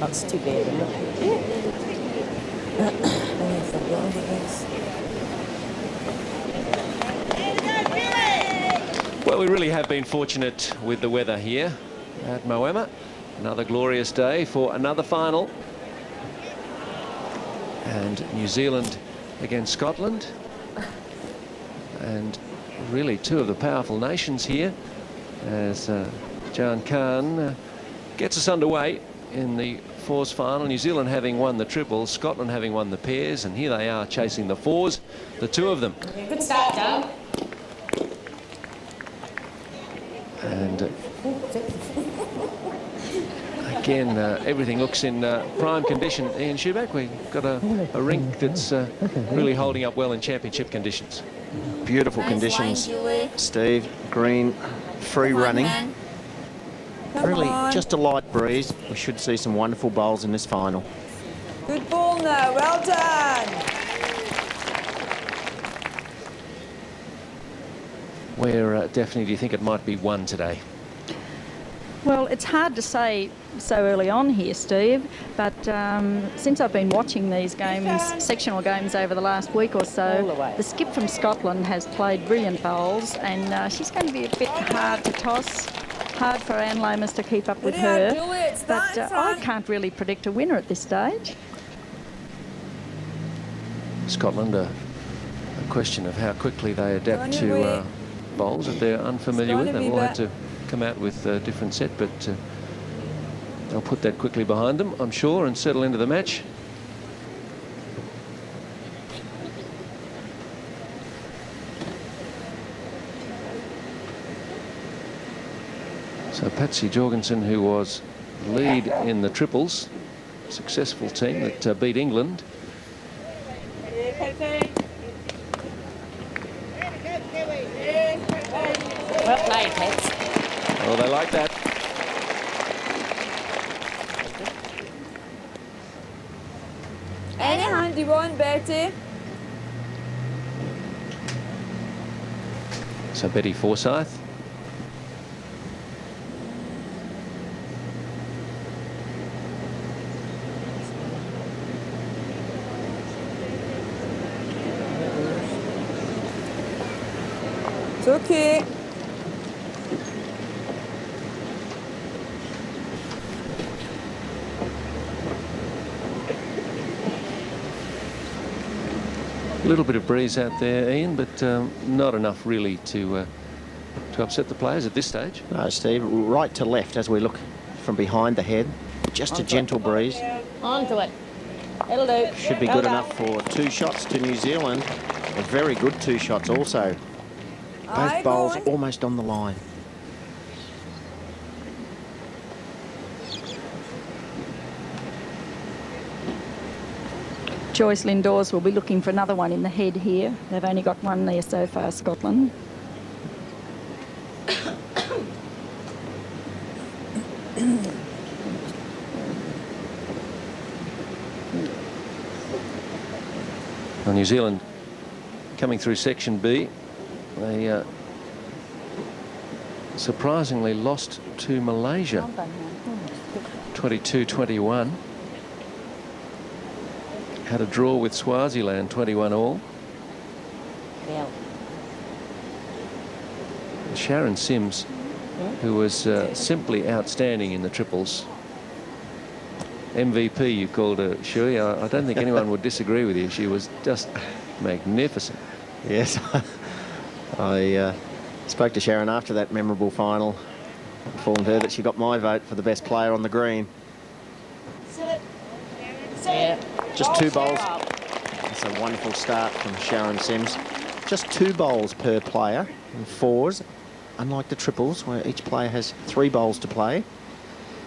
That's too bad, isn't it? Well, we really have been fortunate with the weather here at Moama. Another glorious day for another final. And New Zealand against Scotland. And really two of the powerful nations here as Jan Khan gets us underway in the fours final. New Zealand having won the triples, Scotland having won the pairs, and here they are chasing the fours, the two of them. Good start, Doug. And again, everything looks in prime condition. Ian Schuback, we've got a rink that's really holding up well in championship conditions. Beautiful conditions, Steve. Green, free running. Really just a light breeze. We should see some wonderful bowls in this final. Good ball now, well done. Where definitely do you think it might be one today? Well, it's hard to say so early on here, Steve, but since I've been watching these games, sectional games over the last week or so, the skip from Scotland has played brilliant bowls, and she's going to be a bit hard to toss, hard for Anne Lomas to keep up with her, but I can't really predict a winner at this stage. Scotland, a question of how quickly they adapt to bowls that they're unfamiliar with. They've all had to come out with a different set, but they'll put that quickly behind them, I'm sure, and settle into the match. So Patsy Jorgensen, who was lead in the triples, successful team that beat England. Well played, Pats. Oh, they like that. Any hand you want, Betty. So Betty Forsyth. It's okay. A little bit of breeze out there, Ian, but not enough really to upset the players at this stage. No, Steve, right to left as we look from behind the head. Just a gentle breeze. On to it. It'll do. Should be good enough for 2 shots to New Zealand. A very good 2 shots also. Both bowls almost on the line. Joyce Lindores will be looking for another one in the head here. They've only got one there so far, Scotland. Well, New Zealand coming through Section B. They surprisingly lost to Malaysia 22-21. Had a draw with Swaziland 21-all. Yeah. Sharon Sims, who was simply outstanding in the triples. MVP, you called her, Shui. I don't think anyone would disagree with you. She was just magnificent. Yes. I spoke to Sharon after that memorable final. Informed her that she got my vote for the best player on the green. Yeah. Just 2 bowls. That's a wonderful start from Sharon Sims. Just 2 bowls per player in fours, unlike the triples where each player has 3 bowls to play.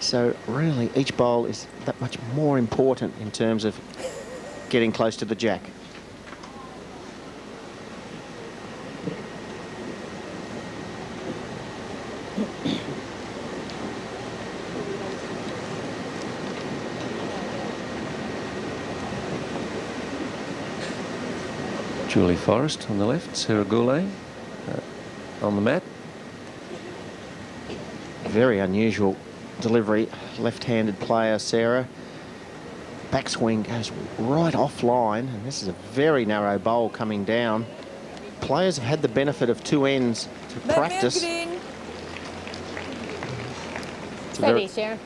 So really each bowl is that much more important in terms of getting close to the jack. Julie Forrest on the left, Sarah Goulet on the mat. Very unusual delivery. Left-handed player, Sarah. Backswing goes right offline, and this is a very narrow bowl coming down. Players have had the benefit of 2 ends to practice. Steady, Sharon.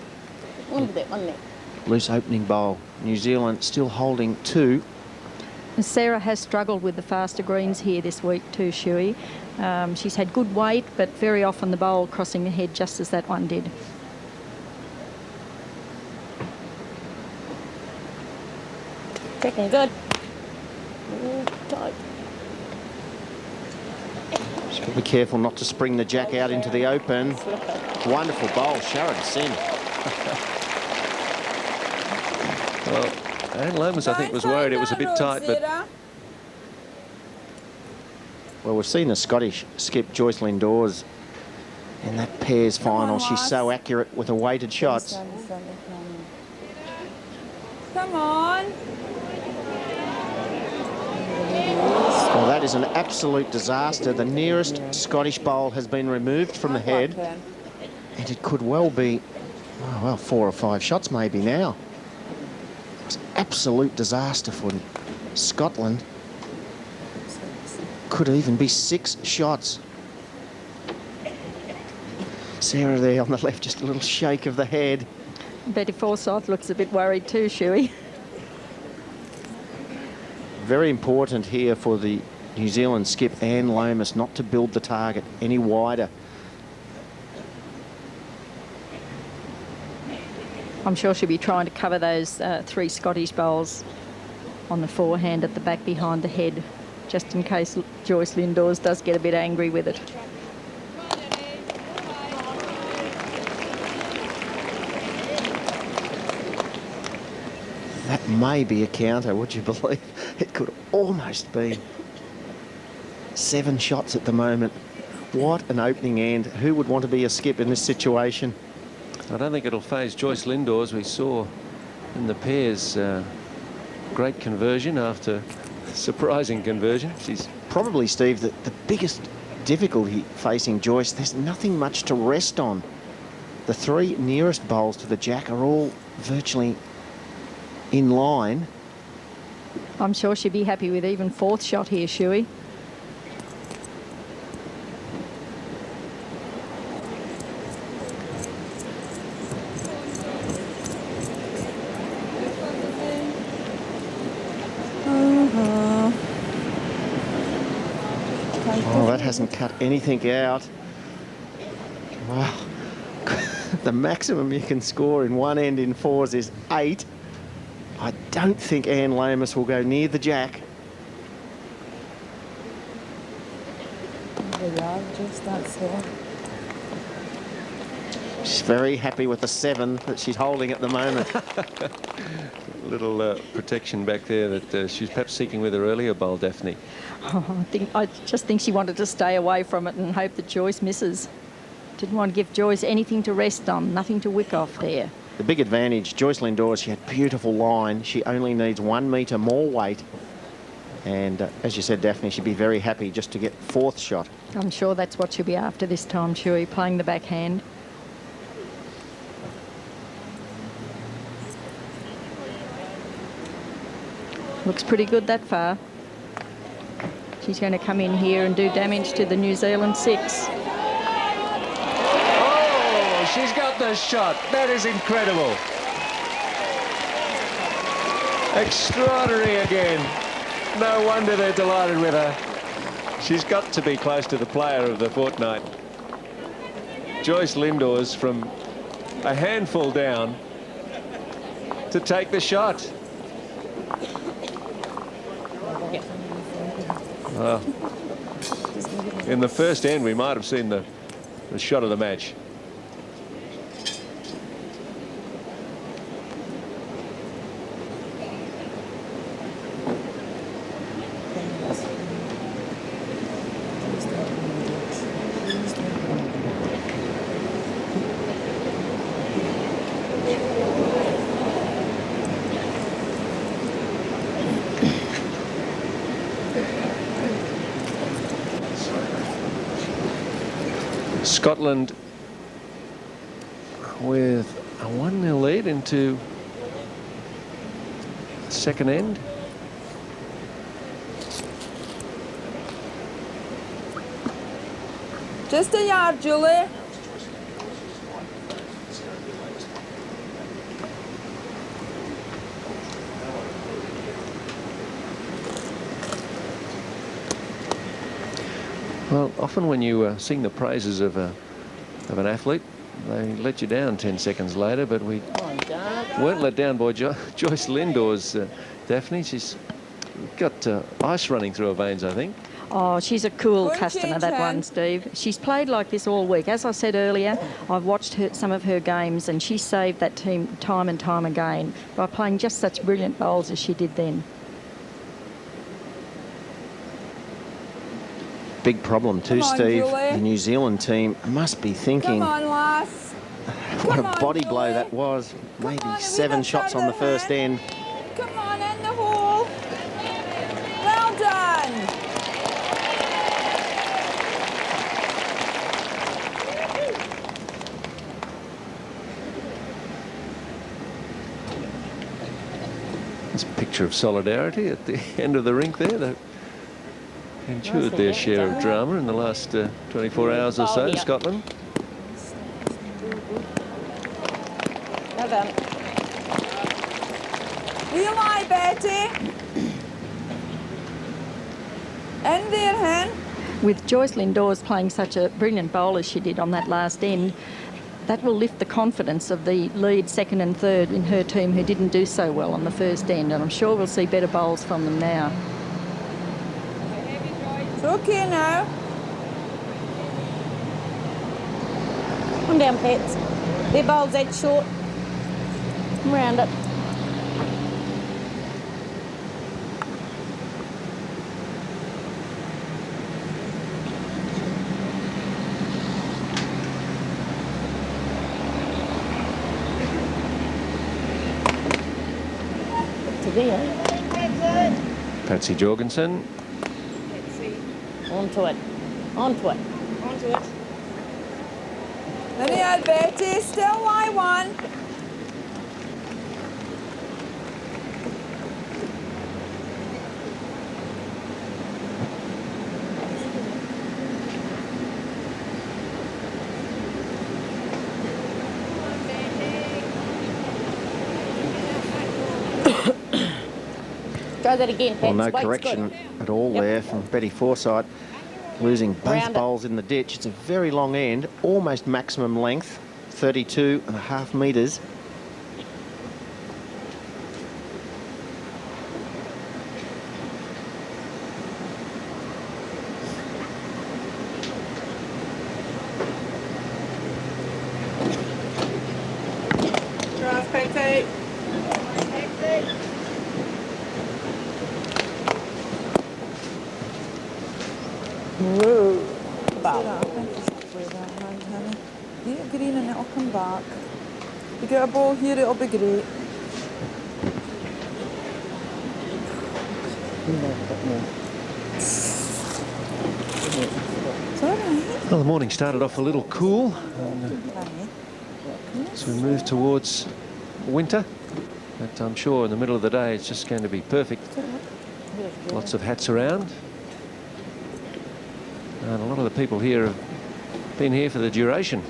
One bit. Loose opening bowl. New Zealand still holding 2. Sarah has struggled with the faster greens here this week too, Shuey. She's had good weight, but very often the bowl crossing the head just as that one did. Looking good. Ooh, tight. Just got to be careful not to spring the jack out into the open. Wonderful bowl, Sharon Sims. Well, and Lomas, I think, was worried it was a bit tight, but... Well, we've seen the Scottish skip Joyce Lindores in that pairs final. She's so accurate with her weighted shots. Come on. Well, that is an absolute disaster. The nearest Scottish bowl has been removed from the head, and it could well be, oh, well, 4 or 5 shots maybe now. It's an absolute disaster for Scotland. Could even be 6 shots. Sarah there on the left, just a little shake of the head. Betty Forsyth looks a bit worried too, Shuey. Very important here for the New Zealand skip Anne Lomas not to build the target any wider. I'm sure she'll be trying to cover those 3 Scottish bowls on the forehand at the back behind the head, just in case Joyce Lindores does get a bit angry with it. That may be a counter, would you believe? It could almost be 7 shots at the moment. What an opening end. Who would want to be a skip in this situation? I don't think it'll phase Joyce Lindores. We saw in the pairs great conversion after surprising conversion. She's probably, Steve, the biggest difficulty facing Joyce. There's nothing much to rest on. The 3 nearest bowls to the jack are all virtually in line. I'm sure she'd be happy with even 4th shot here, Shuey. Oh, that hasn't cut anything out. Wow. The maximum you can score in one end in 4s is 8. I don't think Anne Lomas will go near the jack. She's very happy with the 7 that she's holding at the moment. little protection back there that she's perhaps seeking with her earlier bowl, Daphne. Oh, I just think she wanted to stay away from it and hope that Joyce misses. Didn't want to give Joyce anything to rest on, nothing to wick off there. The big advantage, Joyce Lindores, she had beautiful line. She only needs 1 metre more weight. And as you said, Daphne, she'd be very happy just to get 4th shot. I'm sure that's what she'll be after this time, Shuey, playing the backhand. Looks pretty good that far. She's going to come in here and do damage to the New Zealand 6. Oh, she's got the shot. That is incredible. Extraordinary again. No wonder they're delighted with her. She's got to be close to the player of the fortnight. Joyce Lindores from a handful down to take the shot. Well, in the first end, we might have seen the shot of the match. Scotland with a 1-0 lead into the second end. Just a yard, Julie. Well, often when you sing the praises of an athlete, they let you down 10 seconds later, but we weren't let down by Joyce Lindores, Daphne. She's got ice running through her veins, I think. Oh, she's a cool Good customer, change, that Anne. one, Steve. She's played like this all week. As I said earlier, I've watched some of her games, and she saved that team time and time again by playing just such brilliant bowls as she did then. Big problem too, Come on, Steve. Goulet. The New Zealand team must be thinking, Come on, lass. what a Come on, body blow Goulet. that was. Come Maybe on, a wee 7 bit shots on the further, first Hen. end. Come on, in the hole. Well done. It's a picture of solidarity at the end of the rink there. They endured their share of drama in the last 24 hours or so, Scotland. Well done. Eli, Betty. In there, Hen. With Joyce Lindores playing such a brilliant bowl as she did on that last end, that will lift the confidence of the lead, second and third in her team who didn't do so well on the first end, and I'm sure we'll see better bowls from them now. It's okay now. Come down, Pets. Their bowl's that short. Come round it. To there. Patsy Jorgensen. Onto it. Onto it. Onto it. Anyhow, Betty, still lie one. Try that again, Pets. Well, no Weight's correction good. at all Yep. there from Betty Forsyth. Losing both Round it. bowls in the ditch. It's a very long end, almost maximum length, 32.5 metres. Drive, Betty. Get it green and it'll come back. You get a ball here, it'll be great. It's all right. Well, the morning started off a little cool as we move towards winter, but I'm sure in the middle of the day it's just going to be perfect. Lots of hats around, and a lot of the people here have been here for the duration.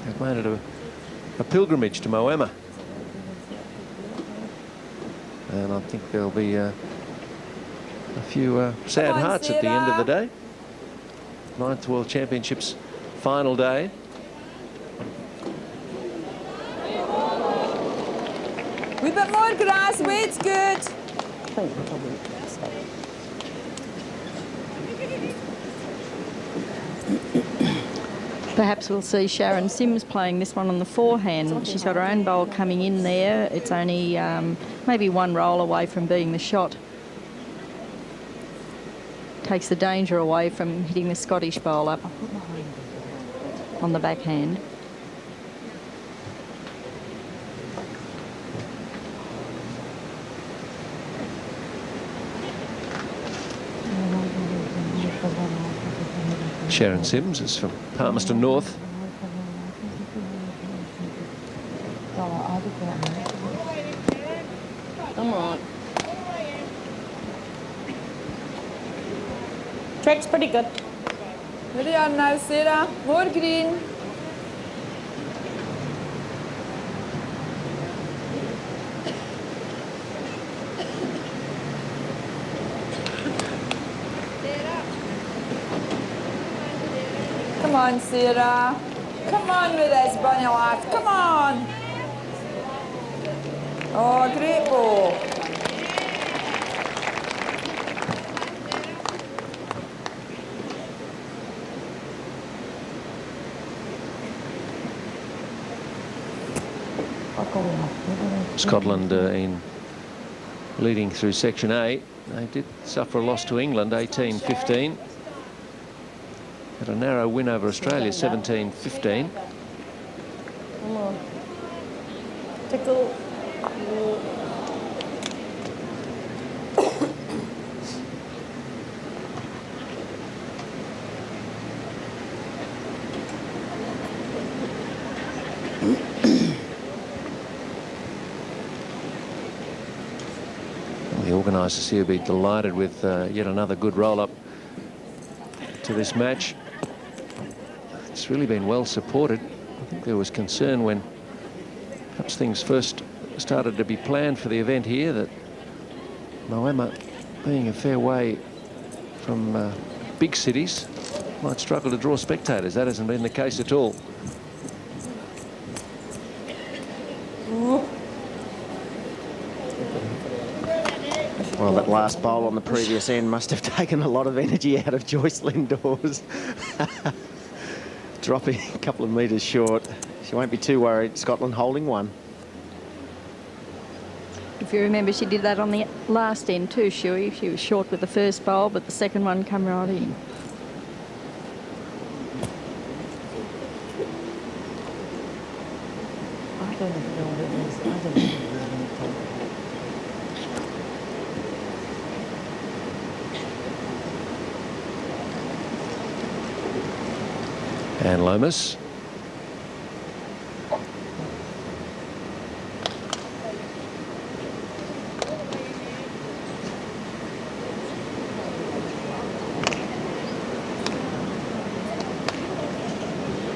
They've made it a pilgrimage to Moama, and I think there'll be a few sad Come on, hearts at the end of the Sarah. day. 9th World Championships final day. Wee bit more grass, weight's good. Perhaps we'll see Sharon Sims playing this one on the forehand. She's got her own bowl coming in there. It's only maybe one roll away from being the shot. Takes the danger away from hitting the Scottish bowl up on the backhand. Sharon Sims is from Palmerston North. Come on. Track's pretty good. Ready on now, Sarah. More green. Come on, Sarah. Come on with this, bunny laugh. Come on. Oh, great ball. Scotland in leading through Section A. They did suffer a loss to England, 18-15. Had a narrow win over Australia, 17-15. Come on. Tickle. The organisers here will be delighted with yet another good roll-up to this match. It's really been well supported. I think there was concern when perhaps things first started to be planned for the event here that Moama, being a fair way from big cities, might struggle to draw spectators. That hasn't been the case at all. Well, that last bowl on the previous end must have taken a lot of energy out of Joyce Lindores. Dropping a couple of metres short. She won't be too worried. Scotland holding one. If you remember, she did that on the last end too, Shuey. She was short with the first bowl, but the second one come right in. I don't even know what it is. I don't know. And Lomas.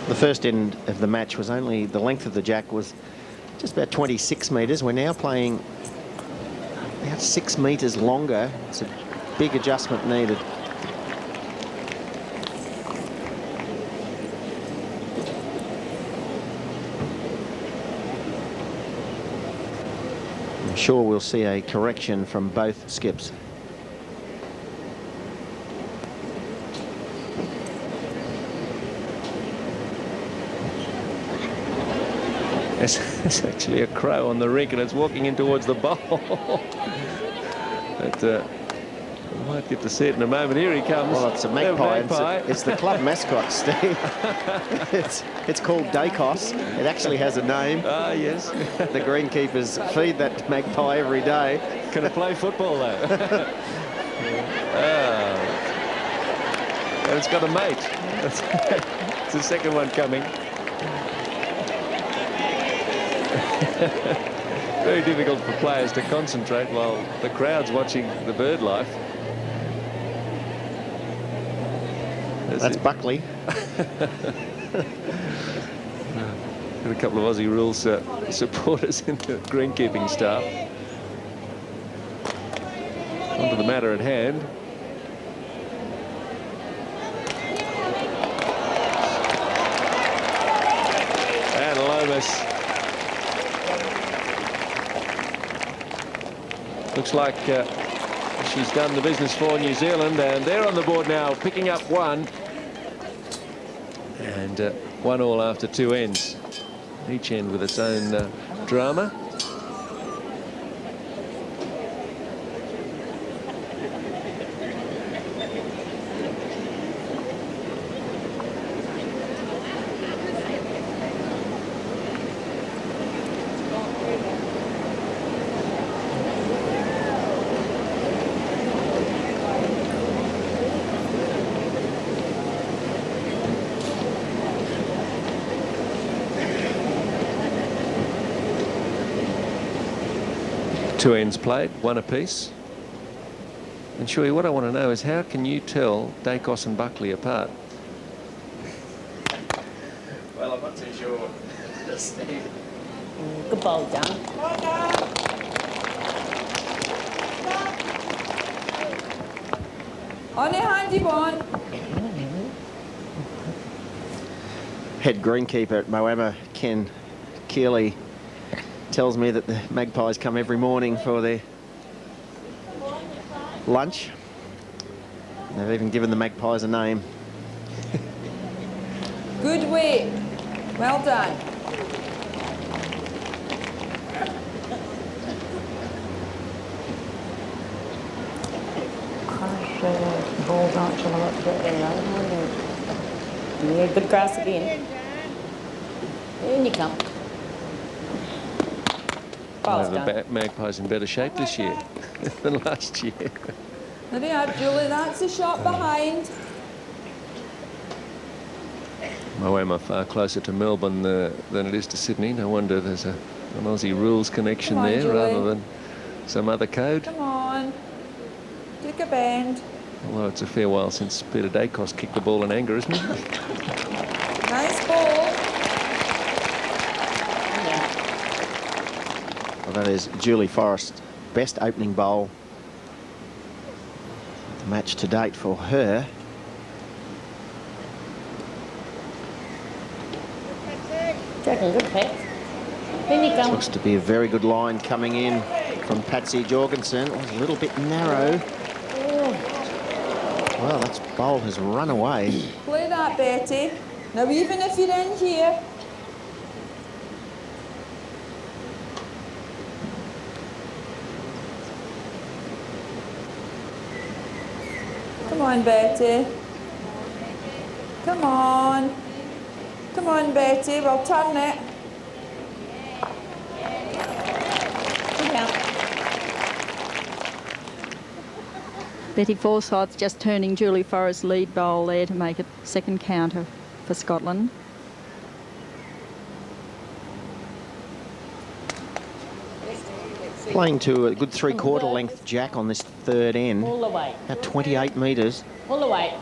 The first end of the match was only, the length of the jack was just about 26 metres. We're now playing about 6 metres longer. It's a big adjustment needed. I'm sure we'll see a correction from both skips. There's actually a crow on the rink and it's walking in towards the bowl. But we might get to see it in a moment. Here he comes. Well, it's a magpie. It's the club mascot, Steve. it's called Dacos. It actually has a name. Ah, yes. The greenkeepers feed that magpie every day. Can it play football, though? And it's got a mate. It's the second one coming. Very difficult for players to concentrate while the crowd's watching the bird life. That's Buckley. Got a couple of Aussie rules supporters in the greenkeeping staff. On to the matter at hand. And Lomas. Looks like she's done the business for New Zealand, and they're on the board now, picking up one. And 1-1 after 2 ends. Each end with its own drama. Two ends played, one apiece. And Shui, what I want to know is how can you tell Dacos and Buckley apart? Well, I'm not too sure. Good ball, John. On your handy one. Head greenkeeper at Moama, Ken Keeley, tells me that the Magpies come every morning for their lunch. They've even given the Magpies a name. Good weight. Well done. Balls aren't showing up to it. Yeah, good grass again. In you come. Ball's done. The Magpies in better shape this year than last year. There you are, Julie. That's the shot behind. Moama far closer to Melbourne than it is to Sydney. No wonder there's an Aussie rules connection Come on, there Julie. rather than some other code. Come on. Take a bend. Although it's a fair while since Peter Dacos kicked the ball in anger, isn't it? Nice ball. Well, that is Julie Forrest, best opening bowl the match to date for her. Second, good Pat. In you come. Looks to be a very good line coming in from Patsy Jorgensen. It was a little bit narrow. Well, that bowl has run away. Play that, Betty. Now, even if you're in here. Come on, Betty. Come on. Come on, Betty. We'll turn it. Good count. Betty Forsyth's just turning Julie Forrest's lead bowl there to make it second counter for Scotland. Playing to a good three-quarter length jack on this third end. All the way. At 28 metres. All the way.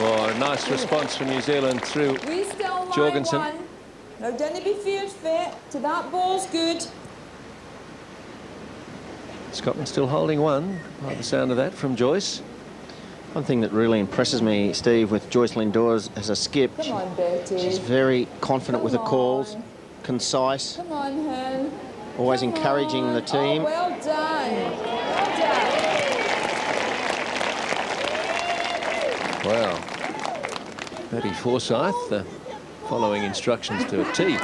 Oh, a nice response from New Zealand through We still line Jorgensen. one. Now, don't be fierce fit. To that ball's good. Scotland still holding one, by the sound of that, from Joyce. One thing that really impresses me, Steve, with Joyce Lindores as a skip, Come on, Betty. she's very confident with the Come calls, on. concise, Come on, hen. always Come encouraging on. the team. Oh, well done. Well done. Wow. Betty Forsyth following instructions to a T.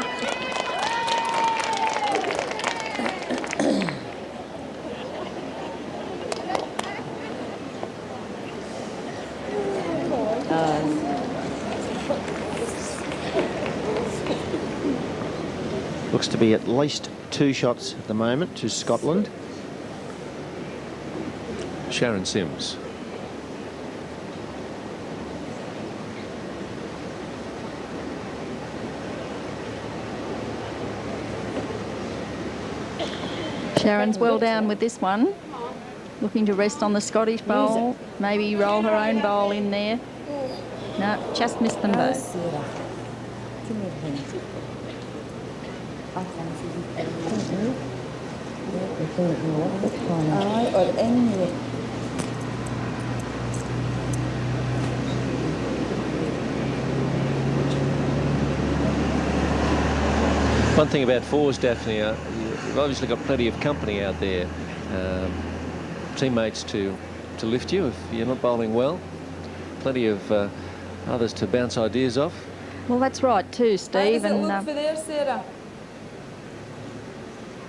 Looks to be at least 2 shots at the moment to Scotland. Sharon Sims. Sharon's well down with this one. Looking to rest on the Scottish bowl. Maybe roll her own bowl in there. No, just missed them both. Sarah. Give me the hand. Aye, or in here. One thing about fours, Daphne, you've obviously got plenty of company out there. Teammates to lift you if you're not bowling well. Plenty of others to bounce ideas off. Well, that's right too, How Steve. does it look And for there, Sarah?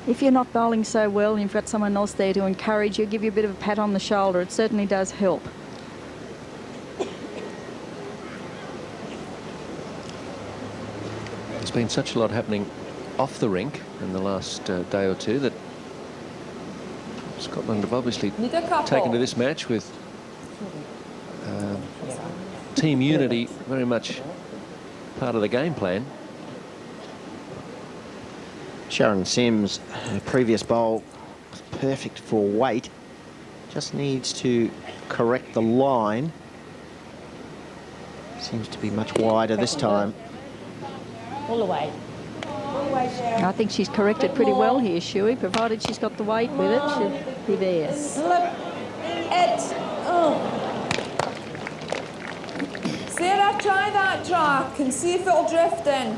if you're not bowling so well and you've got someone else there to encourage you, give you a bit of a pat on the shoulder, it certainly does help. There's been such a lot happening off the rink in the last day or two that Scotland have obviously Need a couple. taken to this match with team unity very much part of the game plan. Sharon Sims, her previous bowl was perfect for weight. Just needs to correct the line. Seems to be much wider this time. All the way. I think she's corrected pretty well here, Shuey, provided she's got the weight with it, she'll be there. Slip it. Oh. Sarah, try that track and see if it'll drift in.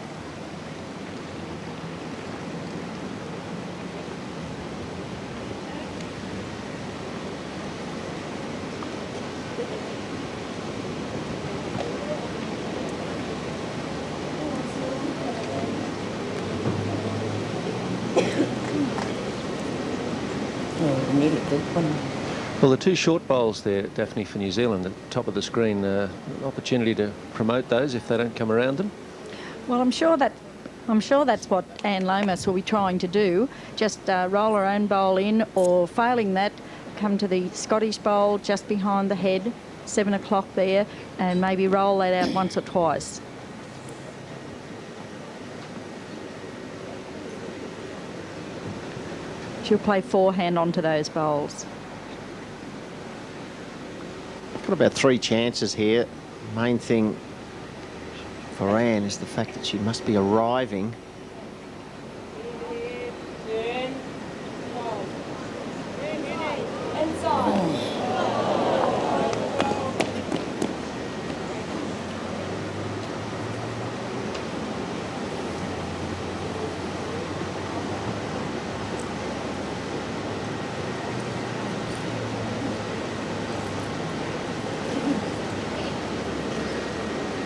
Well, the two short bowls there, Daphne, for New Zealand at the top of the screen, an opportunity to promote those if they don't come around them. Well, I'm sure that's what Anne Lomas will be trying to do. Just roll her own bowl in, or failing that, come to the Scottish bowl just behind the head, 7 o'clock there, and maybe roll that out once or twice. She'll play forehand onto those bowls. Got about 3 chances here. Main thing for Anne is the fact that she must be arriving.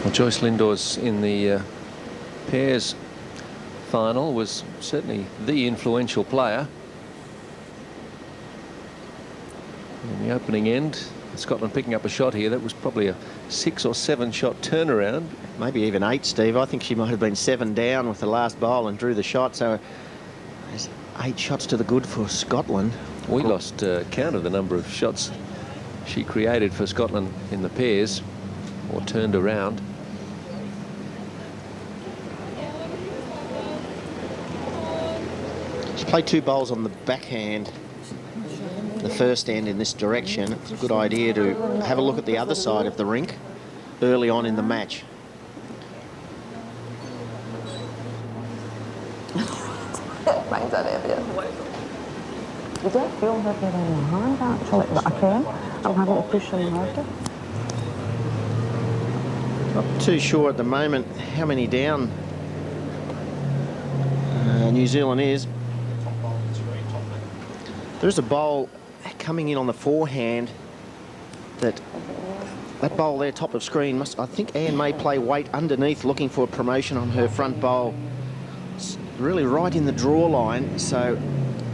Well, Joyce Lindores in the pairs final was certainly the influential player. In the opening end, Scotland picking up a shot here. That was probably a 6 or 7 shot turnaround. Maybe even 8, Steve. I think she might have been 7 down with the last bowl and drew the shot. So there's 8 shots to the good for Scotland. We lost count of the number of shots she created for Scotland in the pairs, or turned around. She played 2 bowls on the backhand, the first end in this direction. It's a good idea to have a look at the other side of the rink early on in the match. Mine's that area. You don't feel heavy in your hand, actually, but I can. I'm having to push them harder. Not too sure at the moment how many down New Zealand is. There's a bowl coming in on the forehand. That bowl there, top of screen, must, I think Anne may play weight underneath, looking for a promotion on her front bowl. It's really right in the draw line, so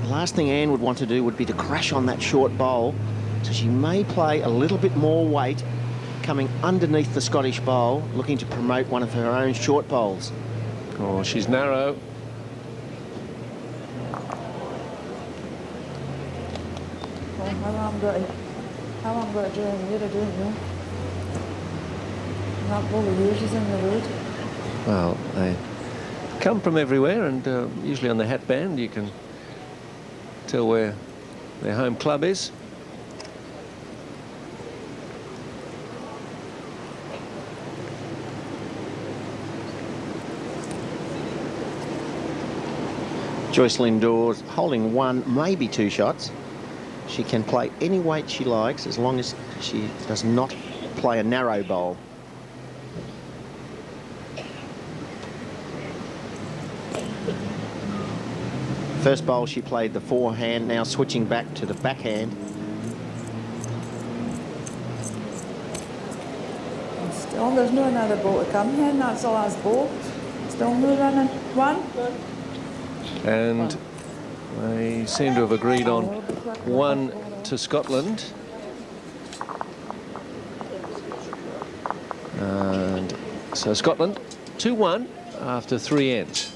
the last thing Anne would want to do would be to crash on that short bowl. So she may play a little bit more weight coming underneath the Scottish bowl, looking to promote one of her own short bowls. Oh, she's narrow. How I'm going to do it here, I don't know. That ball of yours is in the road. Well, they come from everywhere, and usually on the hat band you can tell where their home club is. Joyce Lindores holding 1, maybe 2 shots. She can play any weight she likes as long as she does not play a narrow bowl. First bowl she played the forehand, now switching back to the backhand. Still, there's no another ball to come here, and that's the last ball. Still no running. 1. And they seem to have agreed on 1 to Scotland. And so Scotland 2-1 after 3 ends.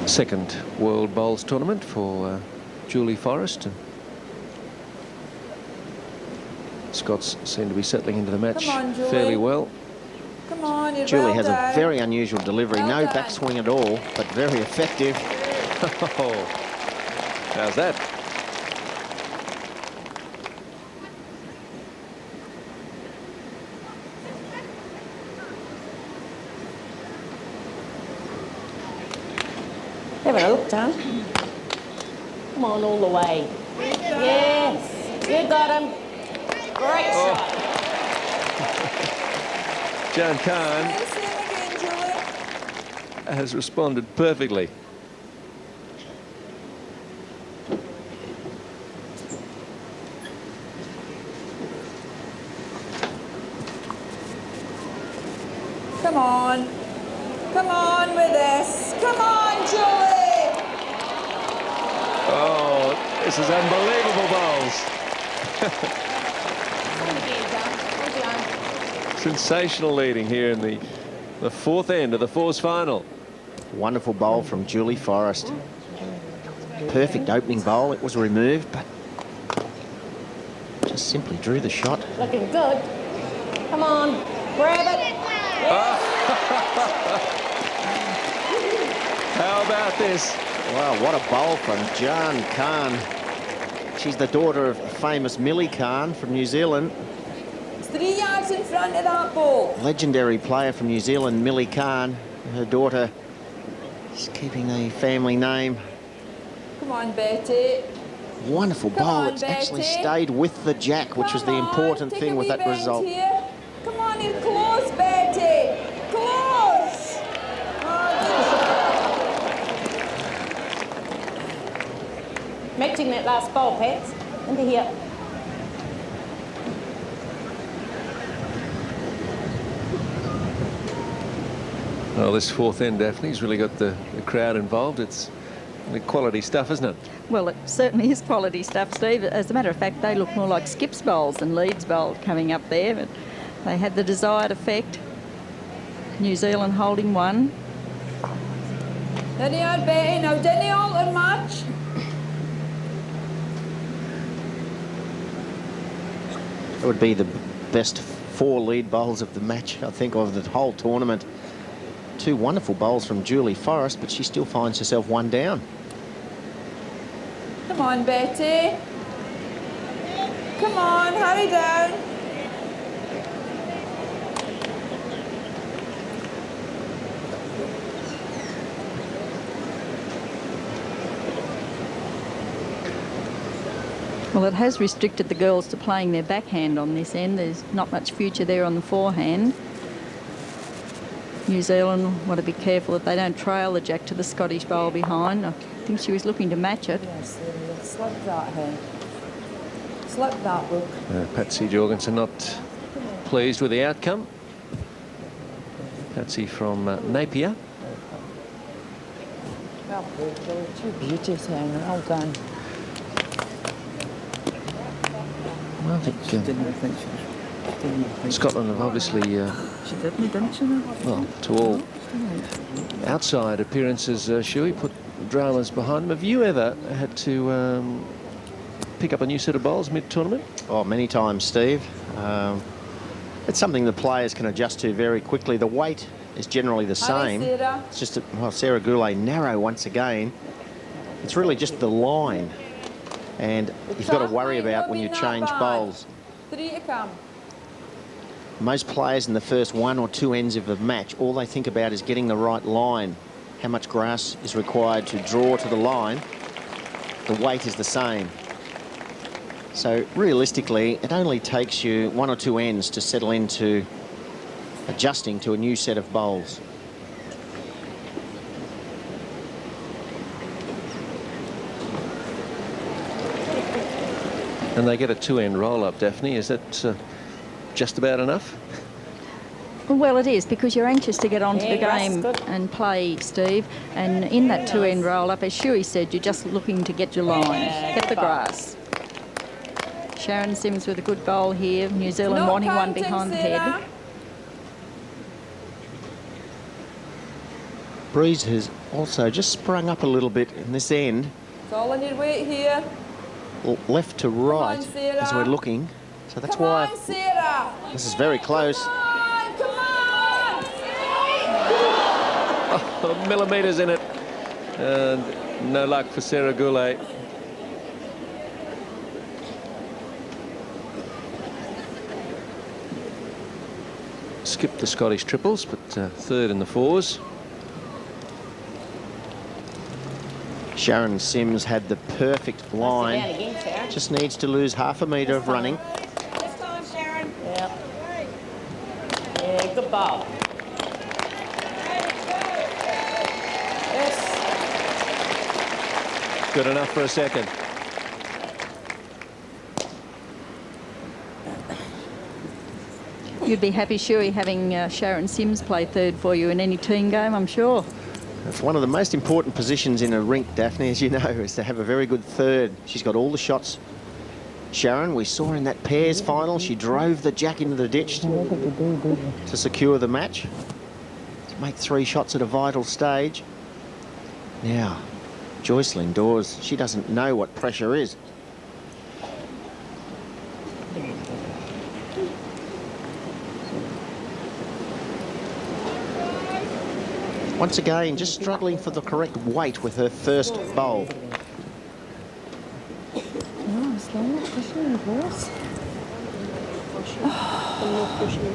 second World Bowls tournament for Julie Forrest. Scots seem to be settling into the match Come on, Julie. fairly well. Come on, you're Julie well has done. a very unusual delivery. Well No done. backswing at all, but very effective. Oh, how's that? Have a look, John. Come on, all the way. Yes, you got him. Great shot. Jan Khan Yes, him again, Julie. has responded perfectly. Come on. Come on with this. Come on, Julie. Oh, this is unbelievable bowls. Sensational leading here in the fourth end of the fours final. Wonderful bowl from Julie Forrest. Perfect opening bowl. It was removed, but just simply drew the shot. Looking good. Come on, grab it. How about this? Wow, what a bowl from Jan Khan. She's the daughter of famous Millie Khan from New Zealand. It's 3 yards in front of that ball. Legendary player from New Zealand, Millie Khan. Her daughter is keeping the family name. Come on, Betty. Wonderful Come bowl. on, It's actually Betty. stayed with the jack, which was the Come on, important take thing a with wee that bend result. Here. Come on, you're close, Betty. Close. Matching that last ball, Pats. Into here. Well, this fourth end, Daphne's really got the crowd involved. It's the quality stuff, isn't it? Well, it certainly is quality stuff, Steve. As a matter of fact, they look more like Skip's bowls than Leeds' bowl coming up there, but they had the desired effect. New Zealand holding one. There you are, Betty. Now, didn't he alter much? It would be the best 4 lead bowls of the match, I think, of the whole tournament. 2 wonderful bowls from Julie Forrest, but she still finds herself 1 down. Come on, Betty. Come on, hurry down. Well, it has restricted the girls to playing their backhand on this end. There's not much future there on the forehand. New Zealand want to be careful that they don't trail the jack to the Scottish bowl behind. I think she was looking to match it. Yes, slip that head. Slip that look. Patsy Jorgensen not pleased with the outcome. Patsy from Napier. Well played, Julie. 2 beauties, Henry. Well done. Well, I think Scotland have obviously, She didn't, didn't she? well, to all outside appearances, Shuey put dramas behind them. Have you ever had to pick up a new set of bowls mid-tournament? Oh, many times, Steve. It's something the players can adjust to very quickly. The weight is generally the same. Sarah. It's just, well, Sarah Goulet narrow once again. It's really just the line. And you've got to worry about when you change bowls. 3 to come. Most players in the first 1 or 2 ends of the match, all they think about is getting the right line. How much grass is required to draw to the line. The weight is the same. So realistically, it only takes you 1 or 2 ends to settle into adjusting to a new set of bowls. And they get a 2-end roll-up, Daphne. Is that just about enough? Well, it is, because you're anxious to get onto Yeah, the Russ, game good. and play, Steve. And in that 2-end roll-up, as Shuey said, you're just looking to get your line, get the grass. Sharon Sims with a good bowl here. New Zealand Not wanting one counting, behind the Sarah. head. breeze has also just sprung up a little bit in this end. It's all on your weight here. Left to right Sarah. as we're looking. So that's Come why on, Sarah. this is very close. Come on. Oh, millimetres in it. And no luck for Sarah Goulet. Skipped the Scottish triples, but third in the fours. Sharon Sims had the perfect line. Again, Sarah. Just needs to lose half a metre of running. This time, Sharon. Yeah. Yeah, good ball. Yes. Good enough for a second. You'd be happy, Shuey, having Sharon Sims play third for you in any team game, I'm sure. It's one of the most important positions in a rink, Daphne, as you know, is to have a very good third. She's got all the shots. Sharon, we saw in that pairs final, she drove the jack into the ditch to secure the match, to make 3 shots at a vital stage. Now, Joyce Lindores, she doesn't know what pressure is. Once again, just struggling for the correct weight with her first bowl. No, I'm still not pushing the horse. I'm not pushing.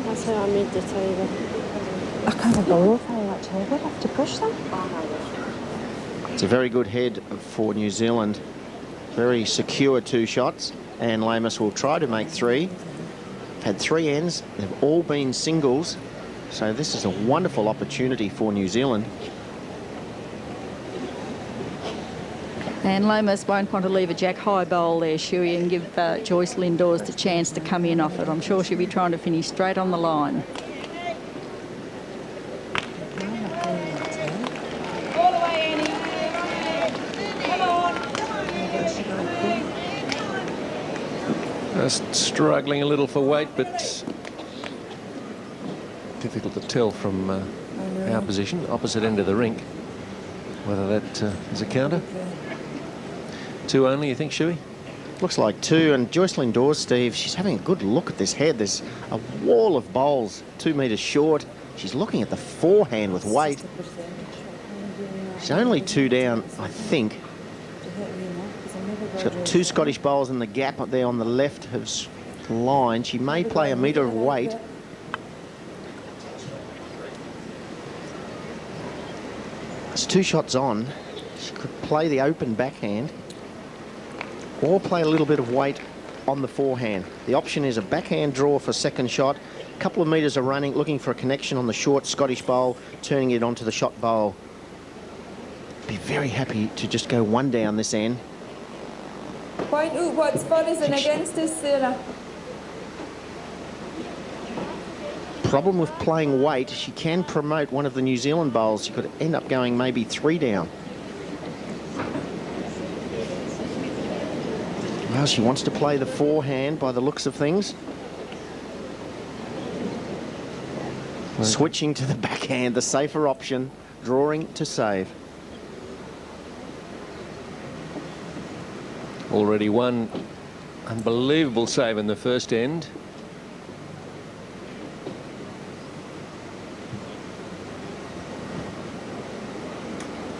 That's how I made the table. I can't believe how much heavier I have to push them. It's a very good head for New Zealand. Very secure 2 shots. And Lomas will try to make 3. Had 3 ends. They've all been singles. So this is a wonderful opportunity for New Zealand. And Lomas won't want to leave a jack high bowl there, Shuey, and give Joyce Lindores the chance to come in off it. I'm sure she'll be trying to finish straight on the line. All the way, Annie. Come on. Just struggling a little for weight, but difficult to tell from our position, opposite end of the rink, whether that is a counter. 2 only, you think, Shuey? Looks like 2. And Joyce Lindores, Steve, she's having a good look at this head. There's a wall of bowls 2 metres short. She's looking at the forehand with weight. She's only 2 down, I think. She's got 2 Scottish bowls in the gap up there on the left of line. She may play a metre of weight. It's 2 shots on. She could play the open backhand or play a little bit of weight on the forehand. The option is a backhand draw for second shot, a couple of metres of running, looking for a connection on the short Scottish bowl, turning it onto the shot bowl. Be very happy to just go 1 down this end. Point out what spot is in against this, Sarah. Problem with playing weight, she can promote one of the New Zealand bowls. She could end up going maybe 3 down. Well, she wants to play the forehand by the looks of things. Switching to the backhand, the safer option, drawing to save. Already one unbelievable save in the first end.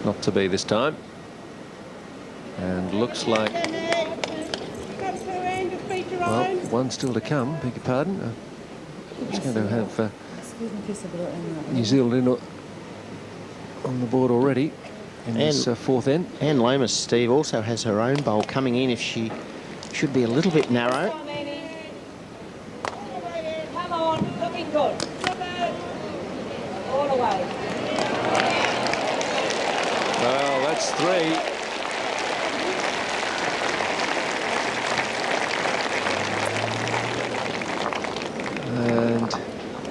Not to be this time. And looks like, well, 1 still to come, beg your pardon. It's going to have New Zealand on the board already in this 4th end. And Lomas, Steve, also has her own bowl coming in if she should be a little bit narrow. Come on, looking good. All the way. Well, that's 3. And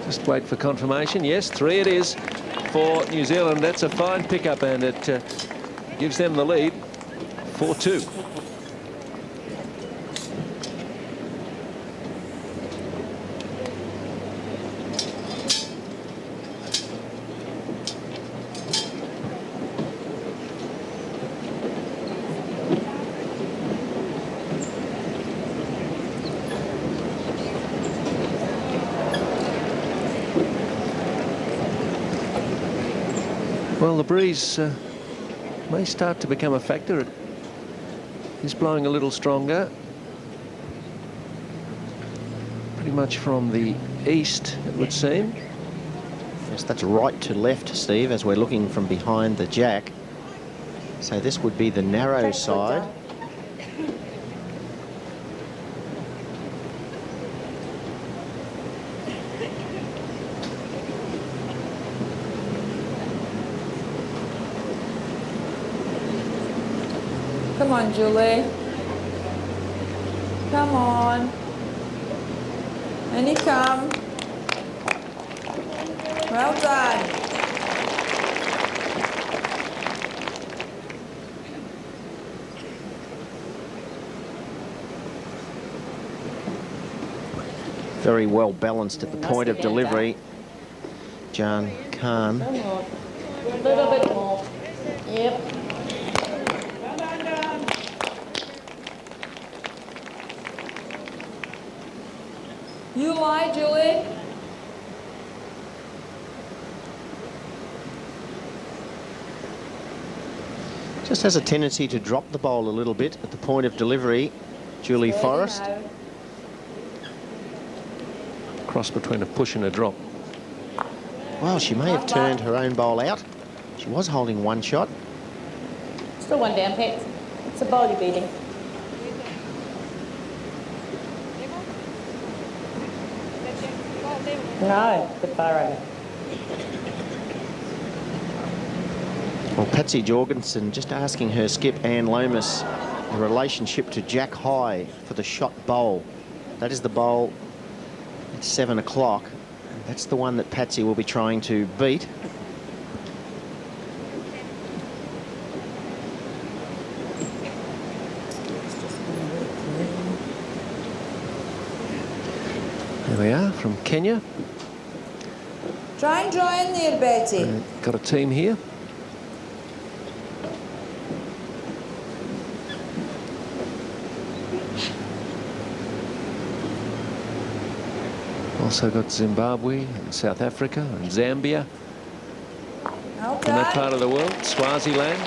just wait for confirmation. Yes, 3 it is for New Zealand. That's a fine pickup, and it gives them the lead, 4-2. Well, the breeze may start to become a factor. It is blowing a little stronger. Pretty much from the east, it would seem. Yes, that's right to left, Steve, as we're looking from behind the jack. So this would be the narrow side. Come on, Julie. Come on. And you come. Well done. Very well balanced at the point of delivery. Jan Khan. A little bit more. Yep. You lie, Julie. Just has a tendency to drop the bowl a little bit at the point of delivery. Julie Forrest. Cross between a push and a drop. Well, she may have turned her own bowl out. She was holding one shot. Still one down, Pat. It's a bowl you're beating. No, the far over. Well, Patsy Jorgensen just asking her skip, Anne Lomas, the relationship to Jack High for the shot bowl. That is the bowl at 7 o'clock. That's the one that Patsy will be trying to beat. There we are, from Kenya. Try and draw in there, Betty. Got a team here. Also got Zimbabwe and South Africa and Zambia. Well In that done. part of the world, Swaziland.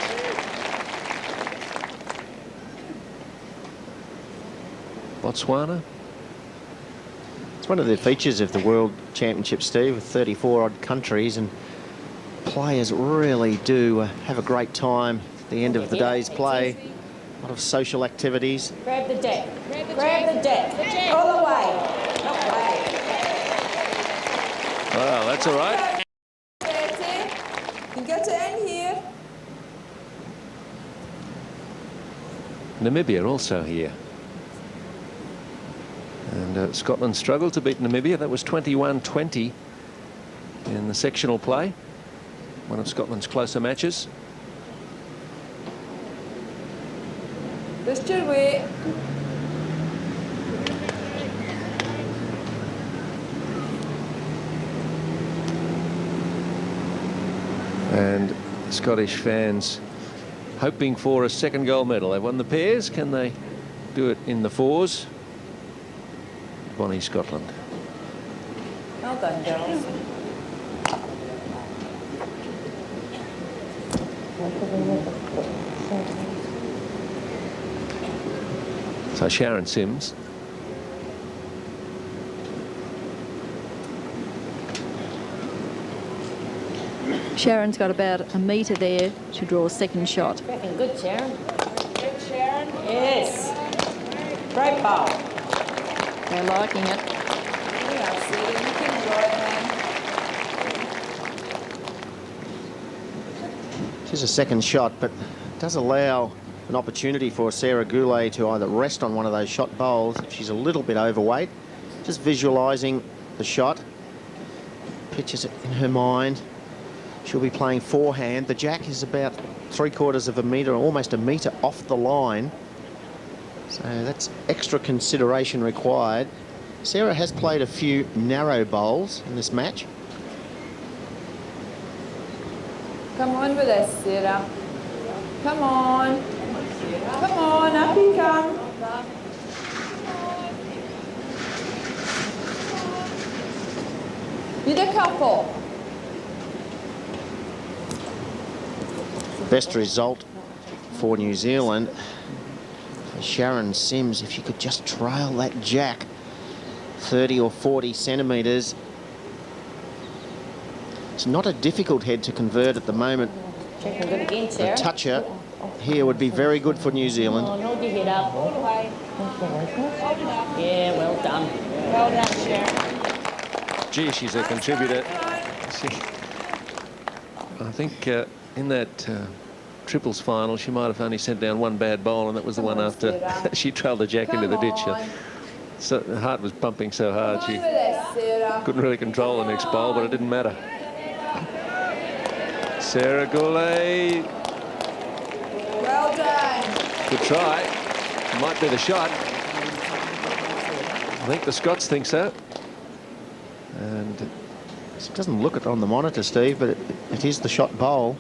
Botswana. It's one of the features of the World Championship, Steve, with 34 odd countries, and players really do have a great time at the end of the day's play. A lot of social activities. Grab the deck. Grab the deck. All the way. Well, that's all right. Betty, you get it in here. Namibia also here. And Scotland struggled to beat Namibia. That was 21-20 in the sectional play. One of Scotland's closer matches. Just your way. And Scottish fans hoping for a second gold medal. They've won the pairs. Can they do it in the fours? Bonnie, Scotland. Well done, girls. So Sharon Sims. Sharon's got about a metre there to draw a second shot. Cracking good, Sharon. Good, Sharon. Yes. Great ball. They're liking it. Yeah, see, you can draw it, man. She's a second shot, but does allow an opportunity for Sarah Goulet to either rest on one of those shot bowls if she's a little bit overweight. Just visualising the shot. Pictures it in her mind. She'll be playing forehand. The jack is about 3/4 of a metre, almost a metre off the line. So that's extra consideration required. Sarah has played a few narrow bowls in this match. Come on with us, Sarah. Come on. Come on, up you come. Need a couple. Best result for New Zealand. Sharon Sims, if she could just trail that jack 30 or 40 centimetres. It's not a difficult head to convert at the moment. The toucher here would be very good for New Zealand. Oh, hold your head up. All the way. Yeah, well done. Well done, Sharon. Gee, she's a contributor. I think in that triples final, she might have only sent down one bad bowl, and that was the one after she trailed the jack into the ditch. So her heart was pumping so hard she couldn't really control the next bowl, but it didn't matter. Sarah Goulet. Well done. Good try. Might be the shot. I think the Scots think so. And it doesn't look it on the monitor, Steve, but it is the shot bowl.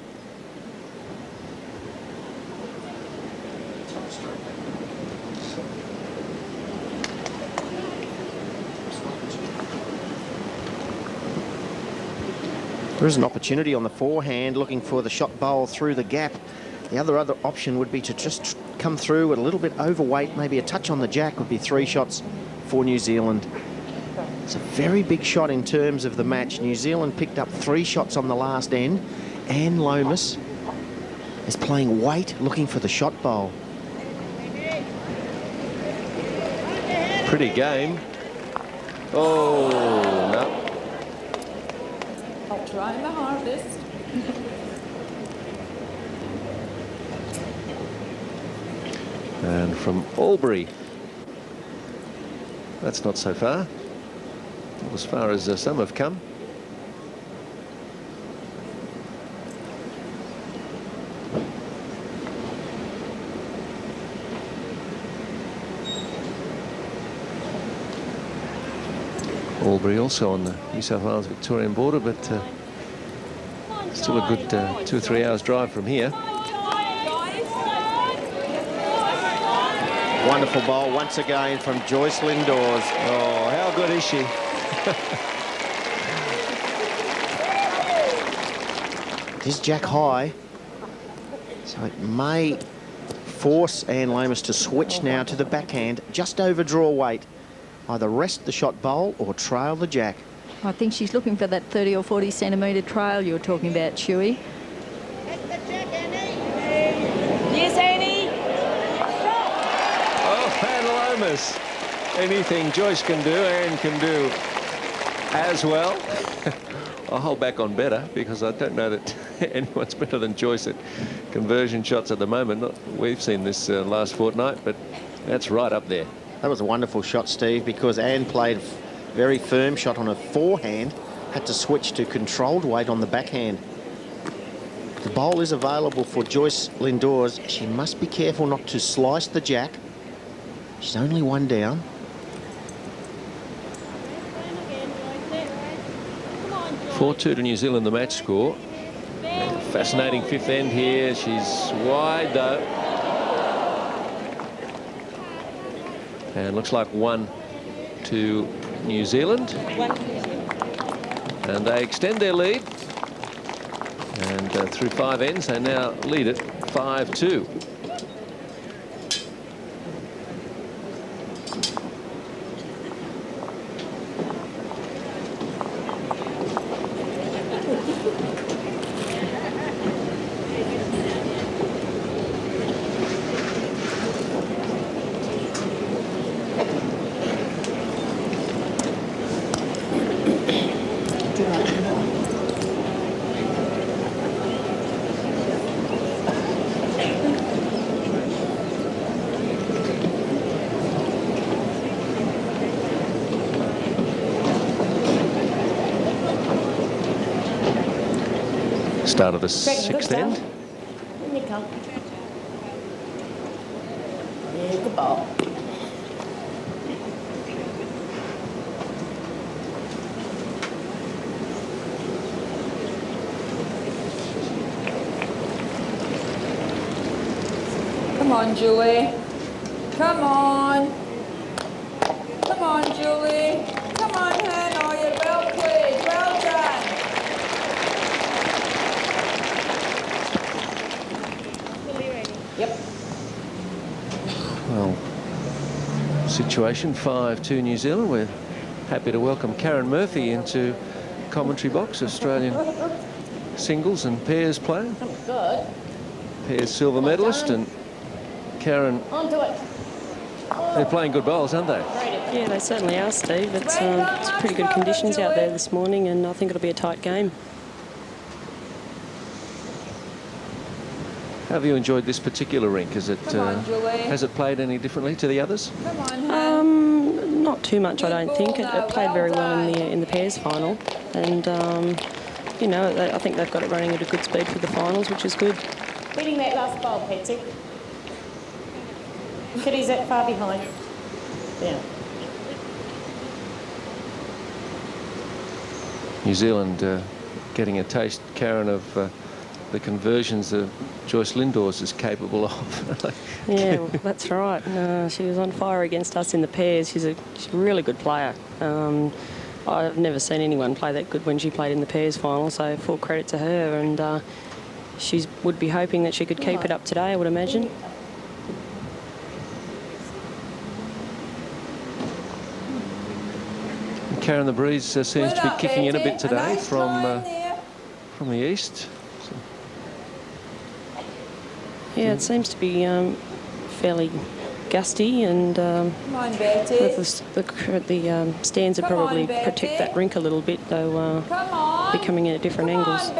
There is an opportunity on the forehand looking for the shot bowl through the gap. The other option would be to just come through at a little bit overweight, maybe a touch on the jack would be 3 shots for New Zealand. It's a very big shot in terms of the match. New Zealand picked up 3 shots on the last end, and Lomas is playing weight, looking for the shot bowl. pretty game. Oh, no. I'll try my hardest. And from Albury. That's not so far. Not as far as some have come. Albury also on the New South Wales Victorian border, but still a good 2 or 3 hours drive from here. Wonderful bowl once again from Joyce Lindores. Oh, how good is she? It is jack high, so it may force Anne Lomas to switch now to the backhand, just over draw weight. Either rest the shot bowl or trail the jack. I think she's looking for that 30 or 40 centimetre trail you were talking about, Chewy. Yes, Annie. Oh, Anne Lomas. Anything Joyce can do, Anne can do as well. I'll hold back on better because I don't know that anyone's better than Joyce at conversion shots at the moment. We've seen this last fortnight, but that's right up there. That was a wonderful shot, Steve, because Anne played a very firm shot on her forehand, had to switch to controlled weight on the backhand. The bowl is available for Joyce Lindores. She must be careful not to slice the jack. She's only one down. Four 2 to New Zealand, the match score. Fascinating fifth end here. She's wide, though. And looks like 1 to New Zealand. And they extend their lead. And through 5 ends, they now lead it 5-2. Start of the sixth end. In you come. Yeah, good ball. Come on, Julie. Come on. Come on, Julie. Come on, Hannah. You're well played. Well done. situation, 5-2 New Zealand. We're happy to welcome Karen Murphy into commentary box, Australian singles and pairs player. Good. Pairs silver medalist, and Karen, Onto it. they're playing good bowls, aren't they? Yeah, they certainly are, Steve. It's pretty good conditions out there this morning, and I think it'll be a tight game. How have you enjoyed this particular rink? Has it played any differently to the others? Not too much, I don't think. It played very well in the pairs final, and you know, I think they've got it running at a good speed for the finals, which is good. Beating that last bowl, Patsy. Kitty's that far behind. Yeah. New Zealand getting a taste, Karen, of the conversions that Joyce Lindores is capable of. Yeah, well, that's right. She was on fire against us in the pairs. She's a really good player. I've never seen anyone play that good when she played in the pairs final, so full credit to her. And she would be hoping that she could keep it up today, I would imagine. Karen, the breeze seems to be kicking in a bit today from the east. Yeah, it seems to be fairly gusty, and the stands would probably protect that rink a little bit, though be coming in at different angles.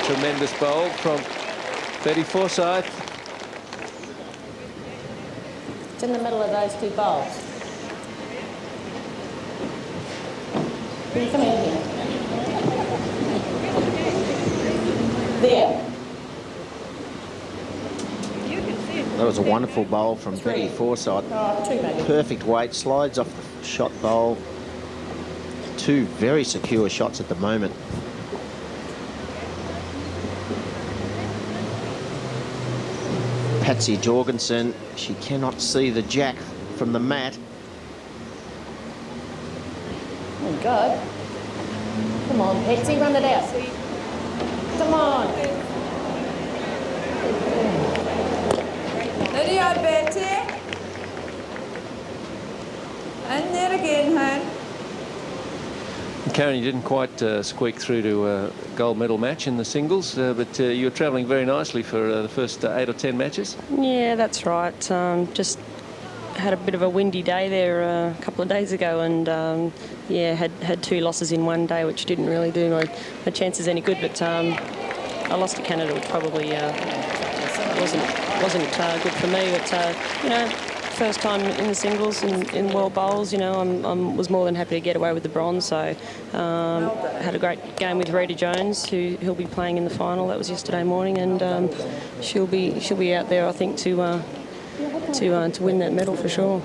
Tremendous bowl from Betty Forsyth. It's in the middle of those two bowls. Will you come in here? There. That was a wonderful bowl from Betty Forsyth. Perfect weight, slides off the shot bowl. Two very secure shots at the moment. Patsy Jorgensen, she cannot see the jack from the mat. Oh, God. Come on, Patsy, run it out. Come on. Lydia, Betty. And there again, hon. Karen, you didn't quite squeak through to a gold medal match in the singles, but you're travelling very nicely for the first 8 or 10 matches. Yeah, that's right. Just had a bit of a windy day there a couple of days ago, and yeah, had 2 losses in one day, which didn't really do my chances any good. But I lost to Canada, which probably wasn't good for me. But you know, first time in the singles in world bowls, you know, I was more than happy to get away with the bronze. So had a great game with Rita Jones, who'll be playing in the final. That was yesterday morning, and she'll be out there, I think, to win that medal for sure.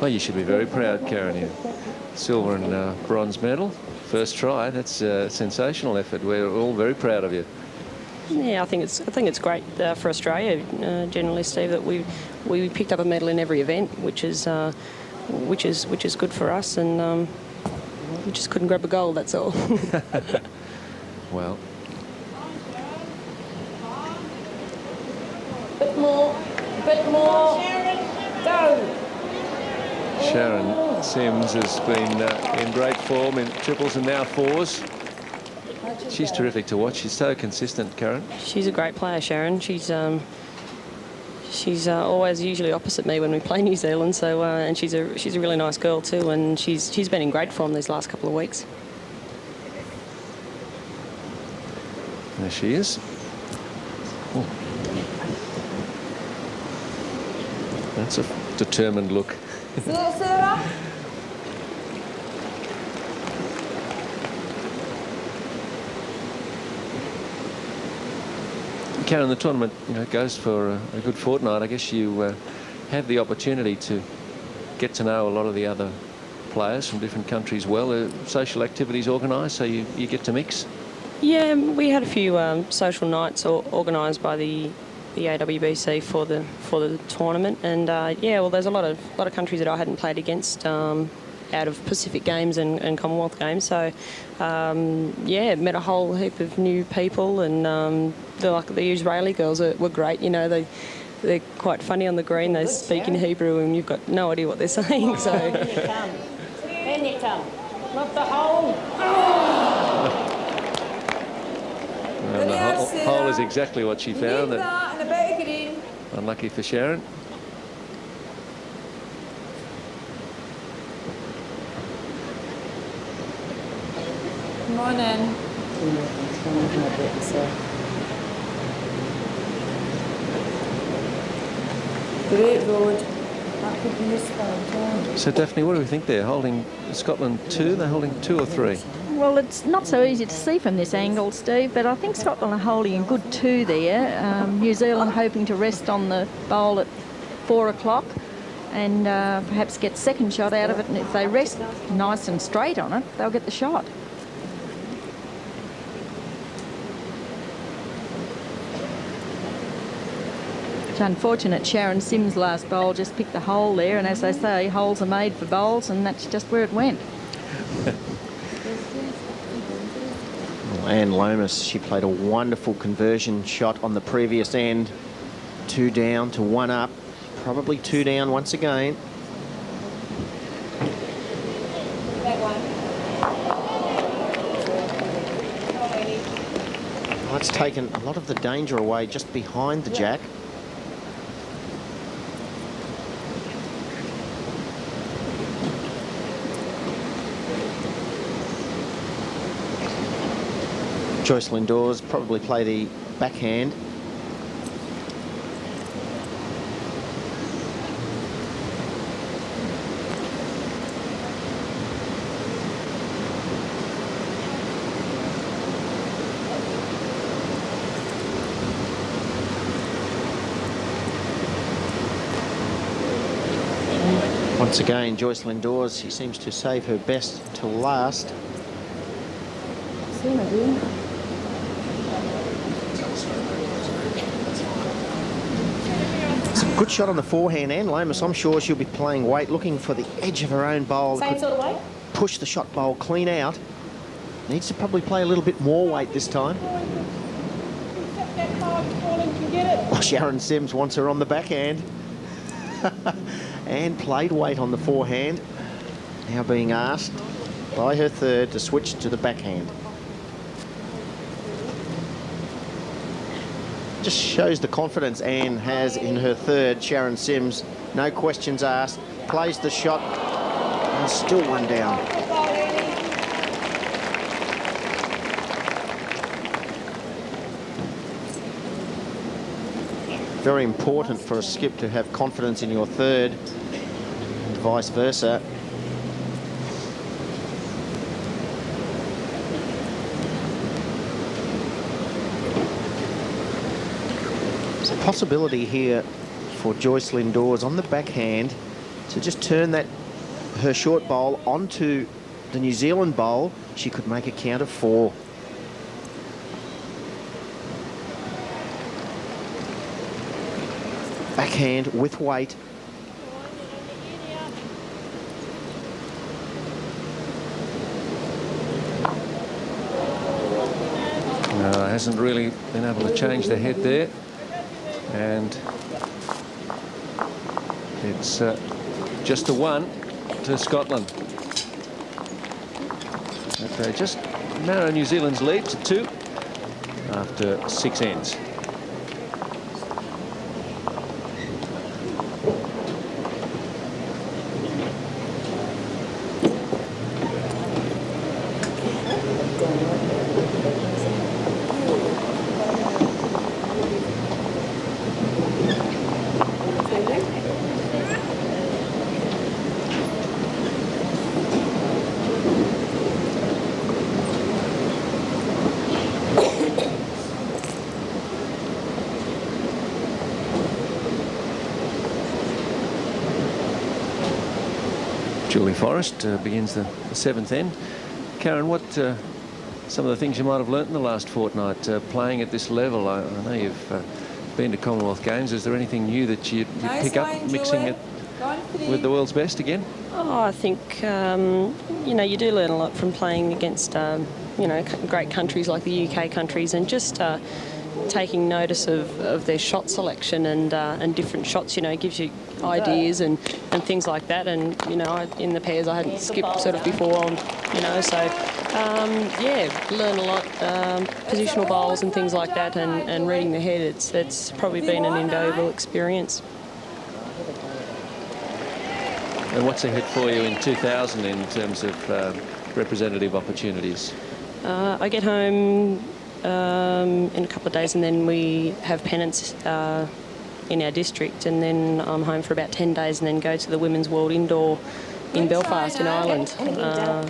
Well, you should be very proud, Karen. You silver and bronze medal, first try. That's a sensational effort. We're all very proud of you. Yeah, I think it's great for Australia generally, Steve, that we picked up a medal in every event, which is good for us, and we just couldn't grab a gold. That's all. Well. Bit more. Go. Sharon Sims has been in great form in triples and now fours. She's terrific to watch. She's so consistent, Karen. She's a great player, Sharon. She's always usually opposite me when we play New Zealand. So and she's a really nice girl too, and she's been in great form these last couple of weeks. There she is. Ooh. That's a determined look. Karen, the tournament, you know, goes for a good fortnight. I guess you have the opportunity to get to know a lot of the other players from different countries well. Social activities organised, so you get to mix? Yeah, we had a few social nights organised by the AWBC for the tournament, and yeah, well, there's a lot of countries that I hadn't played against out of Pacific Games and Commonwealth Games. So, yeah, met a whole heap of new people, and the Israeli girls were great. You know, they're quite funny on the green. They speak in Hebrew, and you've got no idea what they're saying. So, in you come. Not the hole. And the hole is exactly what she found. And Unlucky for Sharon. Come on in. Great road. So, Daphne, what do we think they're holding Scotland 2? They're holding 2 or 3? Well, it's not so easy to see from this angle, Steve, but I think Scotland are holding a good 2 there. New Zealand hoping to rest on the bowl at 4 o'clock and perhaps get second shot out of it. And if they rest nice and straight on it, they'll get the shot. It's unfortunate Sharon Sims' last bowl just picked the hole there, and as they say, holes are made for bowls, and that's just where it went. And Lomas, she played a wonderful conversion shot on the previous end. 2 down to 1 up. Probably 2 down once again. Well, that's taken a lot of the danger away just behind the jack. Joyce Lindores probably play the backhand. Once again, Joyce Lindores, she seems to save her best till last. Good shot on the forehand, and Lomas, I'm sure she'll be playing weight, looking for the edge of her own bowl. Same sort of weight? Push the shot bowl clean out. Needs to probably play a little bit more weight this time. Oh, Sharon Sims wants her on the backhand. And played weight on the forehand. Now being asked by her third to switch to the backhand. Just shows the confidence Anne has in her third. Sharon Sims, no questions asked, plays the shot, and still 1 down. Very important for a skip to have confidence in your third, and vice versa. Possibility here for Joyce Lindores on the backhand to just turn that her short bowl onto the New Zealand bowl. She could make a count of 4. Backhand with weight. No, hasn't really been able to change the head there. And it's just a 1 to Scotland. But they just narrow New Zealand's lead to 2 after 6 ends. Forrest begins the 7th end. Karen, what some of the things you might have learnt in the last fortnight playing at this level? I know you've been to Commonwealth Games. Is there anything new that you pick up mixing it with the world's best again? Oh, I think, you know, you do learn a lot from playing against, you know, great countries like the UK countries, and just taking notice of their shot selection and different shots, you know, gives you ideas and things like that. And, you know, in the pairs I hadn't skipped sort of before, you know, so, yeah, learn a lot, positional bowls and things like that, and reading the head. It's probably been an invaluable experience. And what's ahead for you in 2000 in terms of representative opportunities? I get home in a couple of days, and then we have pennants in our district, and then I'm home for about 10 days, and then go to the Women's World Indoor in Belfast in Ireland.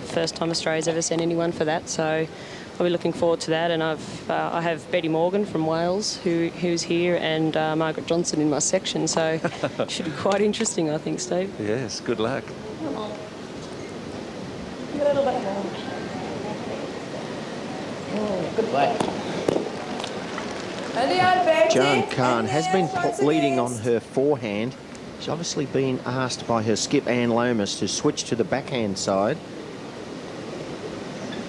First time Australia's ever sent anyone for that, so I'll be looking forward to that. And I have Betty Morgan from Wales who's here, and Margaret Johnson in my section, so it should be quite interesting, I think, Steve. Yes, good luck. Come on. A little bit more. Oh, good work. Joan Kahn has been leading on her forehand. She's obviously been asked by her skip, Anne Lomas, to switch to the backhand side.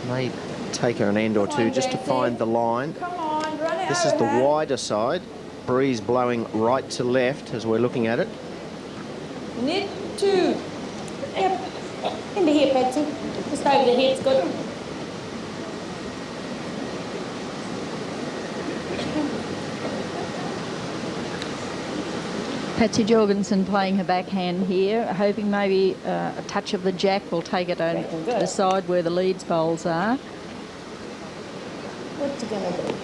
May take her an end or two just to find the line. This is the wider side. Breeze blowing right to left as we're looking at it. Need to. Yep. Into here, Patsy. Just over the head's good. Patsy Jorgensen playing her backhand here, hoping maybe a touch of the jack will take it on to the side where the leads bowls are. What's it going to do?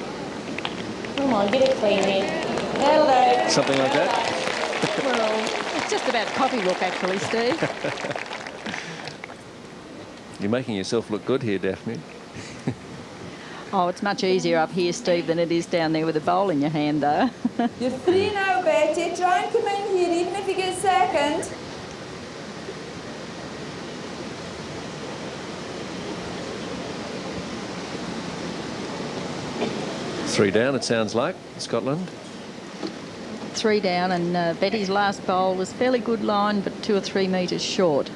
Come on, get it clean here. That'll do. Something like that? Well, it's just about copybook actually, Steve. You're making yourself look good here, Daphne. Oh, it's much easier up here, Steve, than it is down there with a bowl in your hand, though. You're free now, Betty. Try and come in here, even if you get second. Three down, it sounds like, Scotland. 3 down, and Betty's last bowl was fairly good line, but 2 or 3 metres short.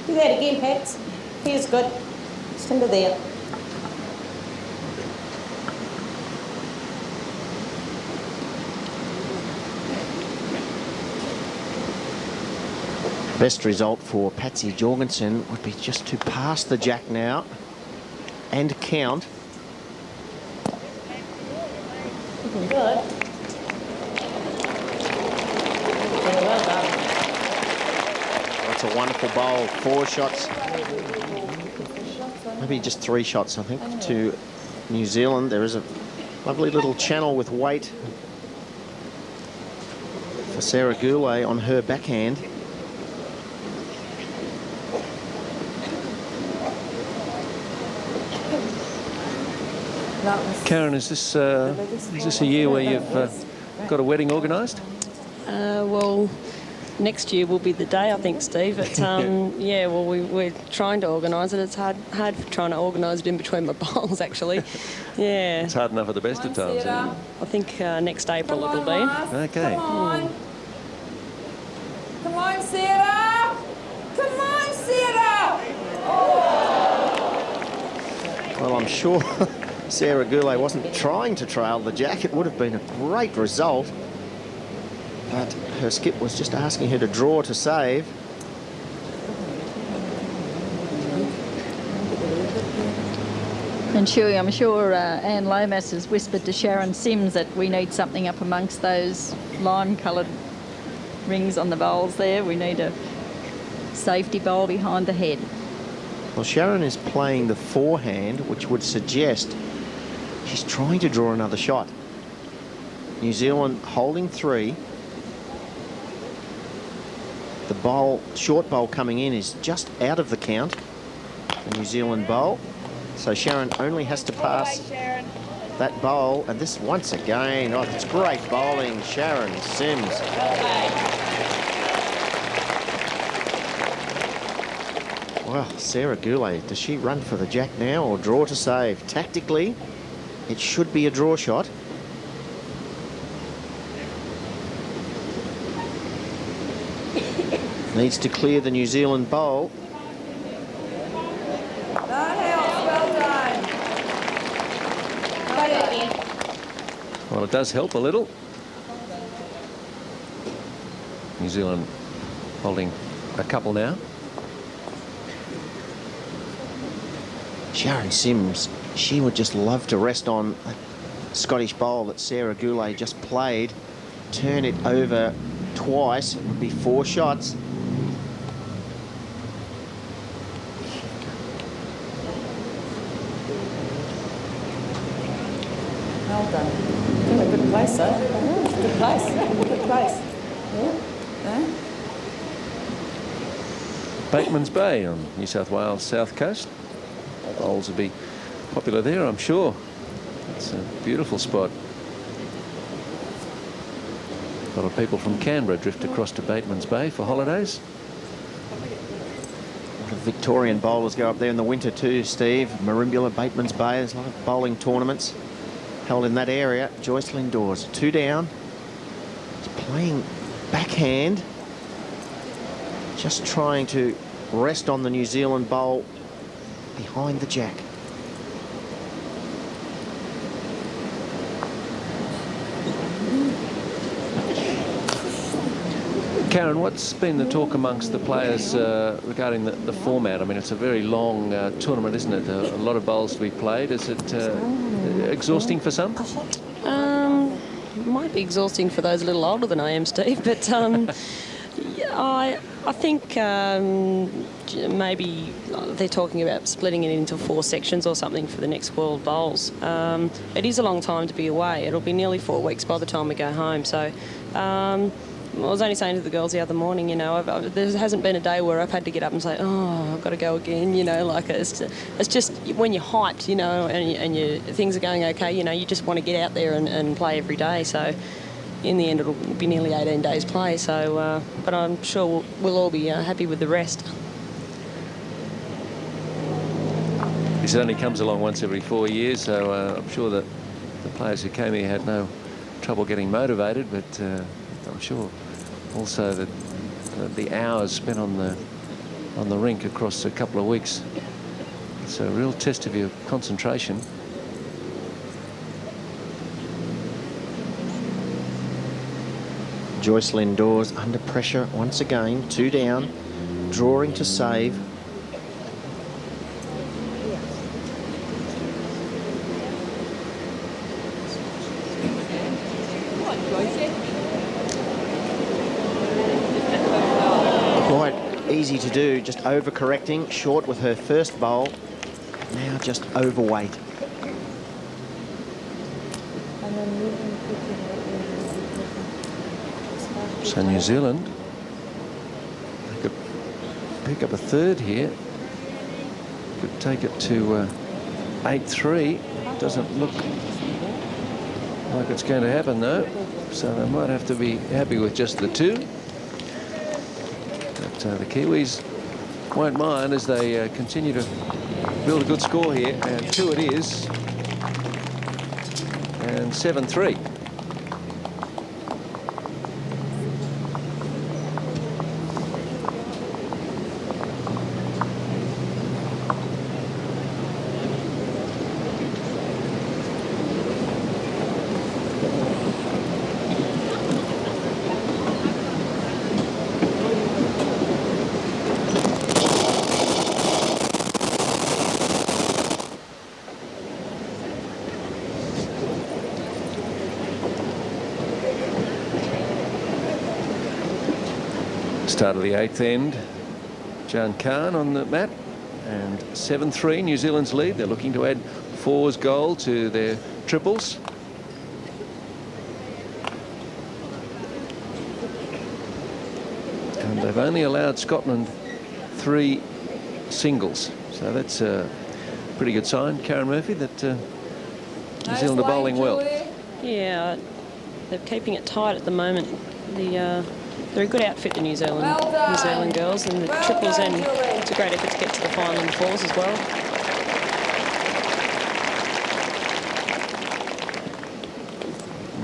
Do that again, Pats. Feels good. Just under there. Best result for Patsy Jorgensen would be just to pass the jack now and count. Looking good. Yeah, well done. That's a wonderful bowl. 4 shots. Maybe just 3 shots, I think, to New Zealand. There is a lovely little channel with weight for Sarah Goulet on her backhand. Karen, is this a year where you've got a wedding organised? Well, next year will be the day, I think, Steve. But yeah, well, we're trying to organise it. It's hard trying to organise it in between my bowls, actually. Yeah. It's hard enough at the best of times, isn't it? I think next April it'll be. Okay. Come on. Come on, Sarah. Come on, Sarah. Well, I'm sure Sarah Goulet wasn't trying to trail the jack. It would have been a great result. But her skip was just asking her to draw to save. And Shuey, I'm sure Anne Lomas has whispered to Sharon Sims that we need something up amongst those lime-coloured rings on the bowls there. We need a safety bowl behind the head. Well, Sharon is playing the forehand, which would suggest she's trying to draw another shot. New Zealand holding 3. The bowl, short bowl coming in is just out of the count. The New Zealand bowl. So Sharon only has to pass that bowl. And this once again, oh, it's great bowling, Sharon Sims. Well, Sarah Goulet, does she run for the jack now or draw to save? Tactically, it should be a draw shot. Needs to clear the New Zealand bowl. That helps, well done. Well, it does help a little. New Zealand holding a couple now. Sharon Sims, she would just love to rest on a Scottish bowl that Sarah Goulet just played. Turn it over twice, it would be 4 shots. Well done. In a good place, though. Good place. Good place. Yeah. Bateman's Bay on New South Wales south coast. Bowls will be popular there, I'm sure. It's a beautiful spot. A lot of people from Canberra drift across to Bateman's Bay for holidays. A lot of Victorian bowlers go up there in the winter too, Steve. Merimbula, Bateman's Bay, there's a lot of bowling tournaments held in that area. Joyce Lindores, 2 down. He's playing backhand. Just trying to rest on the New Zealand bowl behind the jack. Karen, what's been the talk amongst the players regarding the format? I mean, it's a very long tournament, isn't it? A lot of bowls to be played. Is it exhausting for some? Might be exhausting for those a little older than I am, Steve, but I think maybe they're talking about splitting it into 4 sections or something for the next World Bowls. It is a long time to be away. It'll be nearly 4 weeks by the time we go home. So I was only saying to the girls the other morning, you know, there hasn't been a day where I've had to get up and say, oh, I've got to go again, you know, like it's just when you're hyped, you know, and things are going okay, you know, you just want to get out there and play every day. So in the end, it'll be nearly 18 days play. So, but I'm sure we'll all be happy with the rest. This only comes along once every 4 years, so I'm sure that the players who came here had no trouble getting motivated, but I'm sure also that the hours spent on the rink across a couple of weeks, it's a real test of your concentration. Joyce Lindores under pressure once again, 2 down, drawing to save. Quite easy to do, just overcorrecting, short with her first bowl, now just overweight. So New Zealand, they could pick up a third here. Could take it to 8-3. Doesn't look like it's going to happen though. So they might have to be happy with just the 2. But the Kiwis won't mind as they continue to build a good score here. And 2 it is. And 7-3. Start of the 8th end. Jan Khan on the mat, and 7-3 New Zealand's lead. They're looking to add 4's goal to their triples. And they've only allowed Scotland 3 singles, so that's a pretty good sign, Karen Murphy, that New Zealand are bowling well. Yeah, they're keeping it tight at the moment. They're a good outfit, the New Zealand girls, and the triples, and it's a great effort to get to the final in the 4s as well.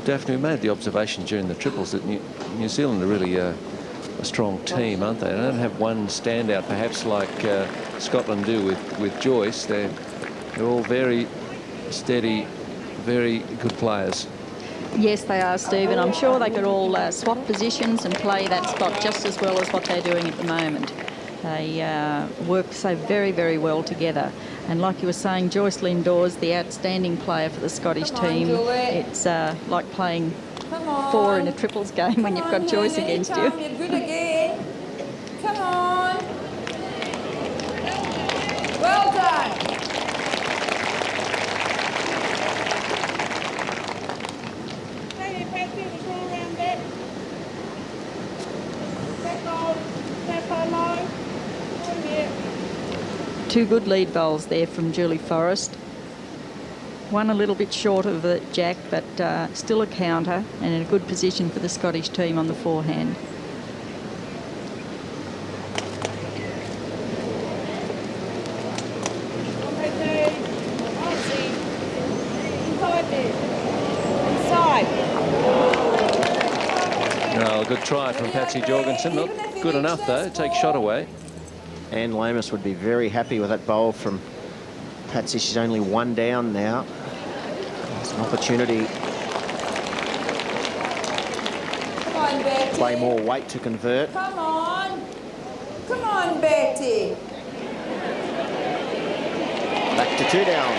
Daphne made the observation during the triples that New Zealand are really a strong team, aren't they? They don't have one standout, perhaps like Scotland do with Joyce. They're all very steady, very good players. Yes, they are, Steve, and I'm sure they could all swap positions and play that spot just as well as what they're doing at the moment. They work so very, very well together. And like you were saying, Joyce Lindores, the outstanding player for the Scottish team. It's like playing 4 in a triples game when you've got Joyce against you. You're good again. Come on. Well done. Hey, Patsy, the ball around back. Back on. Tap her low. Oh, yeah. 2 good lead bowls there from Julie Forrest. One a little bit short of the jack, but still a counter and in a good position for the Scottish team on the forehand. No, good try from Patsy Jorgensen. Not good enough, though. Take shot away. And Lomas would be very happy with that bowl from Patsy. She's only 1 down now. There's an opportunity to play more weight to convert. Come on. Come on, Betty. Back to 2 down.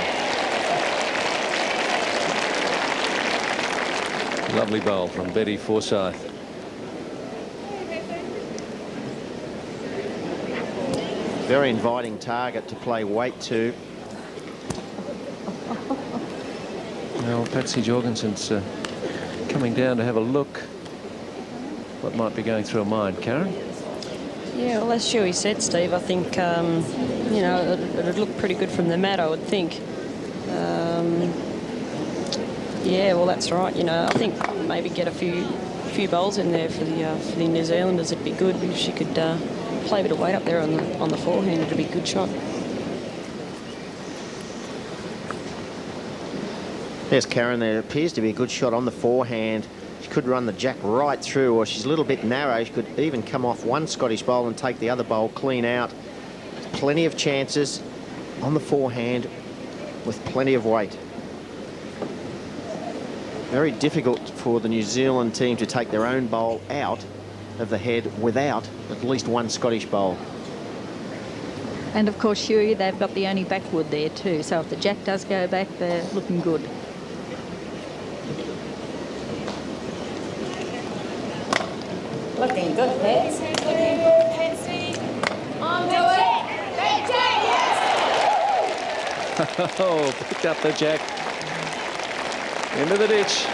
Lovely bowl from Betty Forsyth. Very inviting target to play weight to. Well, Patsy Jorgensen's coming down to have a look. What might be going through her mind, Karen? Yeah, well, as Shuey said, Steve, I think, you know, it'd look pretty good from the mat, I would think. Yeah, well, that's right. You know, I think maybe get a few bowls in there for the New Zealanders. It'd be good if she could play a bit of weight up there on the forehand. It'd be a good shot. Yes, Karen, there appears to be a good shot on the forehand. She could run the jack right through, or she's a little bit narrow. She could even come off one Scottish bowl and take the other bowl clean out. Plenty of chances on the forehand with plenty of weight. Very difficult for the New Zealand team to take their own bowl out of the head without at least one Scottish bowl. And of course, Huey, they've got the only backwood there too, so if the jack does go back, they're looking good. Looking good, Patsy. Looking good, Patsy. On the jack. Big jack, yes. Oh, picked up the jack. Into the ditch.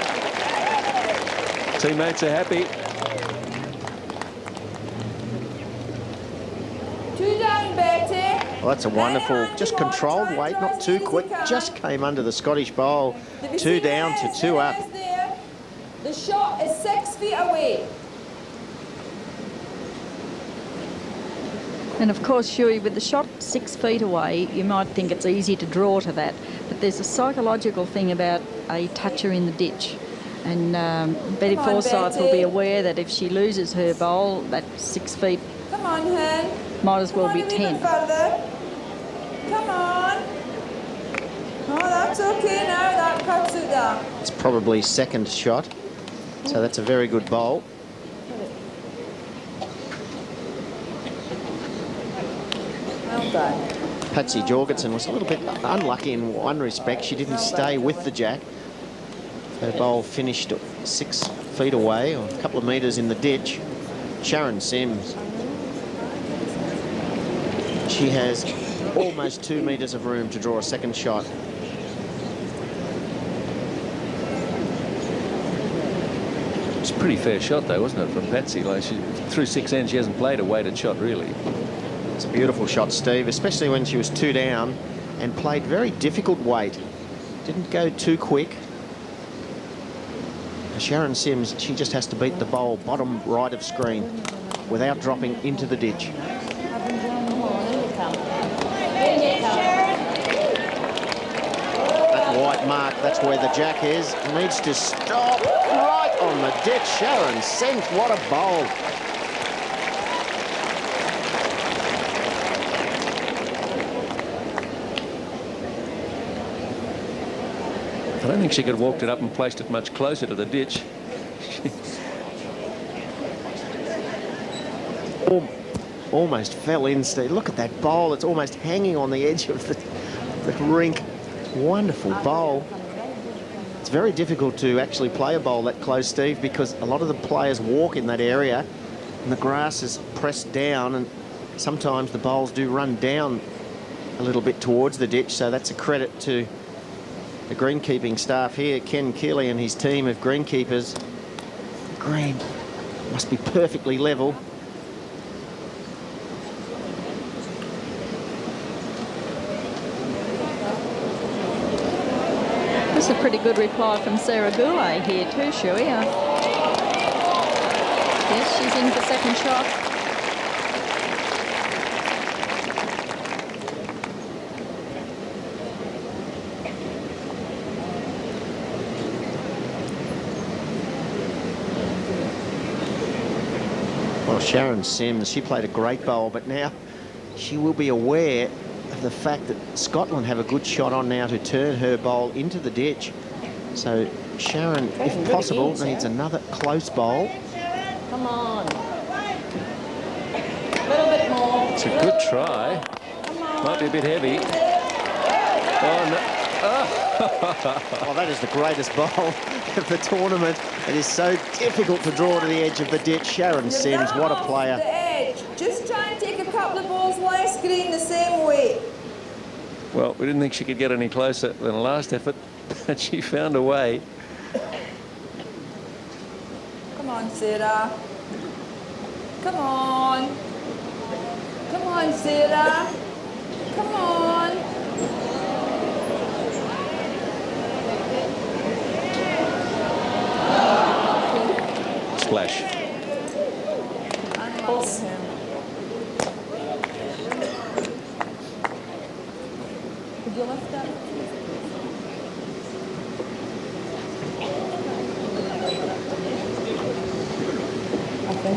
Teammates are happy. 2 down, Betty. Well, that's a wonderful, just controlled weight, not too quick. Just came under the Scottish bowl. 2 down to 2 up. The shot is 6 feet away. And of course, Huey, with the shot 6 feet away, you might think it's easy to draw to that. But there's a psychological thing about a toucher in the ditch. And Betty Forsyth will be aware that if she loses her bowl, that 6 feet Come on, hen. might as well be 10. Come on. Oh, that's okay now. That cuts it down. It's probably second shot. So that's a very good bowl. Well done. Patsy Jorgensen was a little bit unlucky in one respect. She didn't stay with the jack. Her bowl finished 6 feet away, or a couple of metres in the ditch. Sharon Sims. She has almost 2 metres of room to draw a second shot. It's a pretty fair shot, though, wasn't it, from Patsy? Like through 6 ends, she hasn't played a weighted shot, really. It's a beautiful shot, Steve, especially when she was 2 down and played very difficult weight. Didn't go too quick. Sharon Sims, she just has to beat the bowl bottom right of screen without dropping into the ditch. That white mark, that's where the jack is. Needs to stop right on the ditch. Sharon Sims, what a bowl. I don't think she could have walked it up and placed it much closer to the ditch. Almost fell in, Steve. Look at that bowl. It's almost hanging on the edge of the rink. Wonderful bowl. It's very difficult to actually play a bowl that close, Steve, because a lot of the players walk in that area and the grass is pressed down, and sometimes the bowls do run down a little bit towards the ditch, so that's a credit to the greenkeeping staff here. Ken Keeley and his team of greenkeepers. Green must be perfectly level. This is a pretty good reply from Sarah Goulet here too, Shuey. Yes, she's in for second shot. Well, Sharon Sims, she played a great bowl, but now she will be aware of the fact that Scotland have a good shot on now to turn her bowl into the ditch. So Sharon, if possible, needs another close bowl. Come on. A little bit more. It's a good try. Might be a bit heavy. Oh, no. Oh, that is the greatest bowl of the tournament. It is so difficult to draw to the edge of the ditch. Sharon Sims, what a player. The edge. Just try and take a couple of balls less green the same way. Well, we didn't think she could get any closer than the last effort, but she found a way. Come on, Sarah. Come on. Come on, Sarah. Come on. Splash. Awesome. Could you lift that?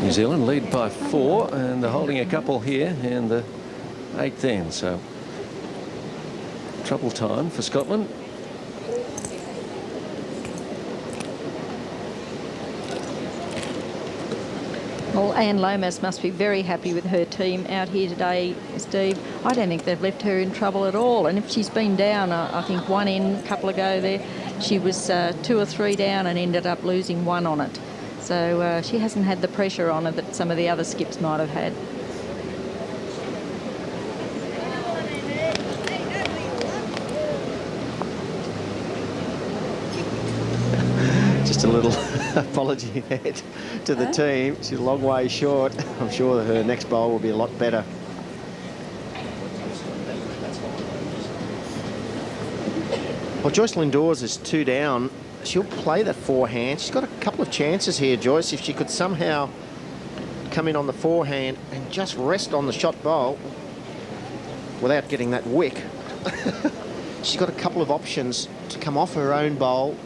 New Zealand lead by 4, and they're holding a couple here in the 8th end. So trouble time for Scotland. Well, Anne Lomas must be very happy with her team out here today, Steve. I don't think they've left her in trouble at all. And if she's been down, I think one in a couple ago there, she was 2 or 3 down and ended up losing 1 on it. So she hasn't had the pressure on her that some of the other skips might have had. Just a little apology there to the team. She's a long way short. I'm sure that her next bowl will be a lot better. Well, Joyce Lindores is 2 down. She'll play that forehand. She's got a couple of chances here, Joyce. If she could somehow come in on the forehand and just rest on the shot bowl without getting that wick. She's got a couple of options to come off her own bowl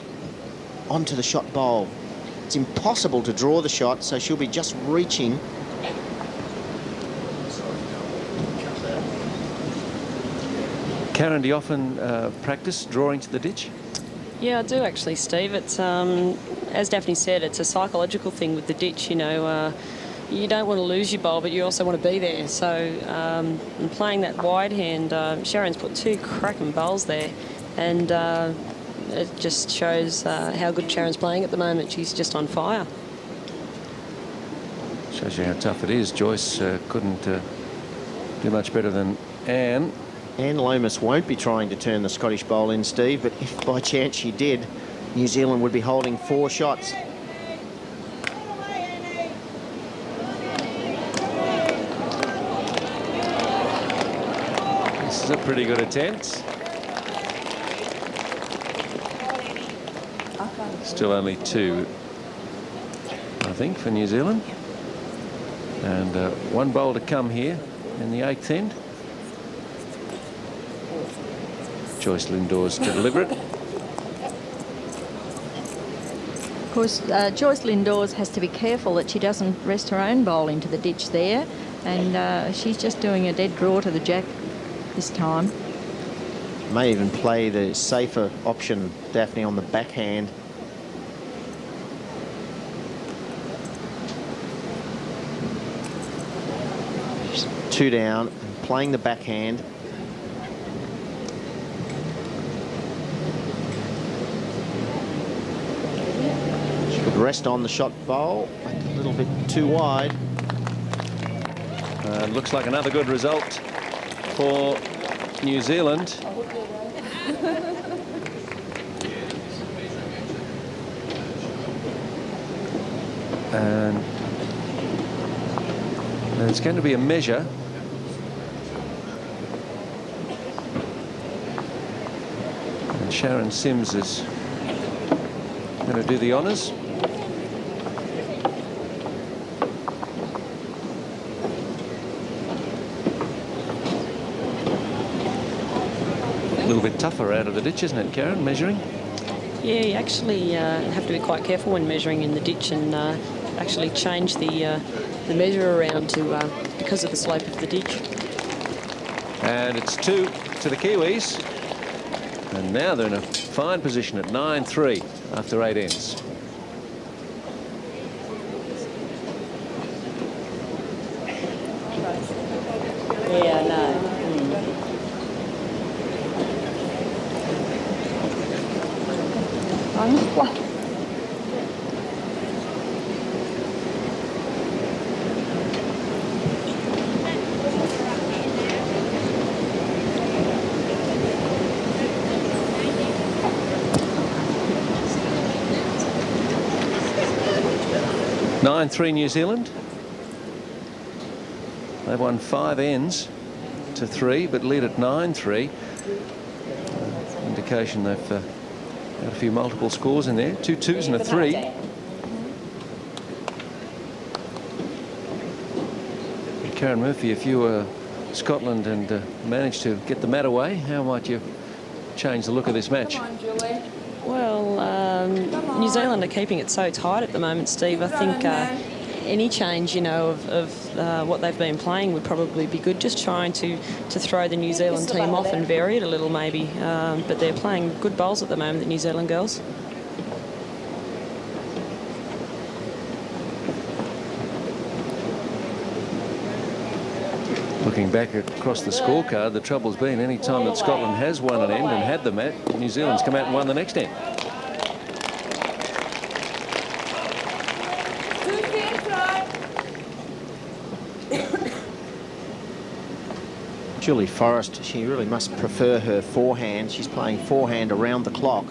onto the shot bowl. It's impossible to draw the shot, so she'll be just reaching. Karen, do you often practice drawing to the ditch? Yeah, I do actually, Steve. It's as Daphne said, it's a psychological thing with the ditch. You know, you don't want to lose your bowl, but you also want to be there. So, in playing that wide hand, Sharon's put 2 cracking bowls there, and it just shows how good Sharon's playing at the moment. She's just on fire. Shows you how tough it is. Joyce couldn't do much better than Anne. Anne Lomas won't be trying to turn the Scottish bowl in, Steve, but if by chance she did, New Zealand would be holding 4 shots. This is a pretty good attempt. Still only 2, I think, for New Zealand. And 1 bowl to come here in the 8th end. Joyce Lindores to deliver it. Of course, Joyce Lindores has to be careful that she doesn't rest her own bowl into the ditch there. And she's just doing a dead draw to the jack this time. May even play the safer option, Daphne, on the backhand. She's 2 down and playing the backhand. She could rest on the shot bowl, a little bit too wide. Looks like another good result for New Zealand. And it's going to be a measure. And Sharon Sims is going to do the honours. A little bit tougher out of the ditch, isn't it, Karen, measuring? Yeah, you actually have to be quite careful when measuring in the ditch, and actually change the measure around to because of the slope of the ditch. And it's 2 to the Kiwis. And now they're in a fine position at 9-3 after 8 ends. Yeah, no. 9-3 New Zealand. They've won 5 ends to 3, but lead at 9-3. Indication they've got a few multiple scores in there. 2 2s and a 3. Karen Murphy, if you were Scotland and managed to get the mat away, how might you change the look of this match? Come on, Julie. Well, New Zealand are keeping it so tight at the moment, Steve. I think any change, you know, of what they've been playing would probably be good. Just trying to throw the New Zealand team off and vary it a little, maybe. But they're playing good bowls at the moment, the New Zealand girls. Looking back across the scorecard, the trouble's been any time that Scotland has won an end and had the mat, New Zealand's come out and won the next end. Julie Forrest, she really must prefer her forehand. She's playing forehand around the clock.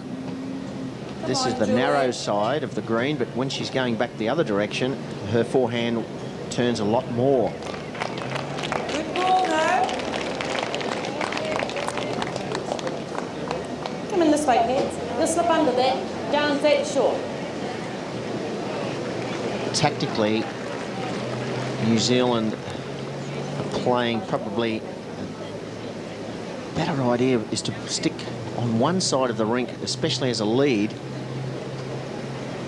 This is the narrow side of the green, but when she's going back the other direction, her forehand turns a lot more. Good ball now. Come in this way, Pets. You'll slip under that. Down that short. Tactically, New Zealand are playing probably a better idea is to stick on one side of the rink, especially as a lead.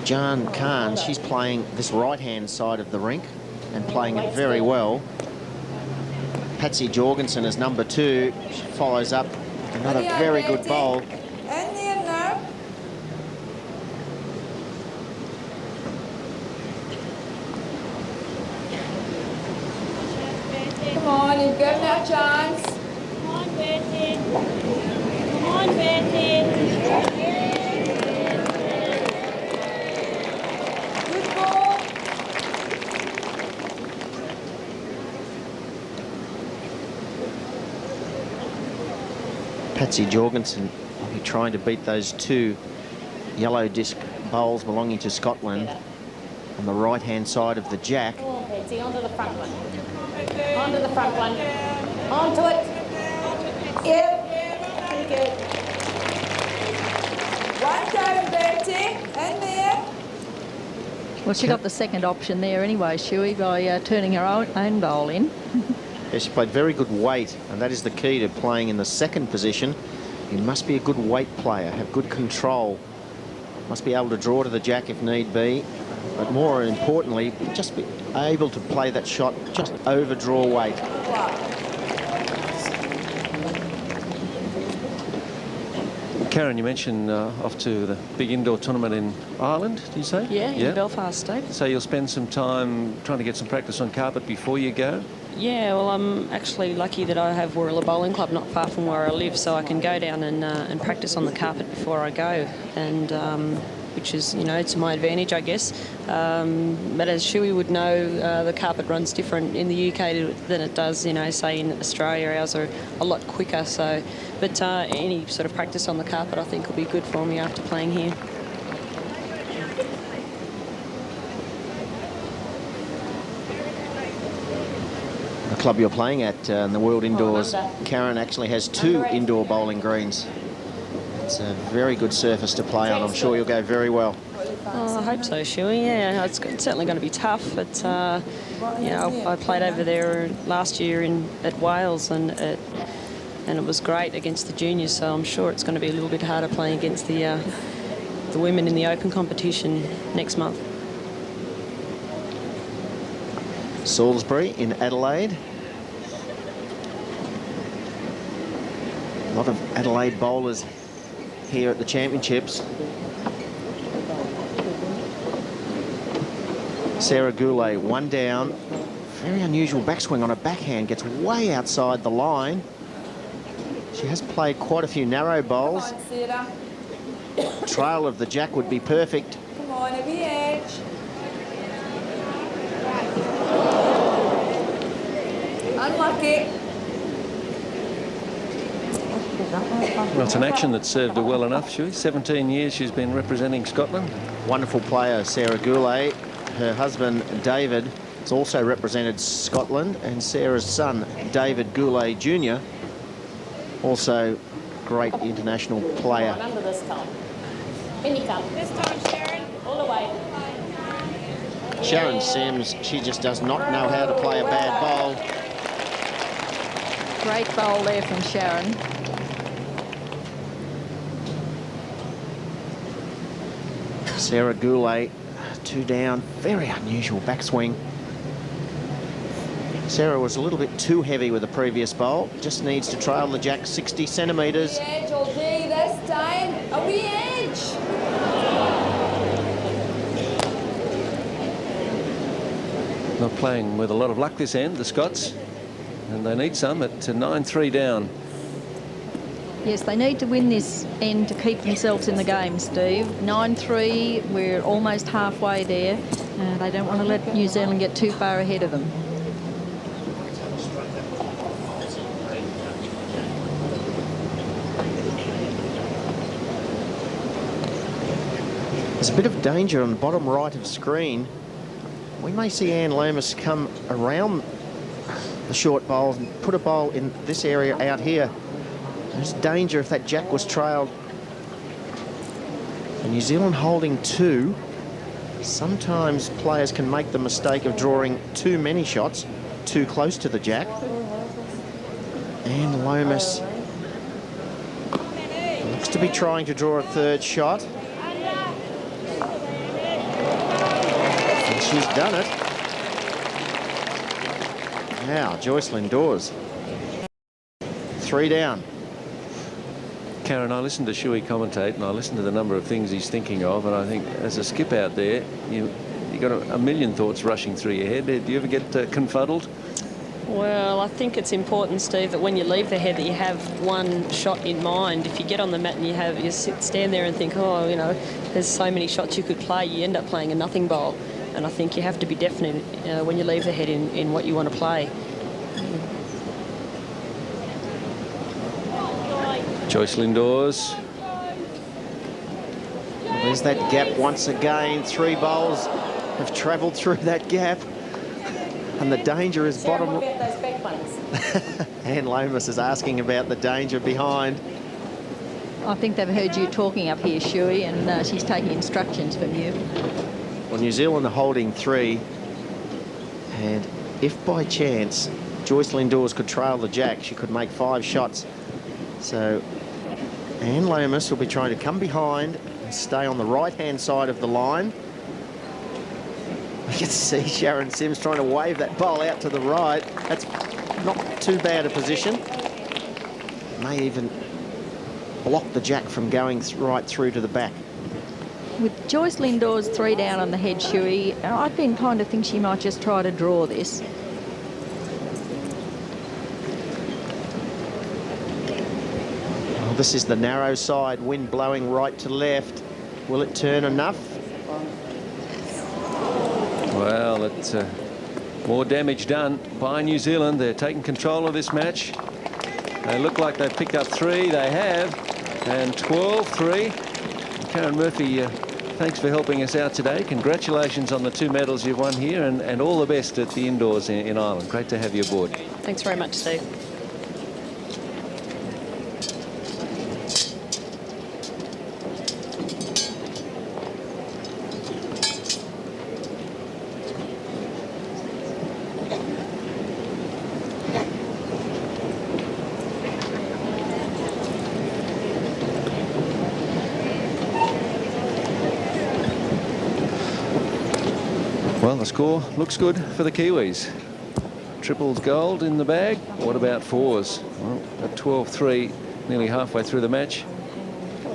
Jan Khan, she's playing this right-hand side of the rink and playing it very well. Patsy Jorgensen is number 2. She follows up another very good bowl. And there now. Come on, you've got that chance. Come on, Bertie. Come on, Bertie. Good ball. Patsy Jorgensen will be trying to beat those 2 yellow disc bowls belonging to Scotland on the right-hand side of the jack. Come on, Patsy, onto the front one. Onto the front one. Onto it. Yep. Pretty good. One down, Bertie. And there. Well, she got the second option there anyway, Shuey, by turning her own bowl in. Yeah, she played very good weight, and that is the key to playing in the second position. You must be a good weight player, have good control. Must be able to draw to the jack if need be, but more importantly, just be able to play that shot, just overdraw weight. Karen, you mentioned off to the big indoor tournament in Ireland, did you say? Yeah, in Belfast State. So you'll spend some time trying to get some practice on carpet before you go? Yeah, well, I'm actually lucky that I have Gourlay Bowling Club not far from where I live, so I can go down and practice on the carpet before I go, and which is, you know, to my advantage, I guess. But as Shuey would know, the carpet runs different in the UK than it does, you know, say in Australia. Ours are a lot quicker, so. But any sort of practice on the carpet, I think, will be good for me after playing here. The club you're playing at in the World Indoors, Karen, actually has 2 indoor bowling greens. It's a very good surface to play on. I'm sure you'll go very well. Oh, I hope so, Shuey. Yeah, it's certainly going to be tough. But you know, I played over there last year at Wales, and it was great against the juniors. So I'm sure it's going to be a little bit harder playing against the women in the Open competition next month. Salisbury in Adelaide. A lot of Adelaide bowlers here at the championships. Sarah Goulet, 1 down. Very unusual backswing on a backhand, gets way outside the line. She has played quite a few narrow bowls. Trail of the jack would be perfect. Come on, over the edge. Unlucky. Well, it's an action that served her well enough, Shuey. 17 years she's been representing Scotland. Wonderful player, Sarah Goulet. Her husband, David, has also represented Scotland, and Sarah's son, David Goulet Jr., also great international player. Remember this time. In you come. This time, Sharon. All the way. Sharon Sims, she just does not know how to play a bad bowl. Great bowl there from Sharon. Sarah Goulet, 2 down, very unusual backswing. Sarah was a little bit too heavy with the previous bowl, just needs to trail the jack 60 centimetres. Edge all day this time. Over the edge. Not playing with a lot of luck this end, the Scots, and they need some at 9-3 down. Yes, they need to win this end to keep themselves in the game, Steve. 9-3, we're almost halfway there. They don't want to let New Zealand get too far ahead of them. There's a bit of danger on the bottom right of screen. We may see Anne Lomas come around the short bowls and put a bowl in this area out here. There's danger if that jack was trailed. And New Zealand holding 2. Sometimes players can make the mistake of drawing too many shots too close to the jack. And Lomas looks to be trying to draw a 3rd shot. And she's done it. Now, Joyce Lindores. 3 down. Karen, I listened to Shuey commentate, and I listened to the number of things he's thinking of, and I think as a skip out there, you got a million thoughts rushing through your head. Do you ever get confuddled? Well, I think it's important, Steve, that when you leave the head that you have one shot in mind. If you get on the mat and you stand there and think, oh, you know, there's so many shots you could play, you end up playing a nothing bowl. And I think you have to be definite when you leave the head in what you want to play. Joyce Lindores. Well, there's that gap once again. 3 bowls have travelled through that gap. And the danger is bottom. We'll get those back ones. Anne Lomas is asking about the danger behind. I think they've heard you talking up here, Shuey, and she's taking instructions from you. Well, New Zealand are holding 3. And if by chance Joyce Lindores could trail the jack, she could make 5 shots. So Anne Lomas will be trying to come behind and stay on the right-hand side of the line. You can see Sharon Sims trying to wave that bowl out to the right. That's not too bad a position. May even block the jack from going right through to the back. With Joyce Lindores 3 down on the head, Shuey, I'd be inclined to think she might just try to draw this. Well, this is the narrow side, wind blowing right to left. Will it turn enough? Well, it's more damage done by New Zealand. They're taking control of this match. They look like they've picked up 3. They have. And 12-3. Karen Murphy, thanks for helping us out today. Congratulations on the 2 medals you've won here, and all the best at the indoors in Ireland. Great to have you aboard. Thanks very much, Steve. Well, the score looks good for the Kiwis. Triples gold in the bag. What about 4s? Well, at 12-3, nearly halfway through the match.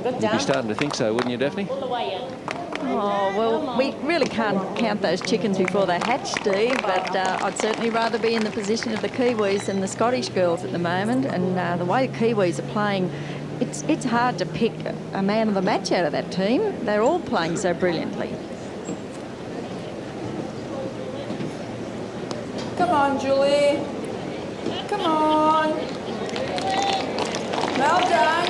You'd be starting to think so, wouldn't you, Daphne? Oh, well, we really can't count those chickens before they hatch, Steve, but I'd certainly rather be in the position of the Kiwis than the Scottish girls at the moment. And the way the Kiwis are playing, it's hard to pick a man of the match out of that team. They're all playing so brilliantly. Come on, Julie. Come on. Well done.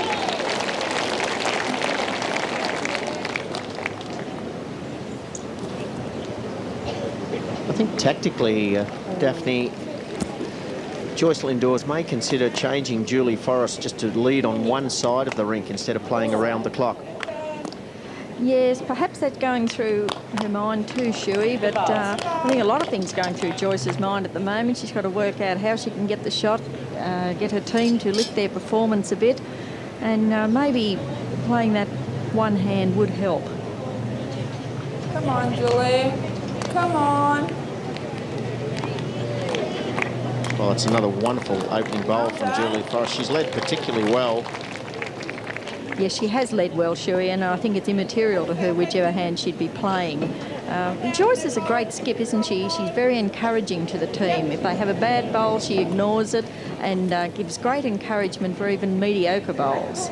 I think tactically, Daphne, Joyce Lindores may consider changing Julie Forrest just to lead on one side of the rink instead of playing around the clock. Yes, perhaps that's going through her mind too, Shuey, but I think a lot of things going through Joyce's mind at the moment. She's got to work out how she can get the shot, get her team to lift their performance a bit, and maybe playing that one hand would help. Come on, Julie. Come on. Well, it's another wonderful opening bowl from Julie Forrest. She's led particularly well. Yes, she has led well, Shuey, and I think it's immaterial to her whichever hand she'd be playing. Joyce is a great skip, isn't she? She's very encouraging to the team. If they have a bad bowl, she ignores it and gives great encouragement for even mediocre bowls.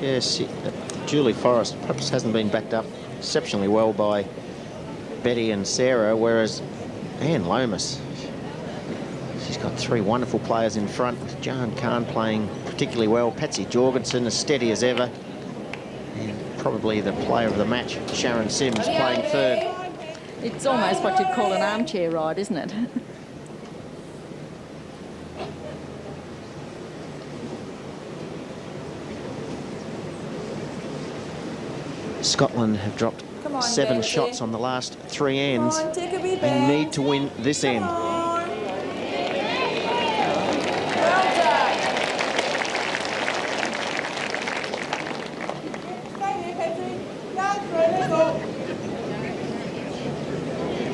Yes, Julie Forrest perhaps hasn't been backed up exceptionally well by Betty and Sarah, whereas Anne Lomas, she's got 3 wonderful players in front. Sharon Khan playing particularly well. Patsy Jorgensen as steady as ever. And probably the player of the match, Sharon Sims, playing third. It's almost what you'd call an armchair ride, isn't it? Scotland have dropped 7 shots on the last 3 ends. They need to win this end.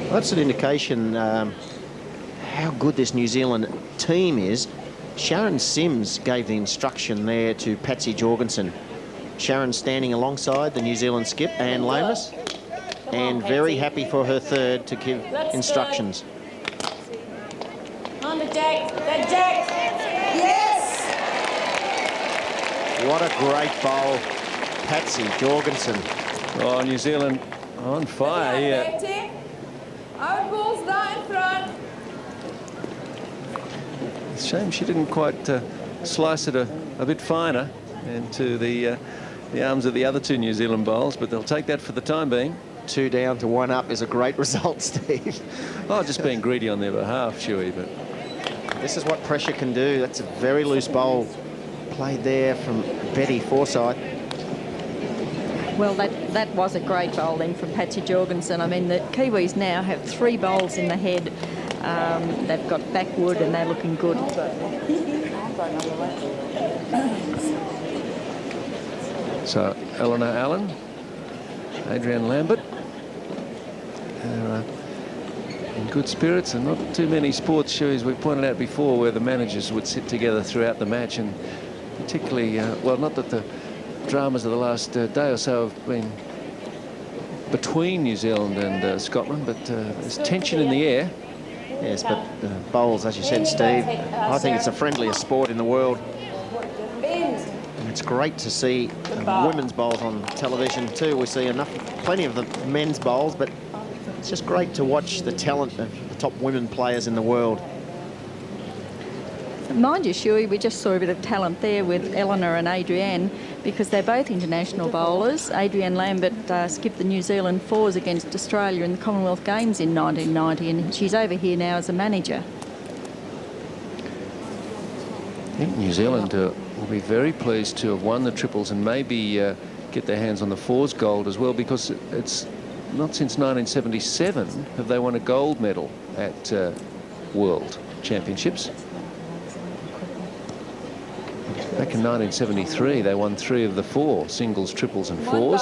That's an indication how good this New Zealand team is. Sharon Sims gave the instruction there to Patsy Jorgensen. Sharon standing alongside the New Zealand skip, Anne Lomas, and very happy for her third to give instructions. On the jack, the jack. Yes! What a great bowl, Patsy Jorgensen. Oh, New Zealand on fire here. Out balls that in front. It's a shame she didn't quite slice it a bit finer into the arms of the other 2 New Zealand bowls, but they'll take that for the time being. 2 down to 1 up is a great result, Steve. Oh, just being greedy on their behalf, Shuey, but this is what pressure can do. That's a very loose bowl played there from Betty Forsyth. Well, that was a great bowl then from Patsy Jorgensen. I mean, the Kiwis now have 3 bowls in the head. They've got backwood and they're looking good. So Eleanor Allen, Adrienne Lambert, in good spirits, and not too many sports shows we pointed out before where the managers would sit together throughout the match and particularly, well, not that the dramas of the last day or so have been between New Zealand and Scotland, but there's tension in the air. Yes, but bowls, as you said, Steve, I think it's the friendliest sport in the world. And it's great to see women's bowls on television too. We see plenty of the men's bowls, but it's just great to watch the talent of the top women players in the world. Mind you, Shuey, we just saw a bit of talent there with Eleanor and Adrienne, because they're both international bowlers. Adrienne Lambert skipped the New Zealand fours against Australia in the Commonwealth Games in 1990, and she's over here now as a manager. I think New Zealand will be very pleased to have won the triples and maybe get their hands on the fours gold as well, because it's not since 1977 have they won a gold medal at World Championships. Back in 1973, they won 3 of the 4 singles, triples and fours.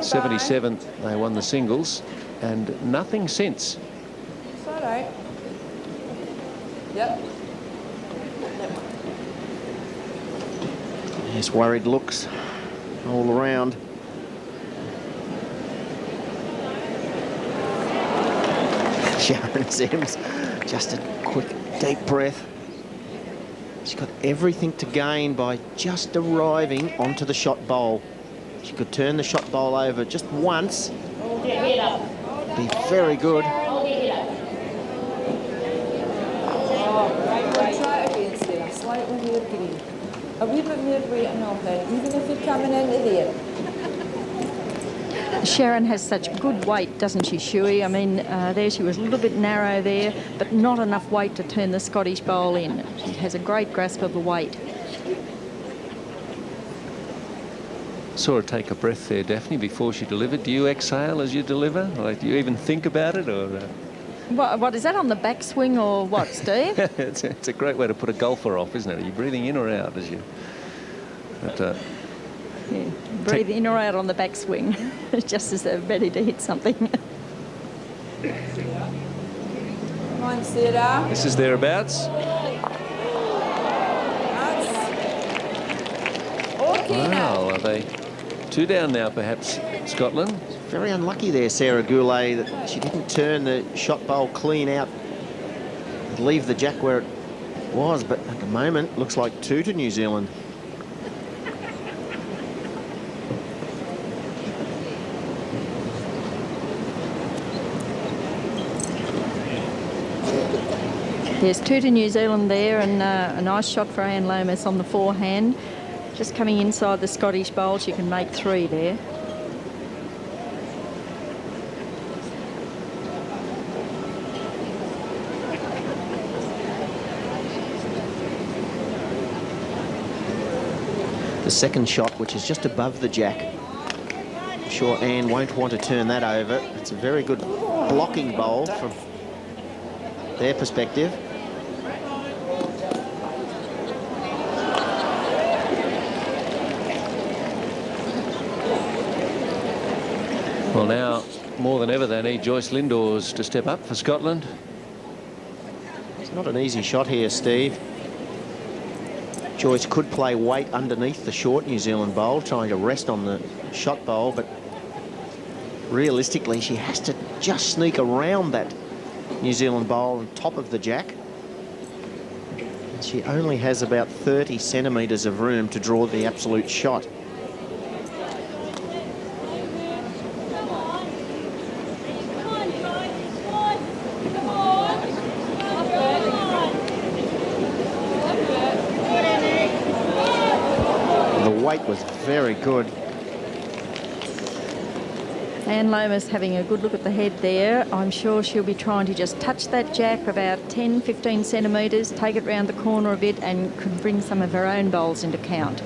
77, they won the singles, and nothing since. It's all right. Yep. Yes, worried looks all around. Sharon Sims, just a quick, deep breath. She's got everything to gain by just arriving onto the shot bowl. She could turn the shot bowl over just once. Be very good. Try it again, Sarah. Slightly more green. A wee bit more weight on off it, even if you're coming into there. Sharon has such good weight, doesn't she, Shuey? I mean, there she was a little bit narrow there, but not enough weight to turn the Scottish bowl in. She has a great grasp of the weight. Saw her take a breath there, Daphne, before she delivered. Do you exhale as you deliver? Like, do you even think about it? Or What is that, on the backswing or what, Steve? it's a great way to put a golfer off, isn't it? Are you breathing in or out as you... But, yeah, breathe in or out on the backswing, just as they're ready to hit something. Come on, Sarah. this is thereabouts. Okay now. Wow, are they 2 down now, perhaps, Scotland? Very unlucky there, Sarah Goulet, that she didn't turn the shot bowl clean out and leave the jack where it was, but at the moment, looks like 2 to New Zealand. There's 2 to New Zealand there, and a nice shot for Anne Lomas on the forehand. Just coming inside the Scottish bowl, she can make 3 there. The second shot, which is just above the jack. I'm sure Anne won't want to turn that over. It's a very good blocking bowl from their perspective. Well, now, more than ever, they need Joyce Lindores to step up for Scotland. It's not an easy shot here, Steve. Joyce could play weight underneath the short New Zealand bowl, trying to rest on the shot bowl, but realistically, she has to just sneak around that New Zealand bowl on top of the jack. She only has about 30 centimetres of room to draw the absolute shot. Was very good. Anne Lomas having a good look at the head there. I'm sure she'll be trying to just touch that jack about 10, 15 centimetres, take it round the corner a bit, and could bring some of her own bowls into count.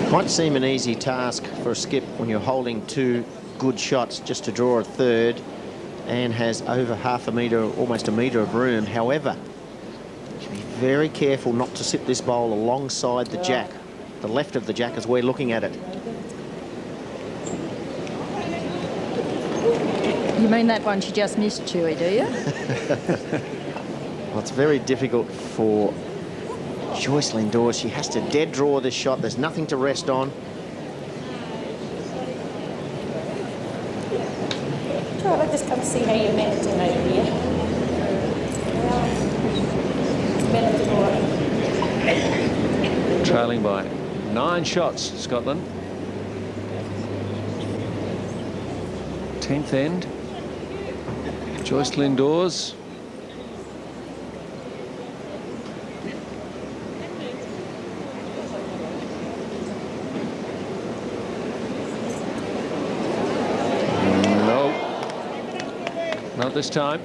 Might seem an easy task for a skip when you're holding 2 good shots just to draw a third. Anne has over half a metre, almost a metre of room. However, should be very careful not to sit this bowl alongside the jack, the left of the jack as we're looking at it. You mean that one she just missed, Chewy, do you? Well, it's very difficult for Joyce Lindores. She has to dead draw this shot. There's nothing to rest on. Sure, I'll just come see how you're managing over here. Trailing by 9 shots, Scotland. 10th end. Joyce Lindores. Not this time.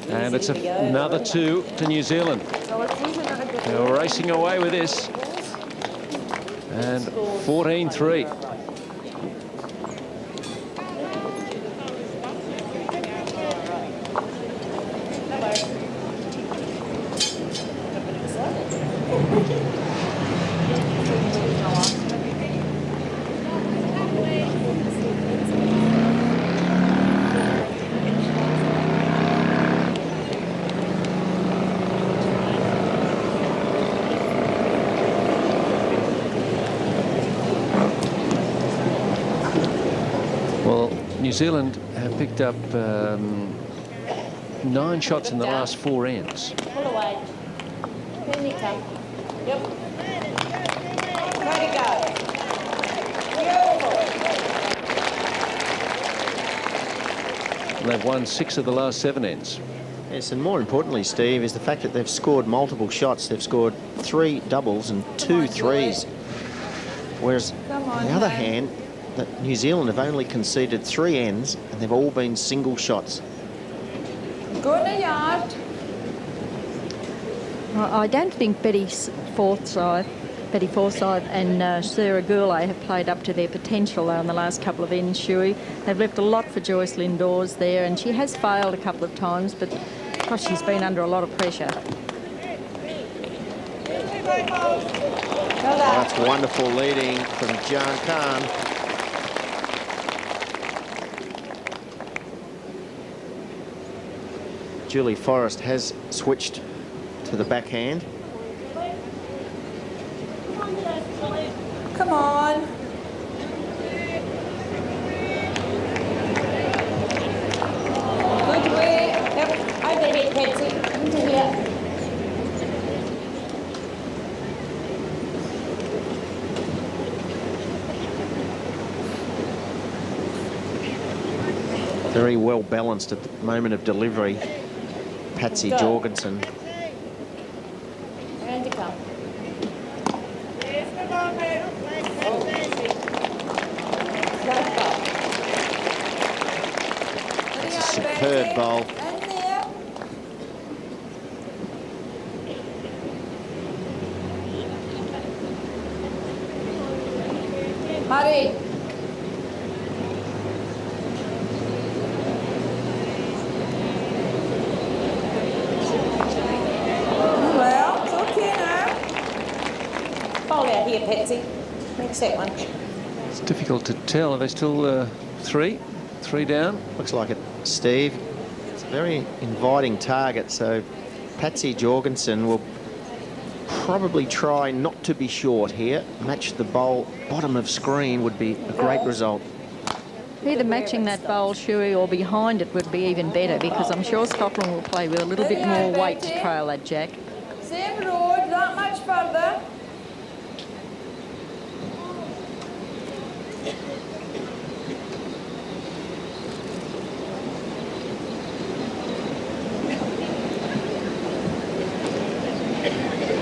And it's another 2 to New Zealand. They're racing away with this. And 14-3. New Zealand have picked up 9 shots in the last 4 ends. Pull away. Here they come. Yep. Way to go. And they've won 6 of the last 7 ends. Yes, and more importantly, Steve, is the fact that they've scored multiple shots. They've scored 3 doubles and 2 threes. Whereas, on the other hand, that New Zealand have only conceded 3 ends, and they've all been single shots. Go in the yard. I don't think Betty Forsyth and Sarah Gourlay have played up to their potential in the last couple of ends, Shuey. They've left a lot for Joyce Lindores there, and she has failed a couple of times, but gosh, she's been under a lot of pressure. That's wonderful leading from Jan Khan. Julie Forrest has switched to the backhand. Come on. Good way. Yep. Over here, Patsy. Into here. Very well balanced at the moment of delivery. Patsy Jorgensen. And to come. That's a superb bowl. Hurry. Here, Patsy. Next that one. It's difficult to tell. Are they still 3 down? Looks like it, Steve. It's a very inviting target, so Patsy Jorgensen will probably try not to be short here. Match the bowl bottom of screen would be a great result. Either matching that bowl, Shuey, or behind it would be even better, because I'm sure Scotland will play with a little bit more weight to trail that jack. Same road, not much further.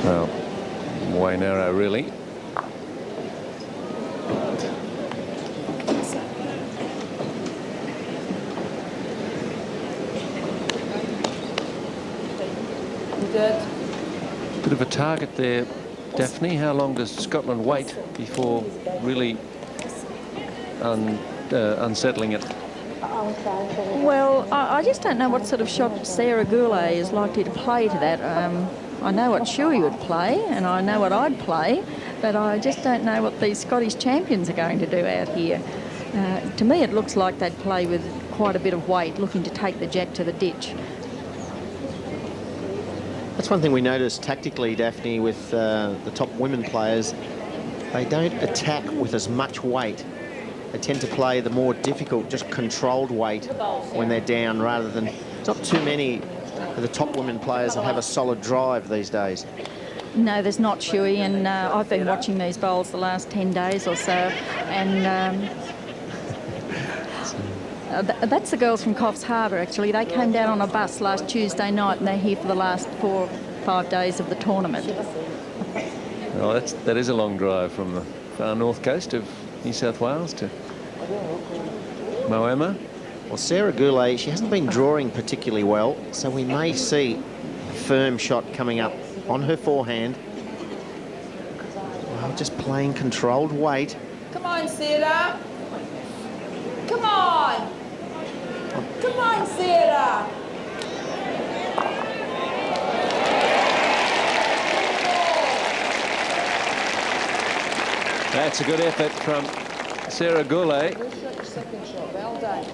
Well, way narrow, really. Good. Bit of a target there, Daphne. How long does Scotland wait before really unsettling it? Well, I just don't know what sort of shot Sarah Goulet is likely to play to that. I know what Shuey would play, and I know what I'd play, but I just don't know what these Scottish champions are going to do out here. To me, it looks like they'd play with quite a bit of weight, looking to take the jack to the ditch. That's one thing we noticed tactically, Daphne, with the top women players. They don't attack with as much weight. They tend to play the more difficult, just controlled weight when they're down, rather than... It's not too many of the top women players that have a solid drive these days. No, there's not, Shuey, and I've been watching these bowls the last 10 days or so, and that's the girls from Coffs Harbour, actually. They came down on a bus last Tuesday night, and they're here for the last 4 or 5 days of the tournament. Well, that is a long drive from the far north coast of New South Wales to Moama. Well, Sarah Goulet, she hasn't been drawing particularly well, so we may see a firm shot coming up on her forehand. Well, just playing controlled weight. Come on, Sarah. Come on. Come on, Sarah. That's a good effort from Sarah Goulet. Second shot. Well done.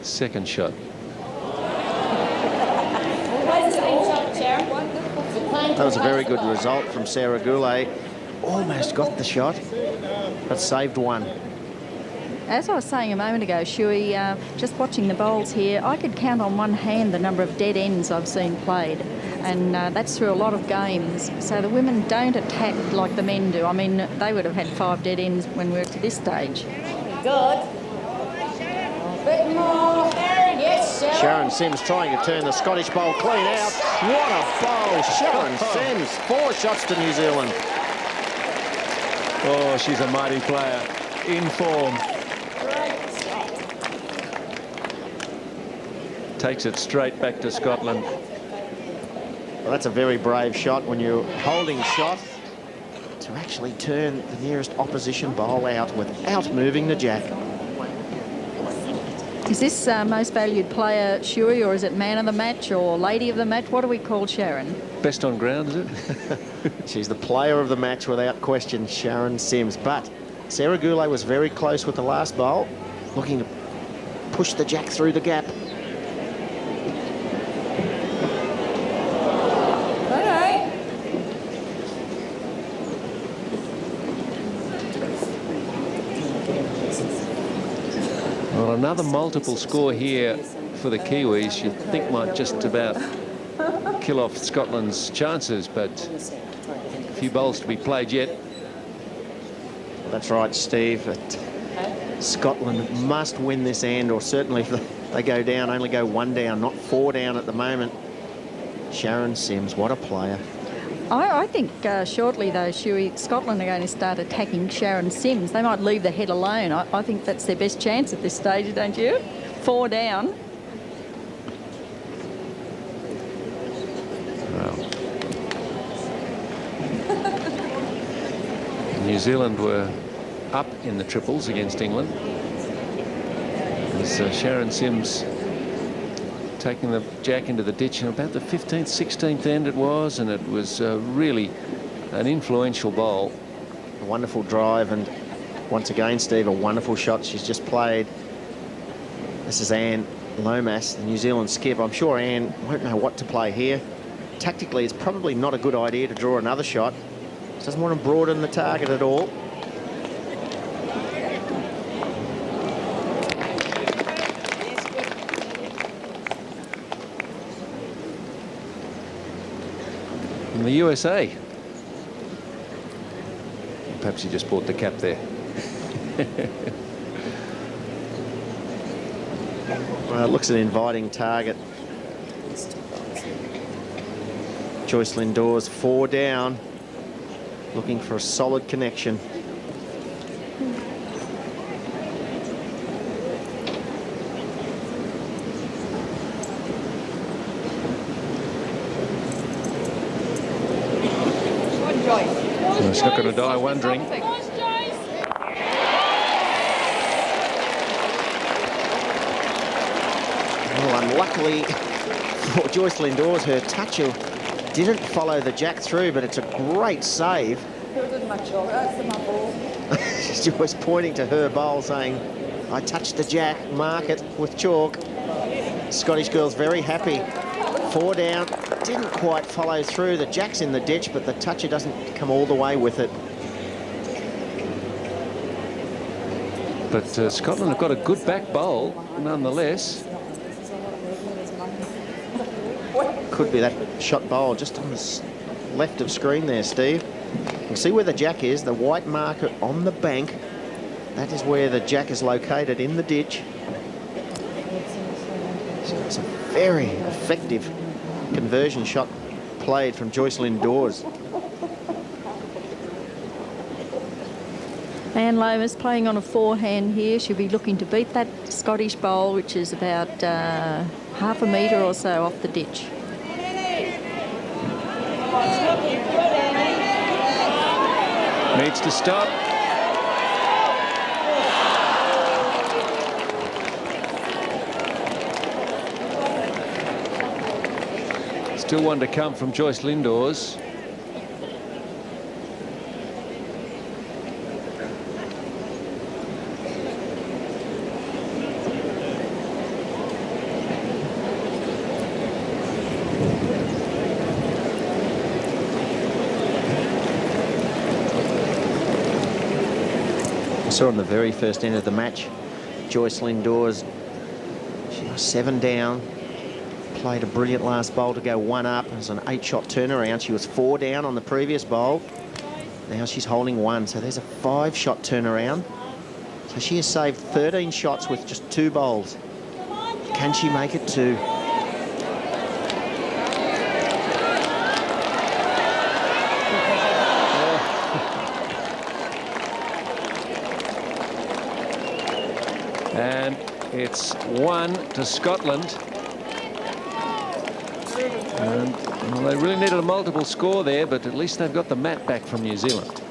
Second shot. That was a very good result from Sarah Goulet. Almost got the shot, but saved one. As I was saying a moment ago, Shuey, just watching the bowls here, I could count on one hand the number of dead ends I've seen played, and that's through a lot of games. So the women don't attack like the men do. I mean, they would have had 5 dead ends when we were to this stage. Good. Bit more. Yes, Sharon. Sharon Sims trying to turn the Scottish bowl clean out. What a bowl, Sharon Sims. 4 shots to New Zealand. Oh, she's a mighty player, in form. Takes it straight back to Scotland. Well, that's a very brave shot when you're holding shot to actually turn the nearest opposition bowl out without moving the jack. Is this most valued player, Shuey, or is it man of the match or lady of the match? What do we call Sharon? Best on ground, is it? She's the player of the match without question, Sharon Sims. But Sarah Goulet was very close with the last bowl, looking to push the jack through the gap. Well, another multiple score here for the Kiwis, you think might just about kill off Scotland's chances, but a few bowls to be played yet. That's right, Steve. But Scotland must win this end, or certainly if they go down, only go 1 down, not 4 down at the moment. Sharon Sims, what a player. I think shortly, though, Shuey, Scotland are going to start attacking Sharon Sims. They might leave the head alone. I think that's their best chance at this stage, don't you? 4 down. Well, New Zealand were up in the triples against England. As Sharon Sims taking the jack into the ditch in about the 15th, 16th end it was, and it was really an influential bowl. A wonderful drive, and once again, Steve, a wonderful shot she's just played. This is Anne Lomas, the New Zealand skip. I'm sure Anne won't know what to play here. Tactically, it's probably not a good idea to draw another shot. She doesn't want to broaden the target at all. In the USA. Perhaps he just bought the cap there. Well, it looks an inviting target. Joyce Lindores 4 down, looking for a solid connection. Well, she's not going to die wondering. Well, unluckily for Joyce Lindores, her toucher didn't follow the jack through, but it's a great save. She's always pointing to her bowl saying, I touched the jack, mark it with chalk. Scottish girls very happy. 4 down, didn't quite follow through. The jack's in the ditch, but the toucher doesn't come all the way with it. But Scotland have got a good back bowl, nonetheless. Could be that shot bowl just on the left of screen there, Steve. You can see where the jack is, the white marker on the bank. That is where the jack is located, in the ditch. So it's a very effective conversion shot played from Joyce Lindores. And Lomas playing on a forehand here. She'll be looking to beat that Scottish bowl, which is about half a metre or so off the ditch. Needs to stop. Still one to come from Joyce Lindores. I saw on the very first end of the match, Joyce Lindores, she was 7 down, played a brilliant last bowl to go 1 up. It was an 8-shot turnaround. She was 4 down on the previous bowl. Now she's holding 1, so there's a 5-shot turnaround. So she has saved 13 shots with just 2 bowls. Can she make it 2? And it's 1 to Scotland. And, well, they really needed a multiple score there, but at least they've got the mat back from New Zealand.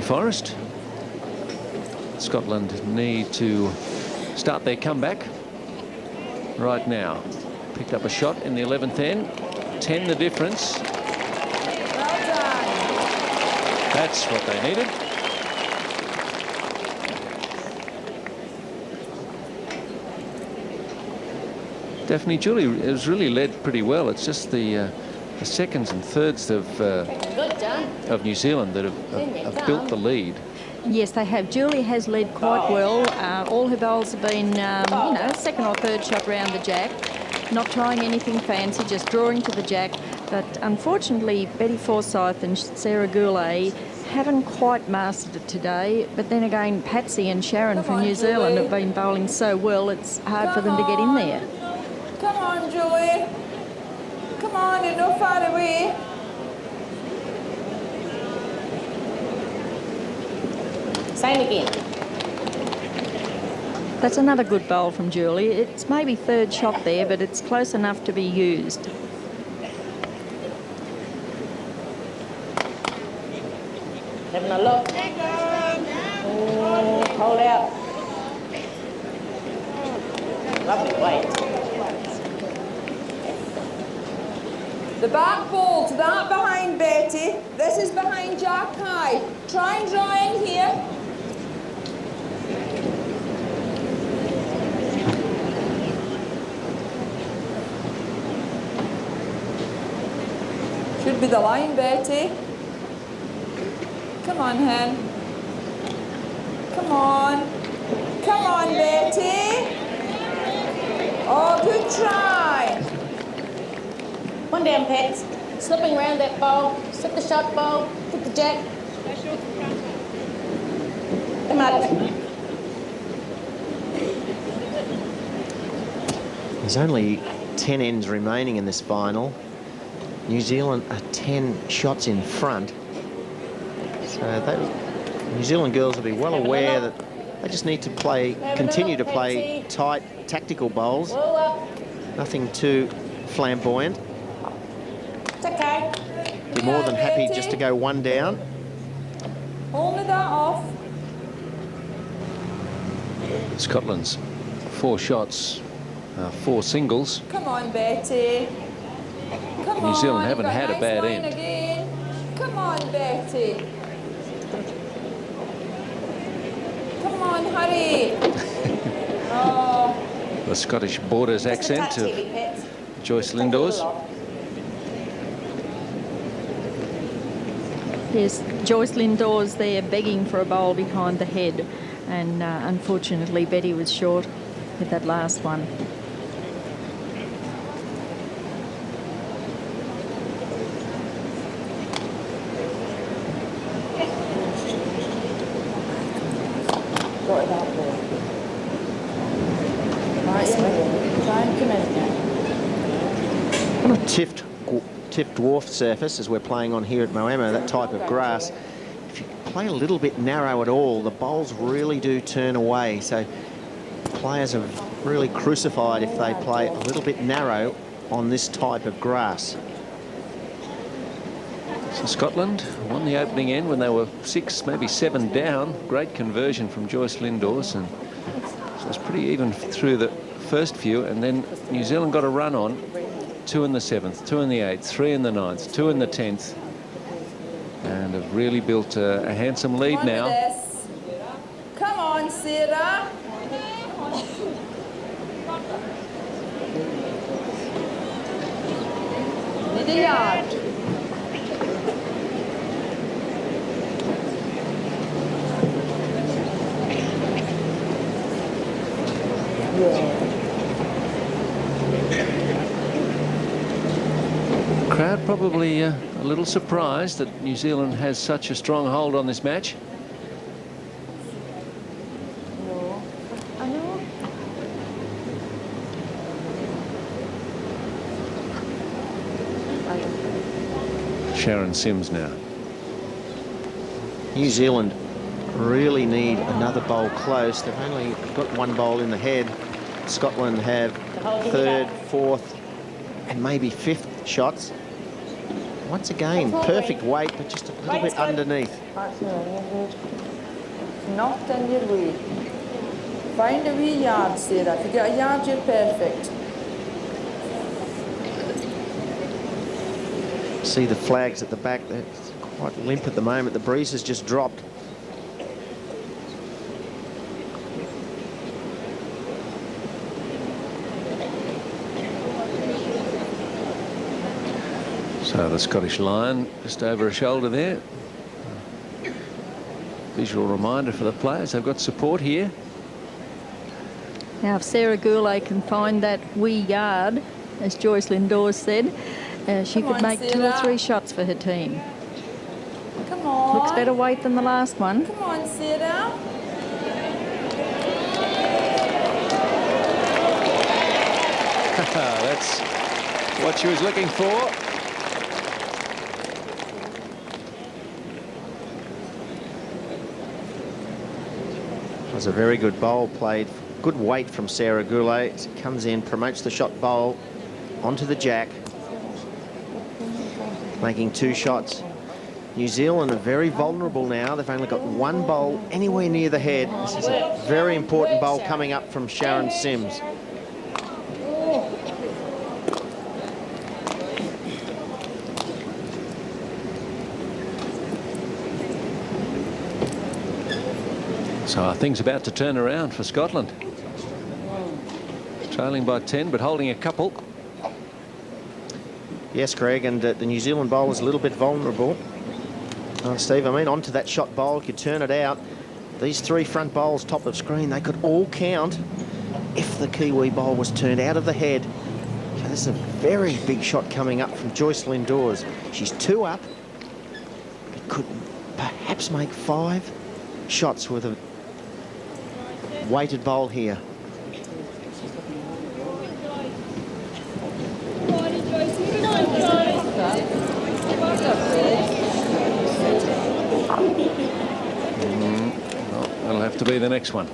Forrest. Scotland need to start their comeback right now. Picked up a shot in the 11th end. 10 the difference. That's what they needed. Definitely, Julie has really led pretty well. It's just the seconds and thirds of New Zealand that have built the lead. Yes, they have. Julie has led quite well. All her bowls have been, you know, 2nd or 3rd shot round the jack. Not trying anything fancy, just drawing to the jack. But unfortunately, Betty Forsyth and Sarah Goulet haven't quite mastered it today. But then again, Patsy and Sharon from New Zealand have been bowling so well, it's hard for them to get in there. Come on, Julie. Come on, you're not far away. Same again. That's another good bowl from Julie. It's maybe 3rd shot there, but it's close enough to be used. Having a look. Oh, hold out. Lovely weight. The back ball to that behind Betty. This is behind Jack High. Try and draw in here. Should be the line, Betty. Come on, hen. Come on. Come on, Betty. Oh, good try. 1 down, Pats. Slipping around that bowl. Slip the shot bowl. Put the jack. Come on. There's only 10 ends remaining in this final. New Zealand are 10 shots in front. So New Zealand girls will be well aware that they just need to continue to play tight, tactical bowls. Nothing too flamboyant. It's okay. Be more than happy just to go one down. Only that off. Scotland's 4 shots, 4 singles. Come on, Betty. Come New Zealand on, haven't you've got had a nice bad line end. Again. Come on, Betty. Come on, hurry. Oh. The Scottish Borders accent of Joyce Lindores. Yes, Joyce Lindores there begging for a bowl behind the head, and unfortunately Betty was short with that last one. Got it out there. Right, try and come in. On a tipped dwarf surface, as we're playing on here at Moama, that type of grass, if you play a little bit narrow at all, the bowls really do turn away. So players are really crucified if they play a little bit narrow on this type of grass. So Scotland won the opening end when they were 6, maybe 7 down. Great conversion from Joyce Lindores, and so it's pretty even through the first few, and then New Zealand got a run on. 2 in the 7th, 2 in the 8th, 3 in the 9th, 2 in the 10th, and have really built a handsome lead now. Come on, Sarah. Need a yard. Crowd probably a little surprised that New Zealand has such a strong hold on this match. Sharon Sims now. New Zealand really need another bowl close. They've only got 1 bowl in the head. Scotland have 3rd, 4th, and maybe 5th shots. Once again, perfect weight, but just a little bit underneath. That's not in your way. Find a wee yard, Sarah. If you get a yard, you're perfect. See the flags at the back. They're quite limp at the moment. The breeze has just dropped. So the Scottish line just over her shoulder there. Visual reminder for the players, they've got support here. Now, if Sarah Goulet can find that wee yard, as Joyce Lindores said, she could make 2 or 3 shots for her team. Come on. Looks better weight than the last one. Come on, Sarah. That's what she was looking for. It was a very good bowl played. Good weight from Sarah Goulet. Comes in, promotes the shot bowl onto the jack, making 2 shots. New Zealand are very vulnerable now. They've only got 1 bowl anywhere near the head. This is a very important bowl coming up from Sharon Sims. So things about to turn around for Scotland. Trailing by 10, but holding a couple. Yes, Greg, and the New Zealand bowl is a little bit vulnerable. Steve, I mean, onto that shot bowl, you turn it out. These 3 front bowls, top of screen, they could all count if the Kiwi bowl was turned out of the head. So this is a very big shot coming up from Joyce Lindores. She's 2 up. It could perhaps make 5 shots with a weighted bowl here. be the next one.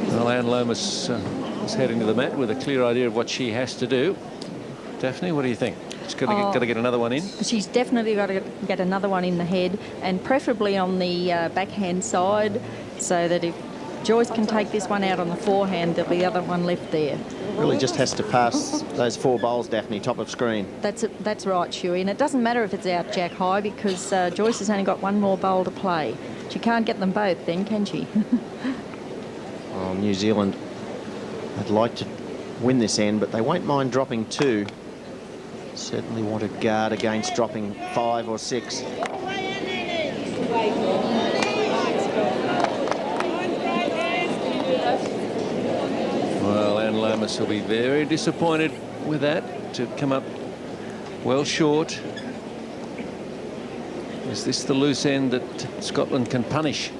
Well, Anne Lomas is heading to the mat with a clear idea of what she has to do. Daphne, what do you think? She's got to get another one in? She's definitely got to get another one in the head, and preferably on the backhand side, so that if Joyce can take this one out on the forehand, there'll be the other one left there. Really just has to pass those 4 bowls, Daphne, top of screen. That's right, Shuey, and it doesn't matter if it's out jack high, because Joyce has only got one more bowl to play. She can't get them both then, can she? Oh, New Zealand, I'd like to win this end, but they won't mind dropping 2. Certainly want to guard against dropping 5 or 6. Well, Anne Lomas will be very disappointed with that, to come up well short. Is this the loose end that Scotland can punish?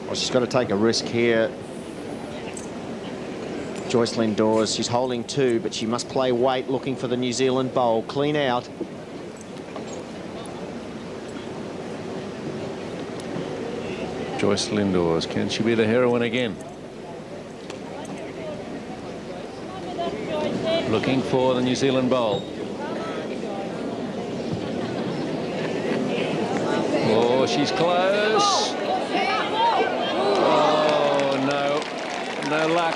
Well, she's got to take a risk here. Joyce Lindores, she's holding 2, but she must play weight, looking for the New Zealand bowl. Clean out. Joyce Lindores, can she be the heroine again? Looking for the New Zealand bowl. Oh, she's close. Oh, no. No luck.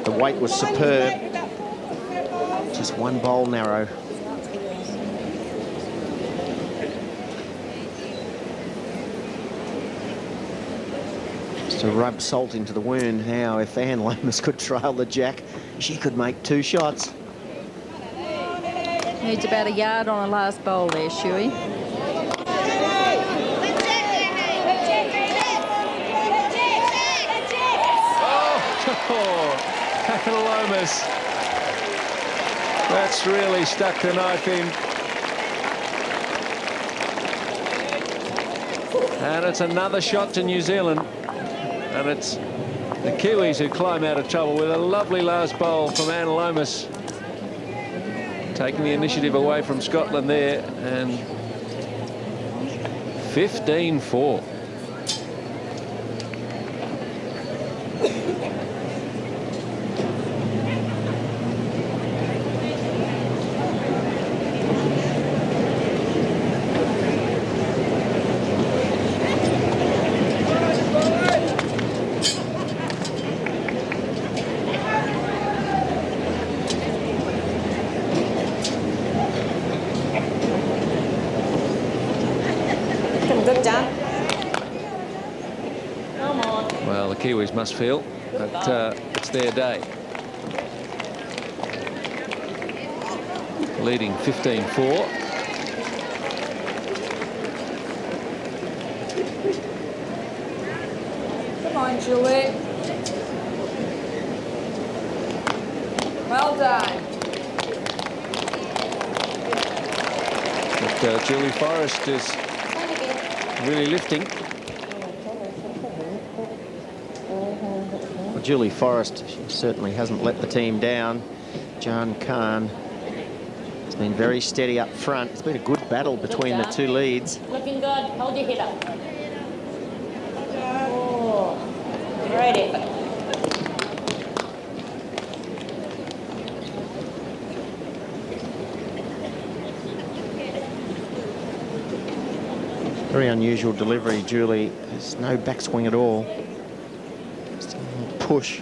The weight was superb. Just 1 bowl narrow. Just to rub salt into the wound now. If Anne Lomas could trail the jack, she could make 2 shots. Needs about a yard on the last bowl there, Shuey. Oh, Anne Lomas. That's really stuck the knife in. And it's another shot to New Zealand. And it's the Kiwis who climb out of trouble with a lovely last bowl from Anne Lomas. Taking the initiative away from Scotland there, and 15-4. Well, the Kiwis must feel that it's their day. Leading 15-4. Come on, Goulet. Well done. But Julie Forrest is really lifting. Well, Julie Forrest, she certainly hasn't let the team down. Jan Khan has been very steady up front. It's been a good battle between the 2 leads. Looking good. Hold your head up. Oh, great effort. Very unusual delivery, Julie. There's no backswing at all. Just a little push.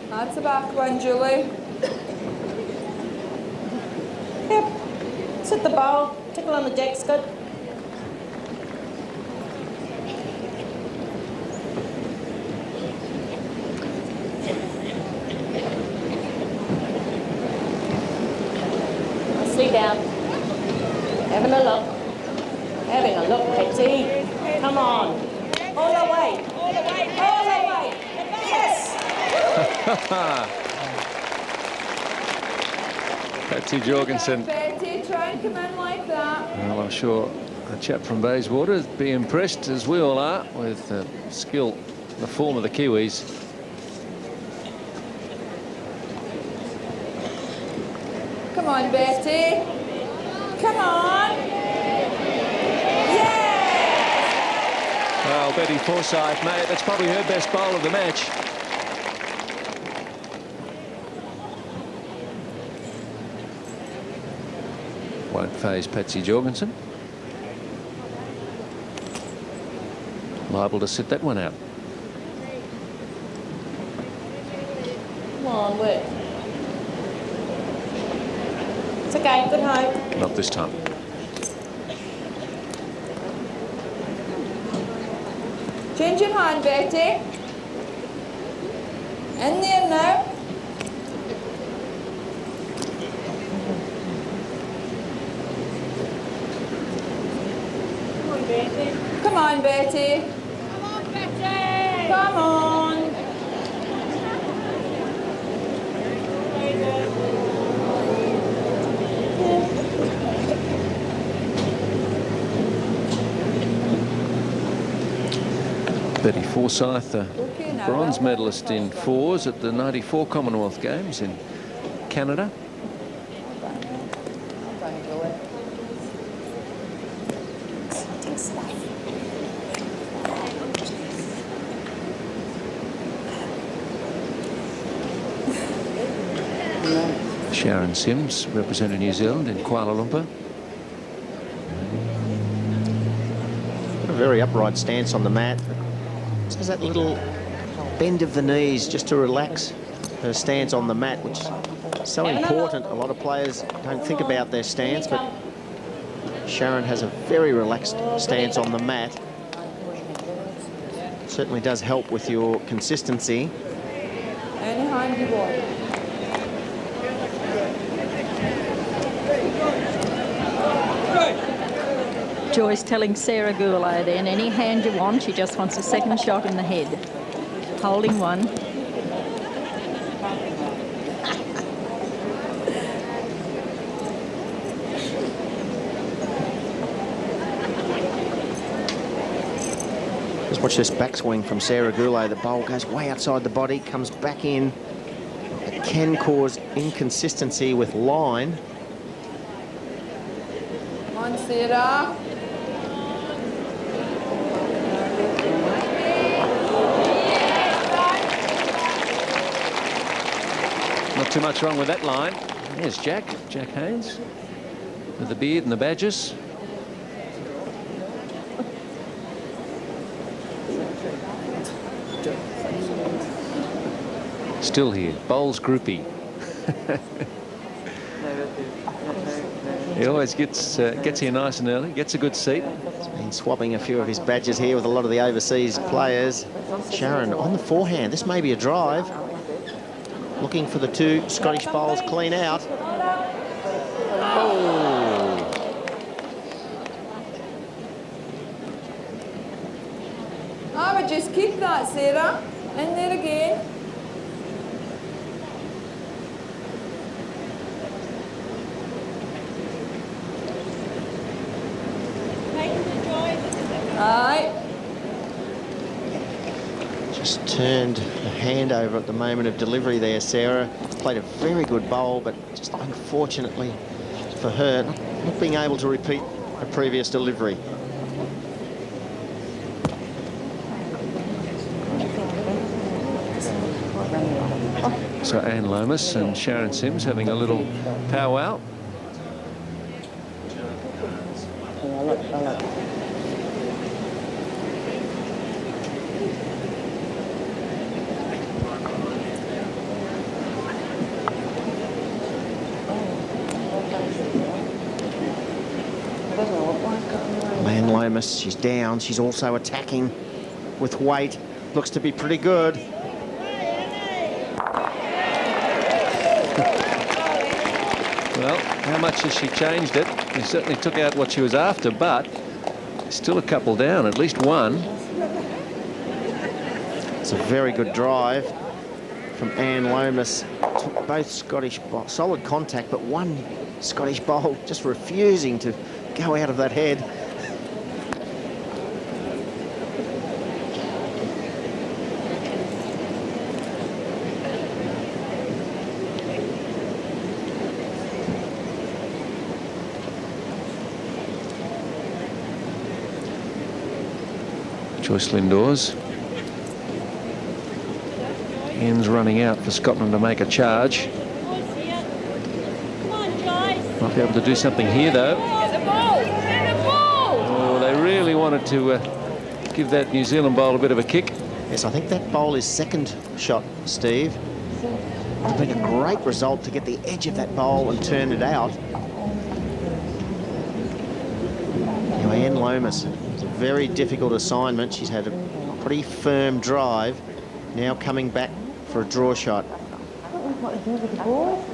That's the back one, Julie. Yep. Sit the bowl. Tickle on the deck's good. Sit down. Having a look. Having a look, Patsy. Come on. All the way. All the way. All the way. Yes. Patsy Jorgensen. Betty, try and come in like that. Well, I'm sure the chap from Bayswater would be impressed, as we all are, with the skill, the form of the Kiwis. Betty. Come on. Yeah! Well, Betty Forsyth, mate, that's probably her best bowl of the match. Won't phase Patsy Jorgensen. Liable to sit that one out. Come on, work. It's okay, good hope. Not this time. Change your hand, Betty. In there now. Come on, Betty. Come on, Betty. Come on. 30 Forsyth, the bronze medalist in fours at the '94 Commonwealth Games in Canada. Sharon Sims representing New Zealand in Kuala Lumpur. A very upright stance on the mat. Just that little bend of the knees just to relax her stance on the mat, which is so important. A lot of players don't think about their stance, but Sharon has a very relaxed stance on the mat. Certainly does help with your consistency. Any hand you want. Joyce telling Sarah Goulet then, any hand you want, she just wants a second shot in the head. Holding one. Just watch this backswing from Sarah Goulet. The bowl goes way outside the body, comes back in. It can cause inconsistency with line. Come on, Sarah. Not too much wrong with that line. There's Jack Haynes, with the beard and the badges. Still here, bowls groupie. He always gets here nice and early, gets a good seat. He's been swapping a few of his badges here with a lot of the overseas players. Sharon on the forehand. This may be a drive. Looking for the two Scottish bowls clean out. Oh. I would just keep that, Sarah. In there again. Aye. Just turned the hand over at the moment of delivery there, Sarah. Played a very good bowl, but just unfortunately for her, not being able to repeat a previous delivery. So Anne Lomas and Sharon Sims having a little powwow. Anne Lomas, she's down. She's also attacking with weight. Looks to be pretty good. Well, how much has she changed it? He certainly took out what she was after, but still a couple down, at least one. It's a very good drive from Anne Lomas. Took both Scottish solid contact, but one Scottish bowl just refusing to go out of that head. Joyce Lindores. Ends running out for Scotland to make a charge. Come on, Joyce. Might be able to do something here, though. Get the ball. Get the ball. Oh, they really wanted to give that New Zealand bowl a bit of a kick. Yes, I think that bowl is second shot, Steve. Would have been a great result to get the edge of that bowl and turn it out. Now, Anne Lomas, it's a very difficult assignment. She's had a pretty firm drive. Now coming back for a draw shot. What to do with the boys?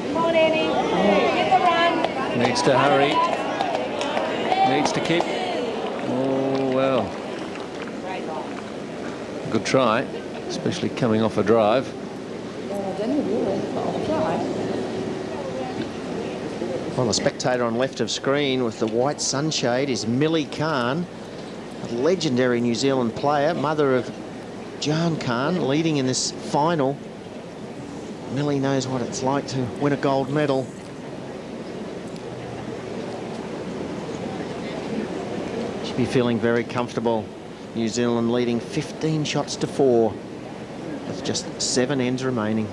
Come on, Annie. Get the run. Needs to hurry. Needs to keep. Oh, well. Good try, especially coming off a drive. Well, the spectator on left of screen with the white sunshade is Millie Khan, a legendary New Zealand player, mother of Jan Khan, leading in this final. Millie knows what it's like to win a gold medal. She'll be feeling very comfortable. New Zealand leading 15 shots to 4 with just 7 ends remaining.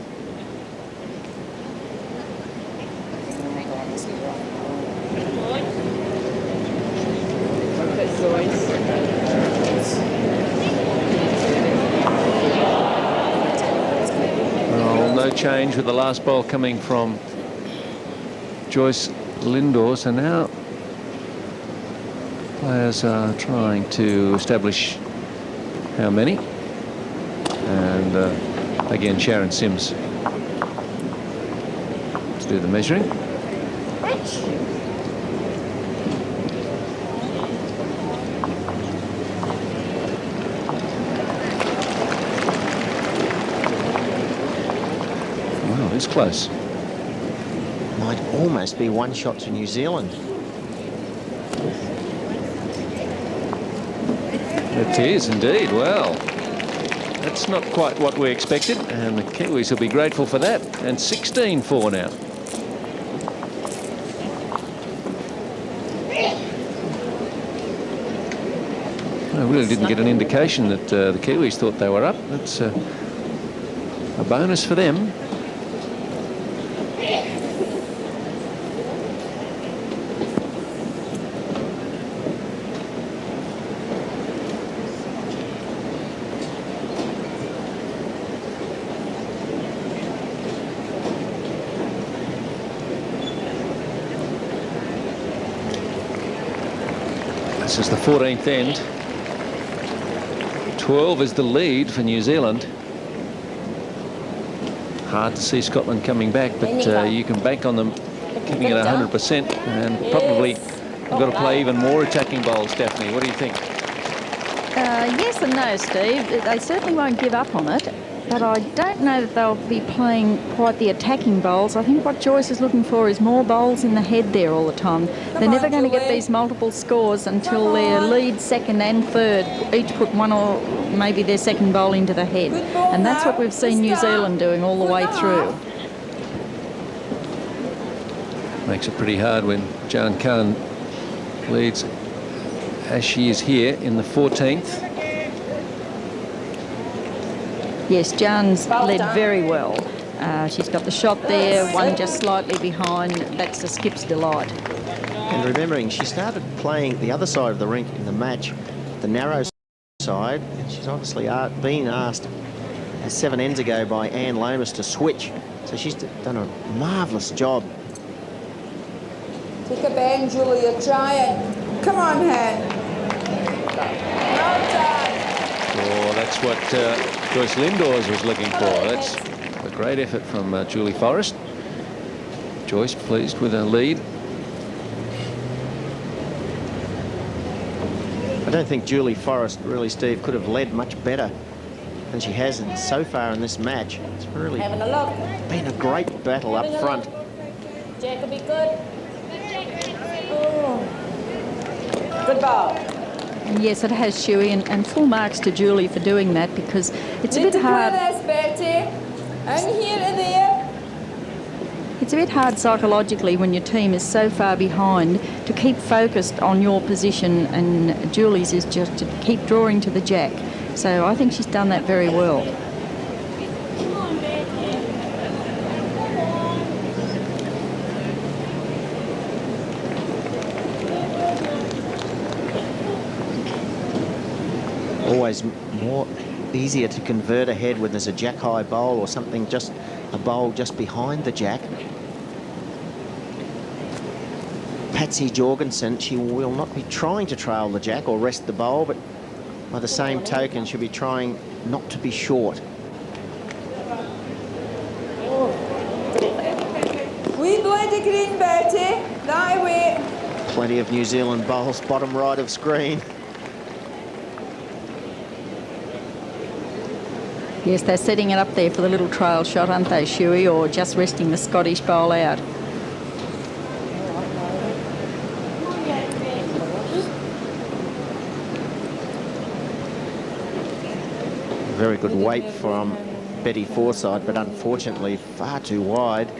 Well, no change with the last ball coming from Joyce Lindores, and now players are trying to establish how many. And again, Sharon Sims to do the measuring. Wow, it's close. Might almost be 1 shot to New Zealand. It is indeed. Well, that's not quite what we expected, and the Kiwis will be grateful for that. And 16-4 now. I really didn't get an indication that the Kiwis thought they were up. That's a bonus for them. This is the 14th end. 12 is the lead for New Zealand. Hard to see Scotland coming back, but you can bank on them giving it 100%, and probably they've got to play even more attacking bowls. Daphne, what do you think? Yes and no, Steve. They certainly won't give up on it, but I don't know that they'll be playing quite the attacking bowls. I think what Joyce is looking for is more bowls in the head there all the time. They're never going to get these multiple scores until their lead, second and third each put one or maybe their second bowl into the head. And that's what we've seen New Zealand doing all the way through. Makes it pretty hard when Jan Khan leads as she is here in the 14th. Yes, Jan's led very well. She's got the shot there, one just slightly behind. That's the skip's delight. And remembering, she started playing the other side of the rink in the match, the narrow side, and she's obviously been asked 7 ends ago by Anne Lomas to switch. So she's done a marvellous job. Take a bend, Julia, try it. Come on, Han. Oh, that's what Joyce Lindores was looking for. That's a great effort from Julie Forrest. Joyce pleased with her lead. I don't think Julie Forrest really, Steve, could have led much better than she has so far in this match. It's really Having a look. been a great battle up front. Jack will be good. Oh. Good ball. Yes, it has, Shuey, and full marks to Julie for doing that, because it's a bit hard. Betty. And here and there. It's a bit hard psychologically when your team is so far behind to keep focused on your position, and Julie's is just to keep drawing to the jack. So I think she's done that very well. Come on, Betty. Always more easier to convert ahead when there's a jack-high bowl or something, just a bowl just behind the jack. Patsy Jorgensen, she will not be trying to trail the jack or rest the bowl, but by the same token, she'll be trying not to be short. We play the green, Betty. That way. Plenty of New Zealand bowls, bottom right of screen. Yes, they're setting it up there for the little trail shot, aren't they, Shuey, or just resting the Scottish bowl out? Very good weight from Betty Forsyth, but unfortunately far too wide.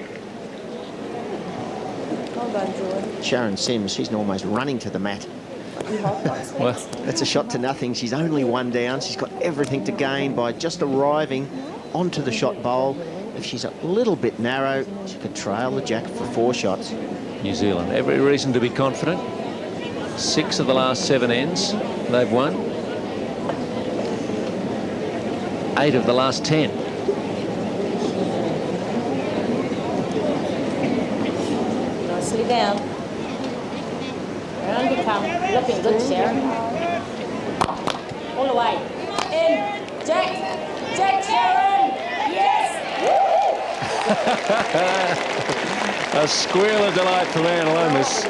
Sharon Sims, she's almost running to the mat. Well, That's a shot to nothing. She's only one down. She's got everything to gain by just arriving onto the shot bowl. If she's a little bit narrow, she could trail the jack for 4 shots. New Zealand, every reason to be confident. 6 of the last 7 ends they've won. 8 of the last 10. Nicely down. Round you come. Looking good, Sharon. All the way. In. Jack. Jack, Sharon. Yes. A squeal of delight from Anne Lomas.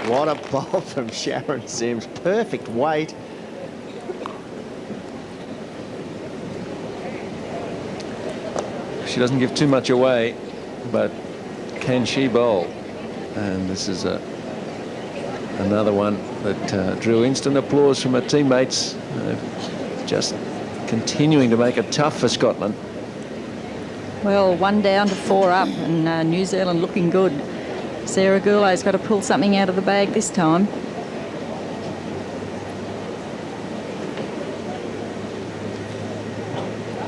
What a bowl from Sharon Sims. Perfect weight. She doesn't give too much away, but can she bowl? And this is another one that drew instant applause from her teammates. Just continuing to make it tough for Scotland. Well, 1 down to 4 up, and New Zealand looking good. Sarah Goulet's got to pull something out of the bag this time.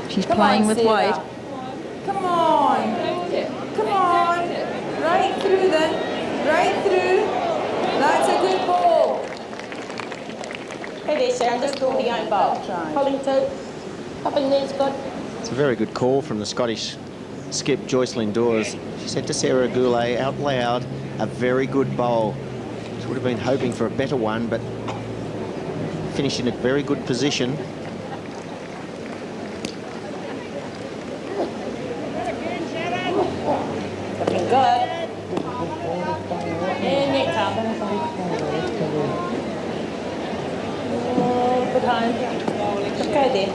She's playing with weight. Come on. Come on. Right through then. Right through. That's a good ball. Hey there, Sharon. Just go behind ball. Pulling toe. Up in there's good. It's a very good call from the Scottish skip, Joyce Lindores. She said to Sarah Goulet out loud, a very good bowl. She would have been hoping for a better one, but finished in a very good position. Looking good. In you come. Oh, behind. Okay there.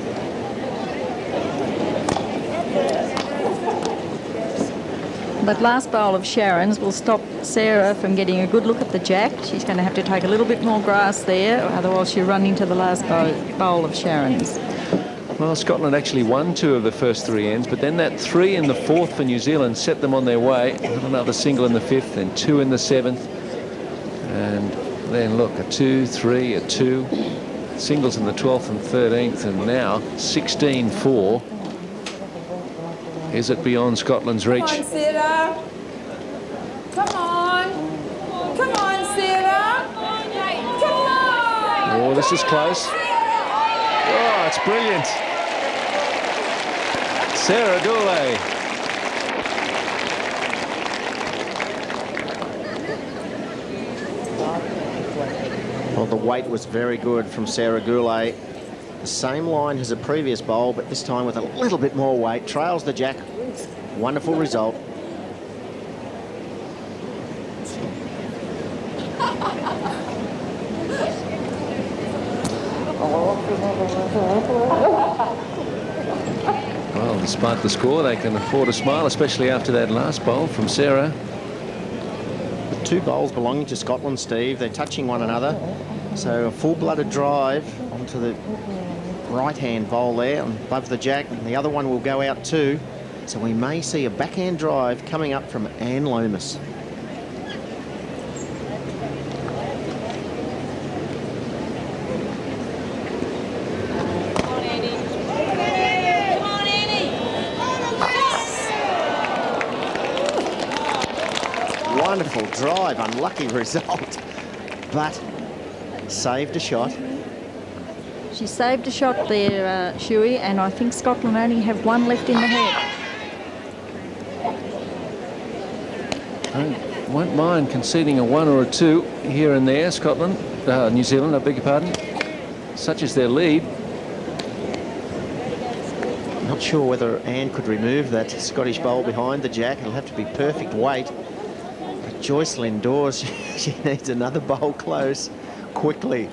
But last bowl of Sharon's will stop Sarah from getting a good look at the jack. She's going to have to take a little bit more grass there, otherwise she'll run into the last bowl of Sharon's. Well, Scotland actually won 2 of the first 3 ends, but then that 3 in the 4th for New Zealand set them on their way. Another single in the 5th, then 2 in the 7th. And then look, a 2, 3, a 2. Singles in the 12th and 13th, and now 16-4. Is it beyond Scotland's reach? Come on, Sarah. Come on. Come on, Sarah. Come on. Oh, this is close. Oh, it's brilliant. Sarah Goulet. Well, the weight was very good from Sarah Goulet. The same line as the previous bowl, but this time with a little bit more weight. Trails the jack. Wonderful result. Well, despite the score, they can afford a smile, especially after that last bowl from Sarah. The 2 bowls belonging to Scotland, Steve. They're touching one another. So a full-blooded drive onto the right-hand bowl there above the jack, and the other one will go out too. So we may see a backhand drive coming up from Anne Lomas. Wonderful drive, unlucky result, but saved a shot. She saved a shot there, Shuey, and I think Scotland only have one left in the head. I won't mind conceding a 1 or a 2 here and there, Scotland, New Zealand, I beg your pardon. Such is their lead. Not sure whether Anne could remove that Scottish bowl behind the jack. It'll have to be perfect weight. But Joyce Lindores, she needs another bowl close quickly.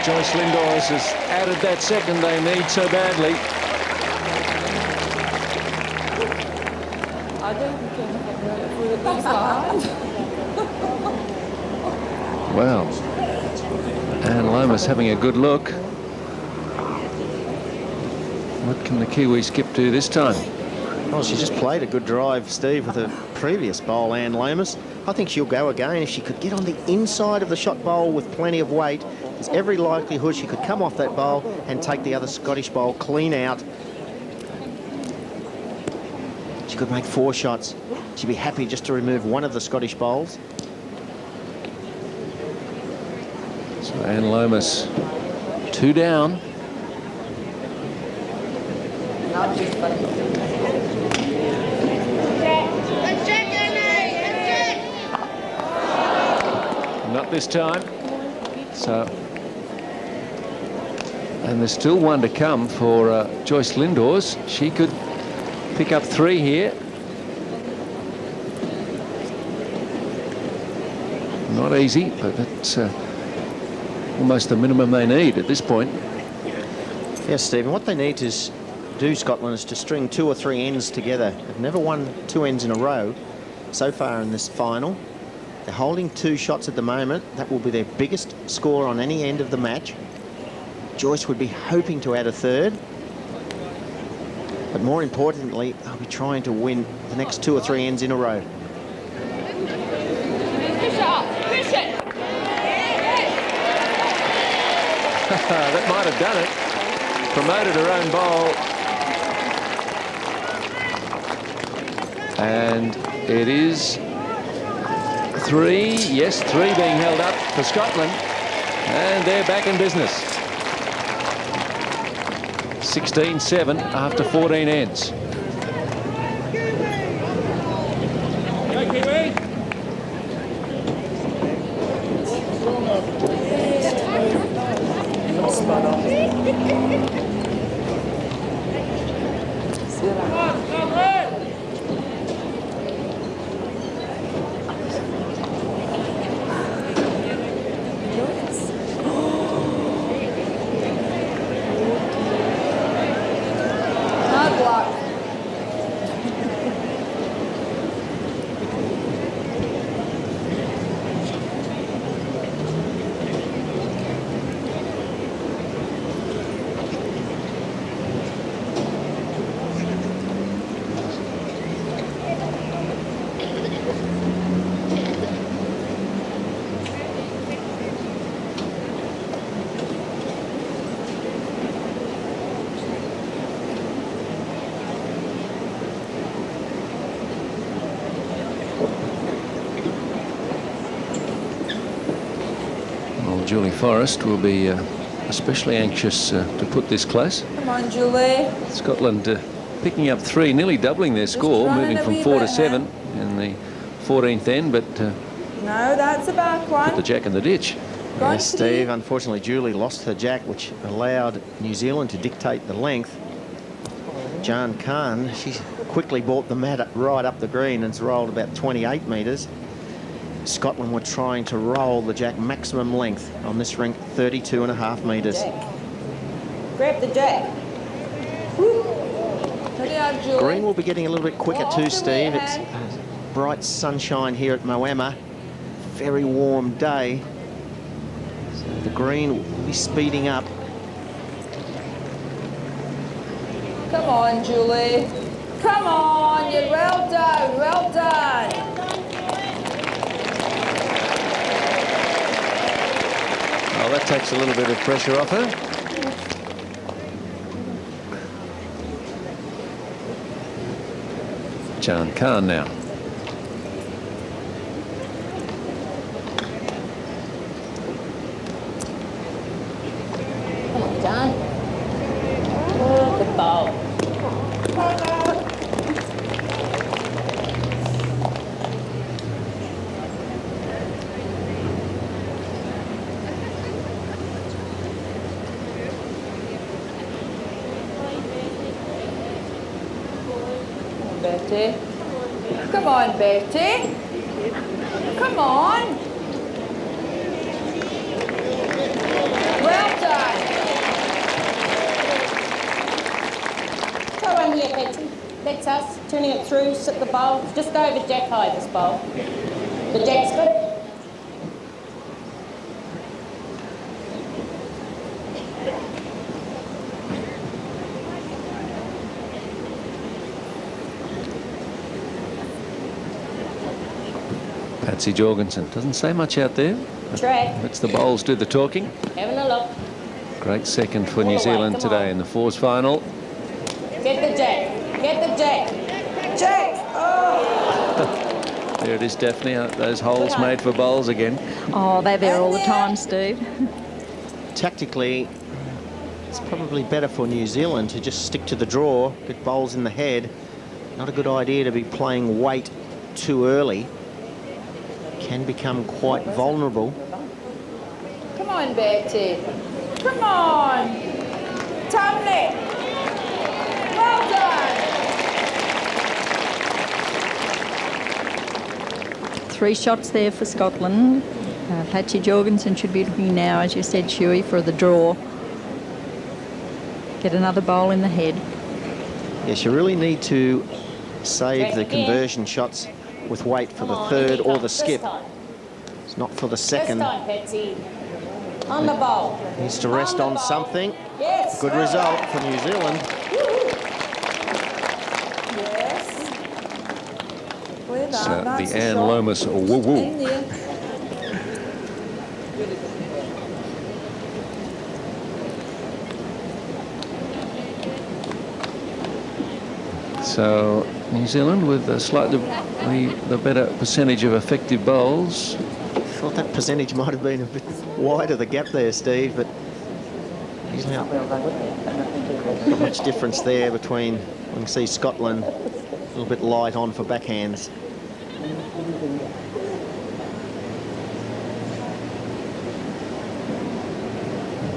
Joyce Lindores has added that second they need so badly. Wow. And Lomas having a good look. What can the Kiwi skip do this time? Well, she just played a good drive, Steve, with her previous bowl, Anne Lomas. I think she'll go again. If she could get on the inside of the shot bowl with plenty of weight, there's every likelihood she could come off that bowl and take the other Scottish bowl clean out. She could make 4 shots. She'd be happy just to remove one of the Scottish bowls. So Anne Lomas 2 down. Not this time. So, and there's still 1 to come for Joyce Lindores. She could pick up 3 here. Not easy, but that's almost the minimum they need at this point. Yes, Stephen, what they need to do, Scotland, is to string 2 or 3 ends together. They've never won 2 ends in a row so far in this final. They're holding 2 shots at the moment. That will be their biggest score on any end of the match. Joyce would be hoping to add a 3rd. But more importantly, they'll be trying to win the next 2 or 3 ends in a row. That might have done it. Promoted her own bowl. And it is 3. Yes, 3 being held up for Scotland. And they're back in business. 16-7 after 14 ends. Julie Forrest will be especially anxious to put this close. Come on, Julie. Scotland picking up 3, nearly doubling their score, moving from 4 to 7 in the 14th end, but no, that's a back one. put the jack in the ditch. Yes, Steve, unfortunately Julie lost her jack, which allowed New Zealand to dictate the length. Jan Khan, she quickly brought the mat right up the green and it's rolled about 28 metres. Scotland were trying to roll the jack maximum length on this rink, 32.5 metres. Grab the jack. Woo. now, Julie. Green will be getting a little bit quicker Off too, the Steve. wear It's hand. bright sunshine here at Moama. Very warm day. So the green will be speeding up. Come on, Julie. Come on, you're well done, well done. Oh, that takes a little bit of pressure off her. Sharon Khan now. Come on, John. Oh, good ball. Betty. Come on, Betty. Come on. Well done. Go on here, Patsy. That's us. Turning it through, sit the bowl. Just go over deck high, this bowl. The deck's good. Patsy Jorgensen. Doesn't say much out there. Track. Lets the bowls do the talking. Having a look. Great second for All New the way, Zealand come today on. in the fours final. Get the jack. Get the jack. Jack! Oh! There it is, Daphne. Those holes made for bowls again. Oh, they're there all the time, Steve. Tactically, it's probably better for New Zealand to just stick to the draw, get bowls in the head. Not a good idea to be playing weight too early. Can become quite vulnerable. Come on, Betty. Come on. Tomley. Well done. 3 shots there for Scotland. Patsy Jorgensen should be looking now, as you said, Shuey, for the draw. Get another bowl in the head. Yes, you really need to save the conversion shots with weight for the third or the skip. It's not for the second. This time, Patsy. On the bowl. Needs to rest on something. Yes. Good result for New Zealand. Yes. Well So done. That's the a Anne shot. Lomas woo-woo. In there. So New Zealand with a slightly the better percentage of effective bowls. Thought that percentage might have been a bit wider, the gap there, Steve, but usually not much difference there between, you can see Scotland a little bit light on for backhands.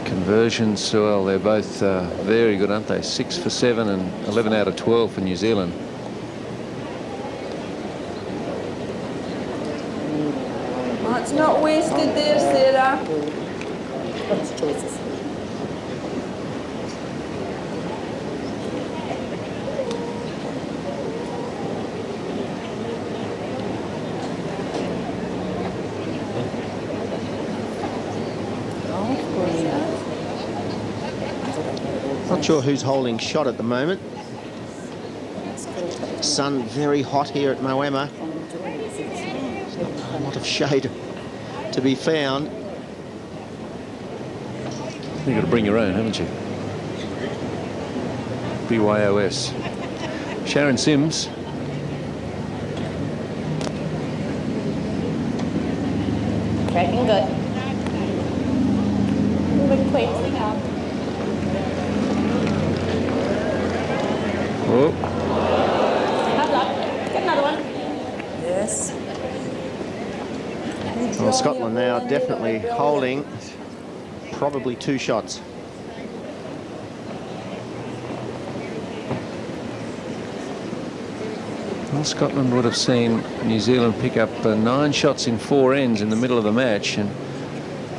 Conversions, well, they're both very good, aren't they? 6 for 7 and 11 out of 12 for New Zealand. Oh, it's not wasted there, Sarah. What's choices? Not sure who's holding shot at the moment. Sun very hot here at Moama. A lot of shade to be found. You've got to bring your own, haven't you? BYOS. Sharon Sims. Tracking good. Moving quick. Oh, Hard luck. Get another one. Yes. Well, Scotland now definitely holding probably 2 shots. well, Scotland would have seen New Zealand pick up 9 shots in 4 ends in the middle of the match, and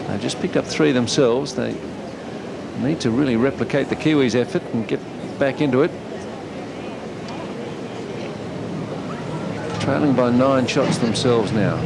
they've just picked up 3 themselves. They need to really replicate the Kiwis' effort and get back into it. trailing by 9 shots themselves now.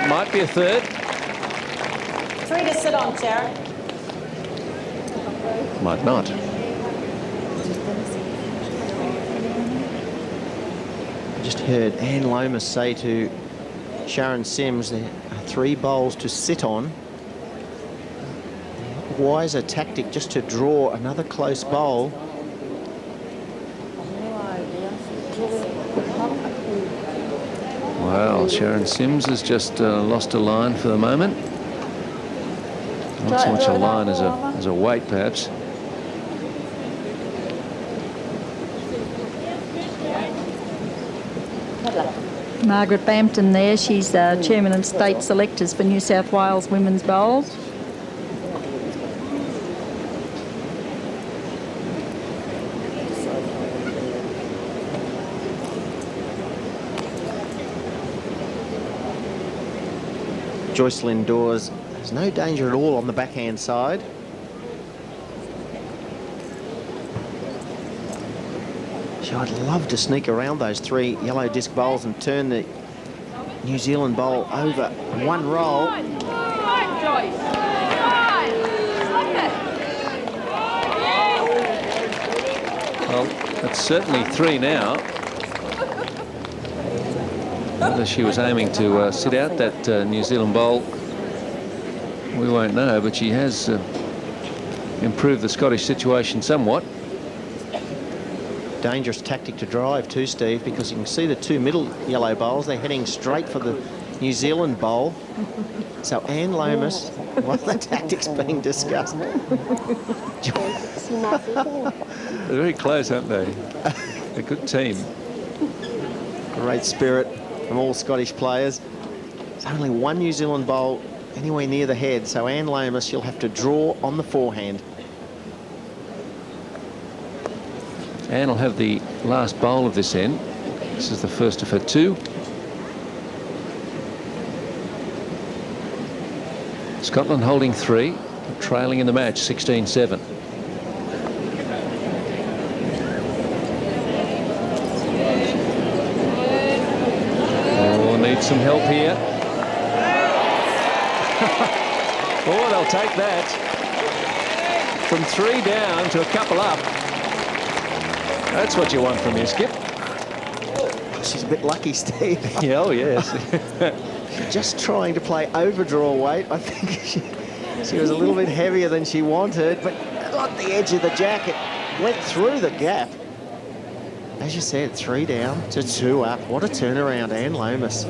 Might be a third. 3 to sit on, Sharon. Might not. I just heard Anne Lomas say to Sharon Sims there are 3 bowls to sit on. Wiser tactic just to draw another close bowl. Well, Sharon Sims has just lost a line for the moment. Not so much a line as a weight, perhaps. Margaret Bampton there. She's chairman of state selectors for New South Wales women's bowls. Joyce Lindores, there's no danger at all on the backhand side. I'd love to sneak around those 3 yellow disc bowls and turn the New Zealand bowl over one roll. Well, it's certainly 3 now. Whether she was aiming to sit out that New Zealand bowl, we won't know, but she has improved the Scottish situation somewhat. Dangerous tactic to drive too, Steve, because you can see the 2 middle yellow bowls, they're heading straight for the New Zealand bowl. So Anne Lomas, while the tactic's being discussed. They're very close, aren't they? A good team. Great spirit from all Scottish players. There's only 1 New Zealand bowl anywhere near the head, so Anne Lomas, she'll have to draw on the forehand. Anne will have the last bowl of this end. This is the first of her 2. Scotland holding 3, trailing in the match 16-7. Oh, needs some help here. Oh, they'll take that. From 3 down to a couple up. That's what you want from your skip. She's a bit lucky, Steve. Yeah, oh, yes. Just trying to play overdraw weight. I think she was a little bit heavier than she wanted, but got the edge of the jacket, went through the gap. As you said, 3 down to 2 up. What a turnaround, Anne Lomas.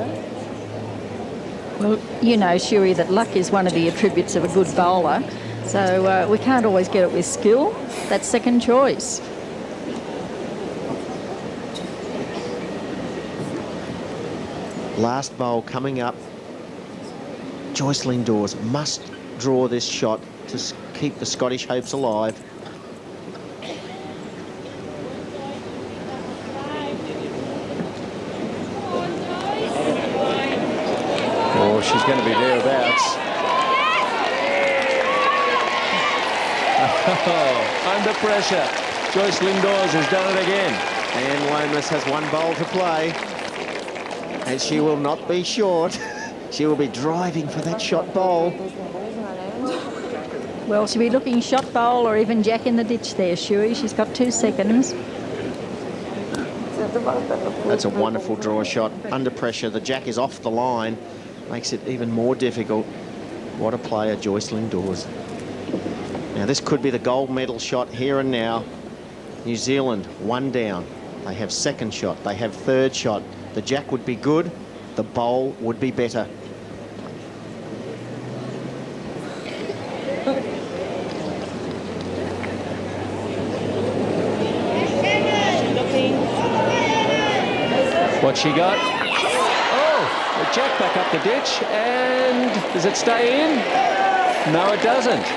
Well, you know, Shuey, that luck is one of the attributes of a good bowler, so we can't always get it with skill. That's second choice. Last bowl coming up. Joyce Lindores must draw this shot to keep the Scottish hopes alive. Oh, she's going to be thereabouts. Oh, under pressure. Joyce Lindores has done it again. Anne Lomas has 1 bowl to play. And she will not be short. She will be driving for that shot bowl. Well, she'll be looking shot bowl or even jack in the ditch there, Shuey. She's got 2 seconds. That's a wonderful draw shot. Under pressure, the jack is off the line. Makes it even more difficult. What a player, Joyce Lindores. Now, this could be the gold medal shot here and now. New Zealand, 1 down. They have 2nd shot. They have 3rd shot. The jack would be good, the bowl would be better. What she got? Oh, the jack back up the ditch, and does it stay in? No, it doesn't.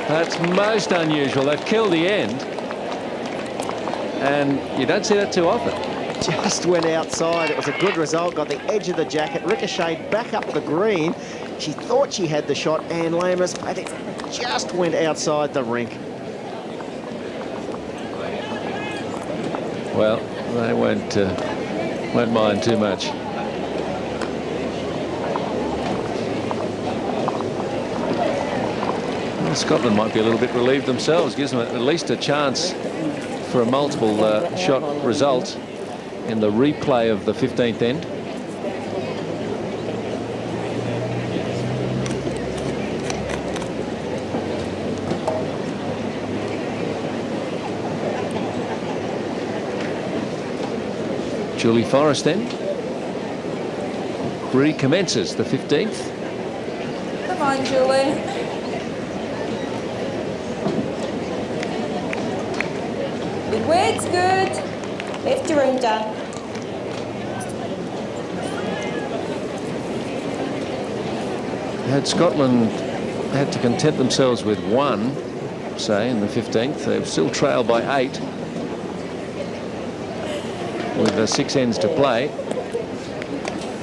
That's most unusual. They've killed the end. And you don't see that too often. Just went outside. It was a good result. Got the edge of the jacket, ricocheted back up the green. She thought she had the shot, Anne Lomas, but it just went outside the rink. Well, they won't mind too much. Well, Scotland might be a little bit relieved themselves. Gives them at least a chance for a multiple shot result in the replay of the 15th end. Julie Forrest then recommences the 15th. Come on, Julie. Good weight's good. Lift your room down. Had Scotland had to content themselves with one, say, in the 15th, they've still trailed by 8 with 6 ends to play.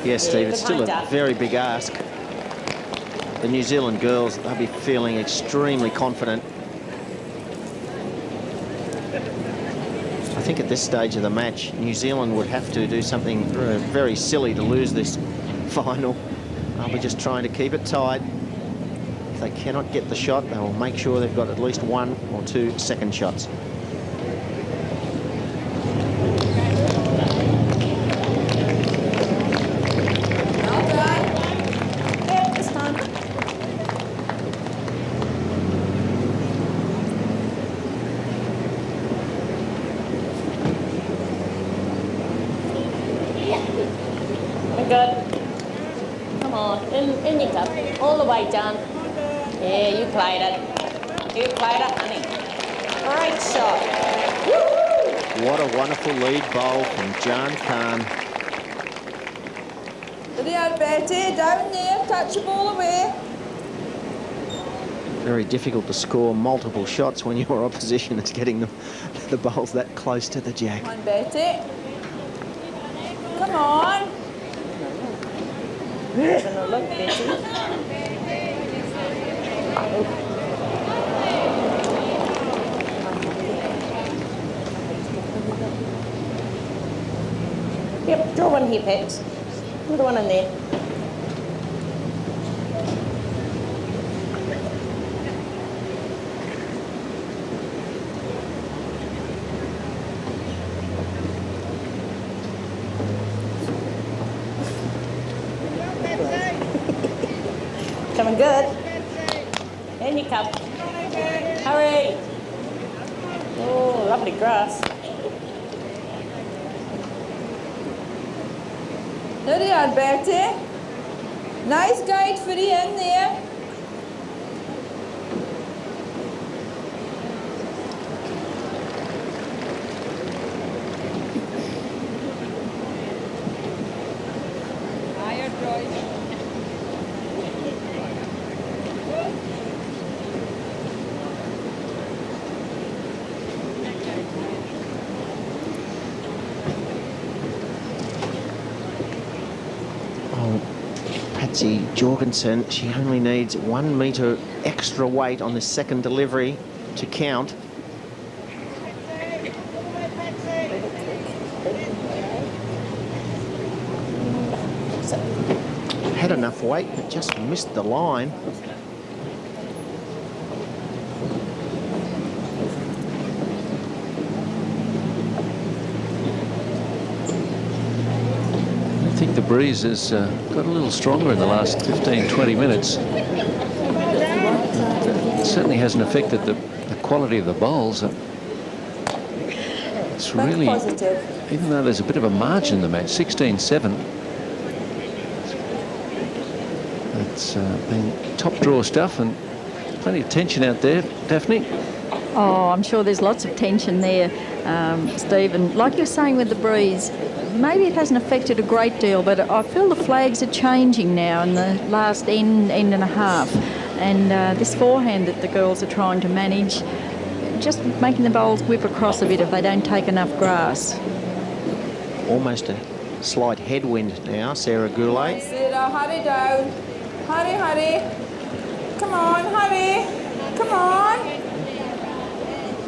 Yes, Steve, it's still a very big ask. The New Zealand girls, they'll be feeling extremely confident. I think at this stage of the match, New Zealand would have to do something very silly to lose this final. They'll be just trying to keep it tight. If they cannot get the shot, they will make sure they've got at least 1 or 2 second shots. In your cup, all the way down. Yeah, you played it. You played it, honey. Great shot. Woo-hoo! What a wonderful lead bowl from Jan Khan. Video, Betty, down there, touch the ball away. Very difficult to score multiple shots when your opposition is getting the bowls that close to the jack. Come on, Betty. Come on. Having a look, Betty. Yep, draw one here, Pat. Another one in there. Coming good. In your cup. Hurry. Oh, lovely grass. There you are, Bertie. Nice guide for you in there. Higher, Joyce. Patsy Jorgensen, she only needs 1 metre extra weight on the second delivery to count. Had enough weight, but just missed the line. I think the breeze has got a little stronger in the last 15-20 minutes. It certainly hasn't affected the quality of the bowls. It's really, even though there's a bit of a margin in the match, 16-7. It's been top draw stuff and plenty of tension out there, Daphne. Oh, I'm sure there's lots of tension there, Stephen. Like you're saying with the breeze, maybe it hasn't affected a great deal, but I feel the flags are changing now in the last end and a half. And this forehand that the girls are trying to manage, just making the bowls whip across a bit if they don't take enough grass. Almost a slight headwind now, Sarah Goulet. Sarah, hurry down. Hurry, hurry. Come on, hurry. Come on.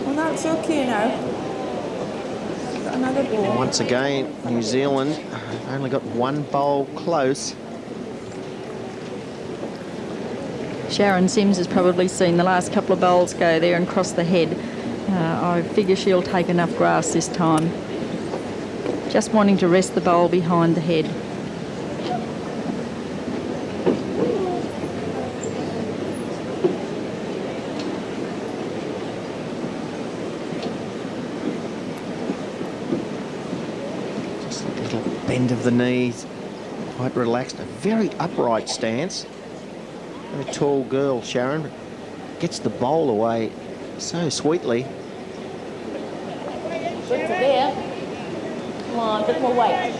Well, that's okay now. Got another ball. Once again, New Zealand only got one bowl close. Sharon Sims has probably seen the last couple of bowls go there and cross the head. I figure she'll take enough grass this time. Just wanting to rest the bowl behind the head. Just a little bend of the knees, quite relaxed, a very upright stance. A tall girl, Sharon, gets the bowl away so sweetly. Good to there. Come on, a bit more weight.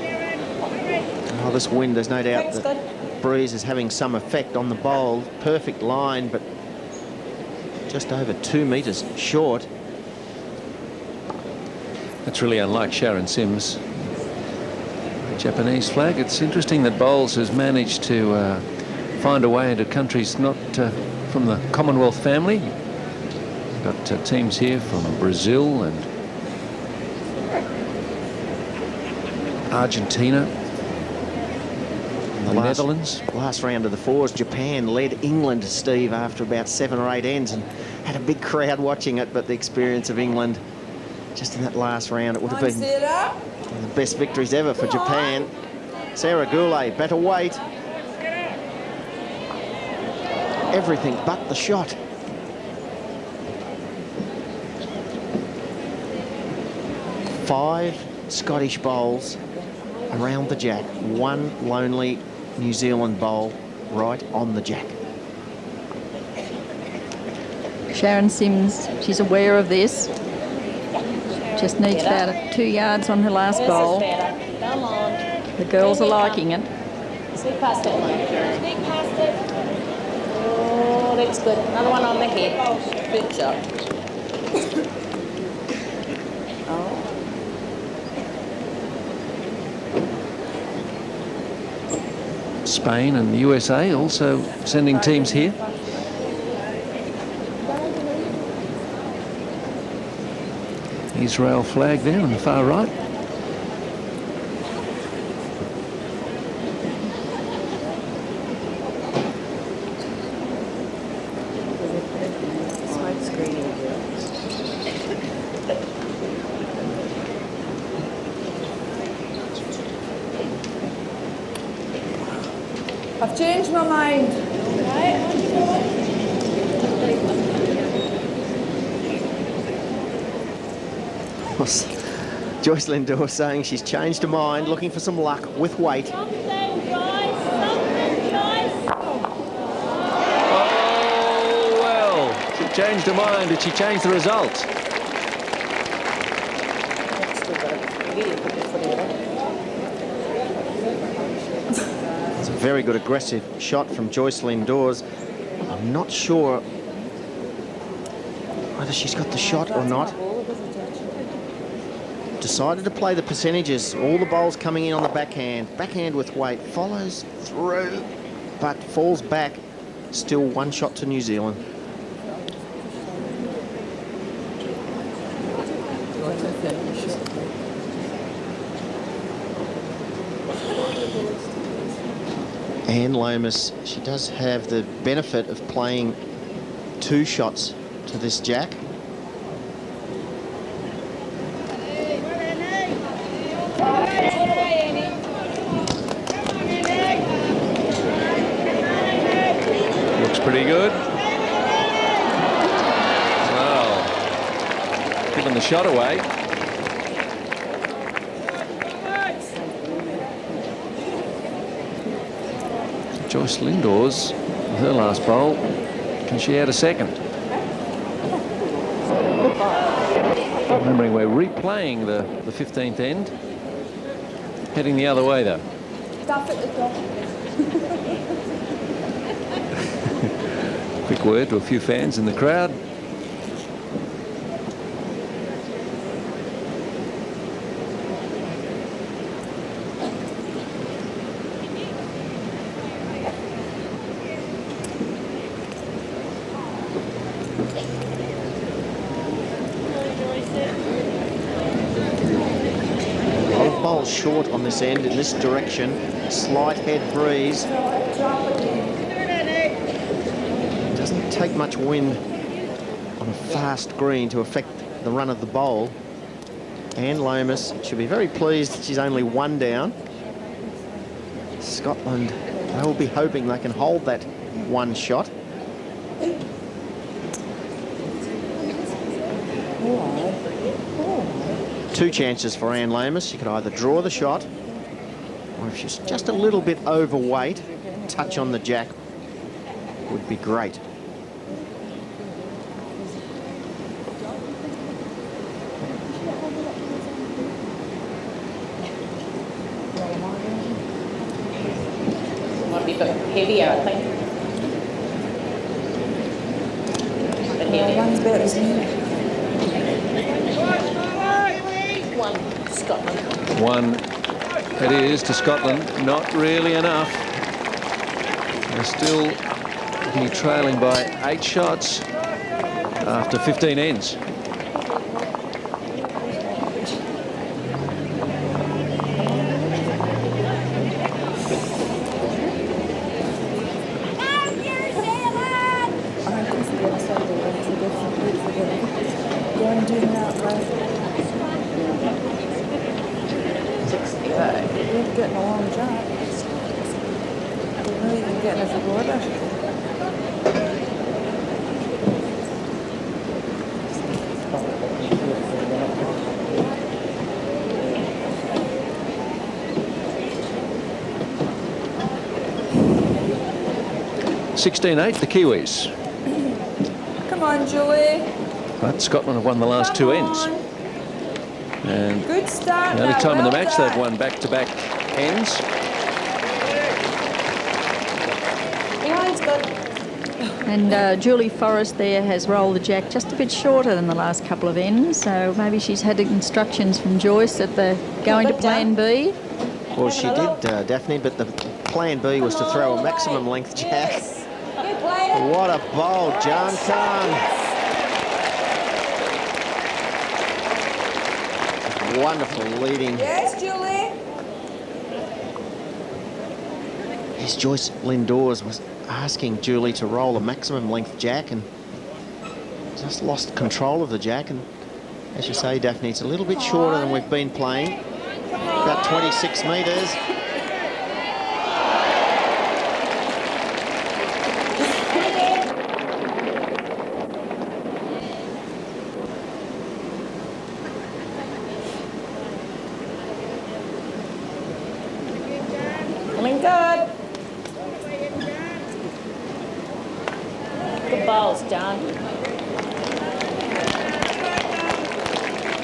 Oh, this wind, there's no doubt that breeze is having some effect on the bowl. Perfect line, but just over 2 metres short. That's really unlike Sharon Sims. Japanese flag. It's interesting that bowls has managed to find a way into countries not from the Commonwealth family. Got teams here from Brazil and Argentina, the Netherlands. Last round of the fours, Japan led England, Steve, after about 7 or 8 ends, and had a big crowd watching it. But the experience of England, just in that last round, it would have been one of the best victories ever for Japan. Sarah Goulet, better weight. Everything but the shot. Five Scottish bowls around the jack. One lonely New Zealand bowl right on the jack. Sharon Sims, she's aware of this. Just needs about 2 yards on her last bowl. Come on. The girls are liking it. Sneak past that one. Sneak past it. Oh, that's good. Another one on the head. Good job. Oh. Spain and the USA also sending teams here. Israel flag there on the far right. I've changed my mind. Joyce Lindores saying she's changed her mind, looking for some luck with weight. Oh, well, she changed her mind. Did she change the result? It's a very good aggressive shot from Joyce Lindores. I'm not sure whether she's got the shot or not. Decided to play the percentages. All the bowls coming in on the backhand. Backhand with weight. Follows through, but falls back. Still one shot to New Zealand. And Lomas, she does have the benefit of playing 2 shots to this jack. Looks pretty good. Well, giving the shot away. Joyce Lindores, her last bowl, can she add a second? Remembering we're replaying the 15th end. Heading the other way though. Quick word to a few fans in the crowd. Short on this end in this direction. Slight head breeze. Doesn't take much wind on a fast green to affect the run of the bowl. And Lomas should be very pleased that she's only one down. Scotland, they will be hoping they can hold that one shot. Two chances for Anne Lomas. She could either draw the shot, or if she's just a little bit overweight, touch on the jack would be great. Might be a bit heavier, I think. A bit heavier. One's better, isn't it? Scotland. One it is to Scotland. Not really enough. They're still be trailing by 8 shots after 15 ends. Getting a long job. You know you can get as a border. (16-8) the Kiwis. Come on, Julie. But Scotland have won the last 2 ends. And good start. the only now, time in the well match done. they've won back-to-back ends. Behind's good. And Julie Forrest there has rolled the jack just a bit shorter than the last couple of ends, so maybe she's had instructions from Joyce that they're going to plan B. Well, she did, Daphne, but the plan B was to throw a maximum length jack. Yes. Good player. What a bowl, John Khan. Wonderful leading. Yes, Julie. Yes, Joyce Lindores was asking Julie to roll a maximum length jack and just lost control of the jack. And as you say, Daphne, it's a little bit shorter than we've been playing. About 26 metres. Coming good. Good balls, John.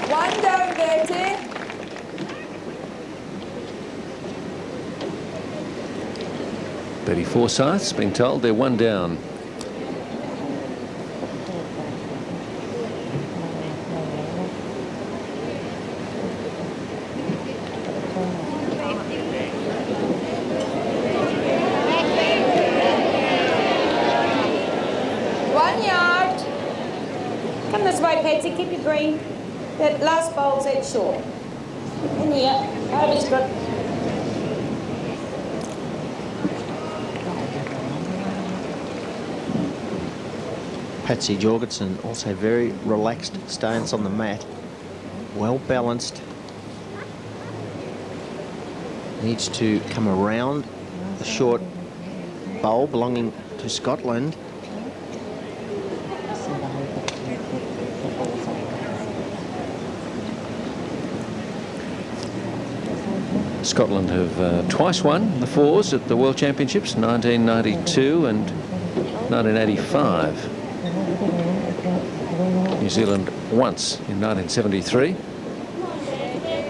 One down, Betty. Betty Forsyth's been told they're 1 down. Patsy, keep your green. That last bowl's that short. In here. Over's good. Patsy Jorgensen also very relaxed stance on the mat. Well balanced. Needs to come around the short bowl belonging to Scotland. Scotland have twice won the fours at the World Championships, 1992 and 1985. New Zealand once in 1973.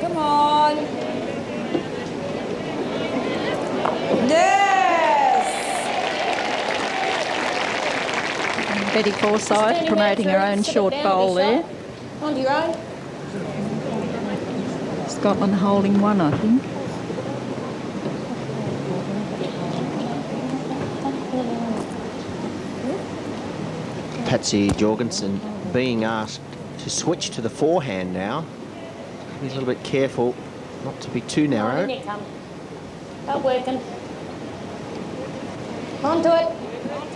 Come on. Yes. Betty Forsyth promoting her own short bowl there. On your own. Scotland holding one, I think. Patsy Jorgensen being asked to switch to the forehand now. Be a little bit careful not to be too narrow. In you come. Stop working. Onto it.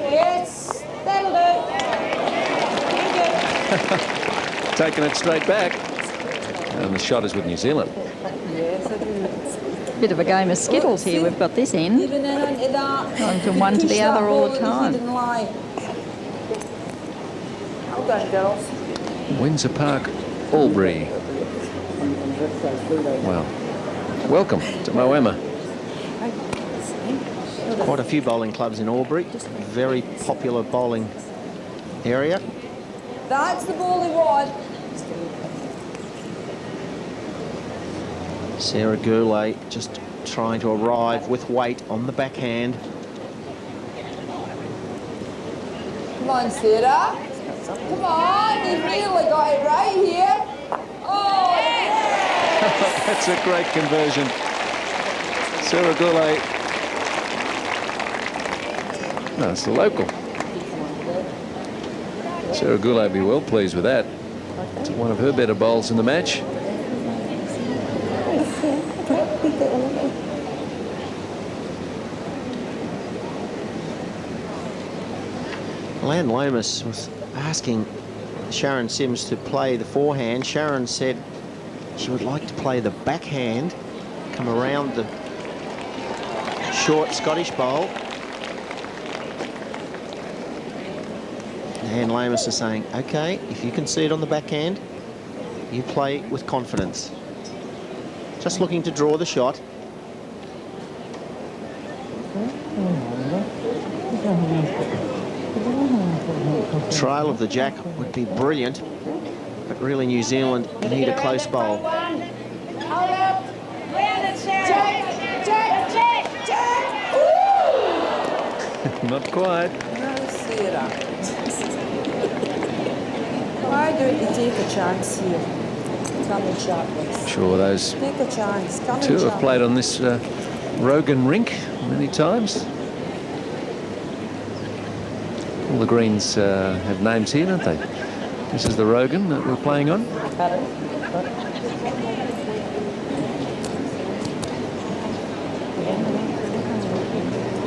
Yes, that'll do. Taking it straight back. And the shot is with New Zealand. Bit of a game of skittles here. We've got this end. Going from one to the other all the time. Well done, girls. Windsor Park, Albury. Well, welcome to Moama. Quite a few bowling clubs in Albury. Very popular bowling area. That's the ball they want. Sarah Goulet just trying to arrive with weight on the backhand. Come on, Sarah. Come on, you've nearly got it right here. Oh, yes! That's a great conversion. Sarah Goulet. No, it's the local. Sarah Goulet will be well pleased with that. It's one of her better bowls in the match. Lomas was asking Sharon Sims to play the forehand. Sharon said she would like to play the backhand, come around the short Scottish bowl. And Lomas is saying, okay, if you can see it on the backhand, you play with confidence. Just looking to draw the shot. Trail of the jack would be brilliant, but really New Zealand need a close bowl. Not quite. Why don't you take a chance here? Come and chat with us. Sure, those Take a chance. Come two and have chat. played on this Rogan rink many times. All the greens have names here, don't they? This is the Rogan that we're playing on.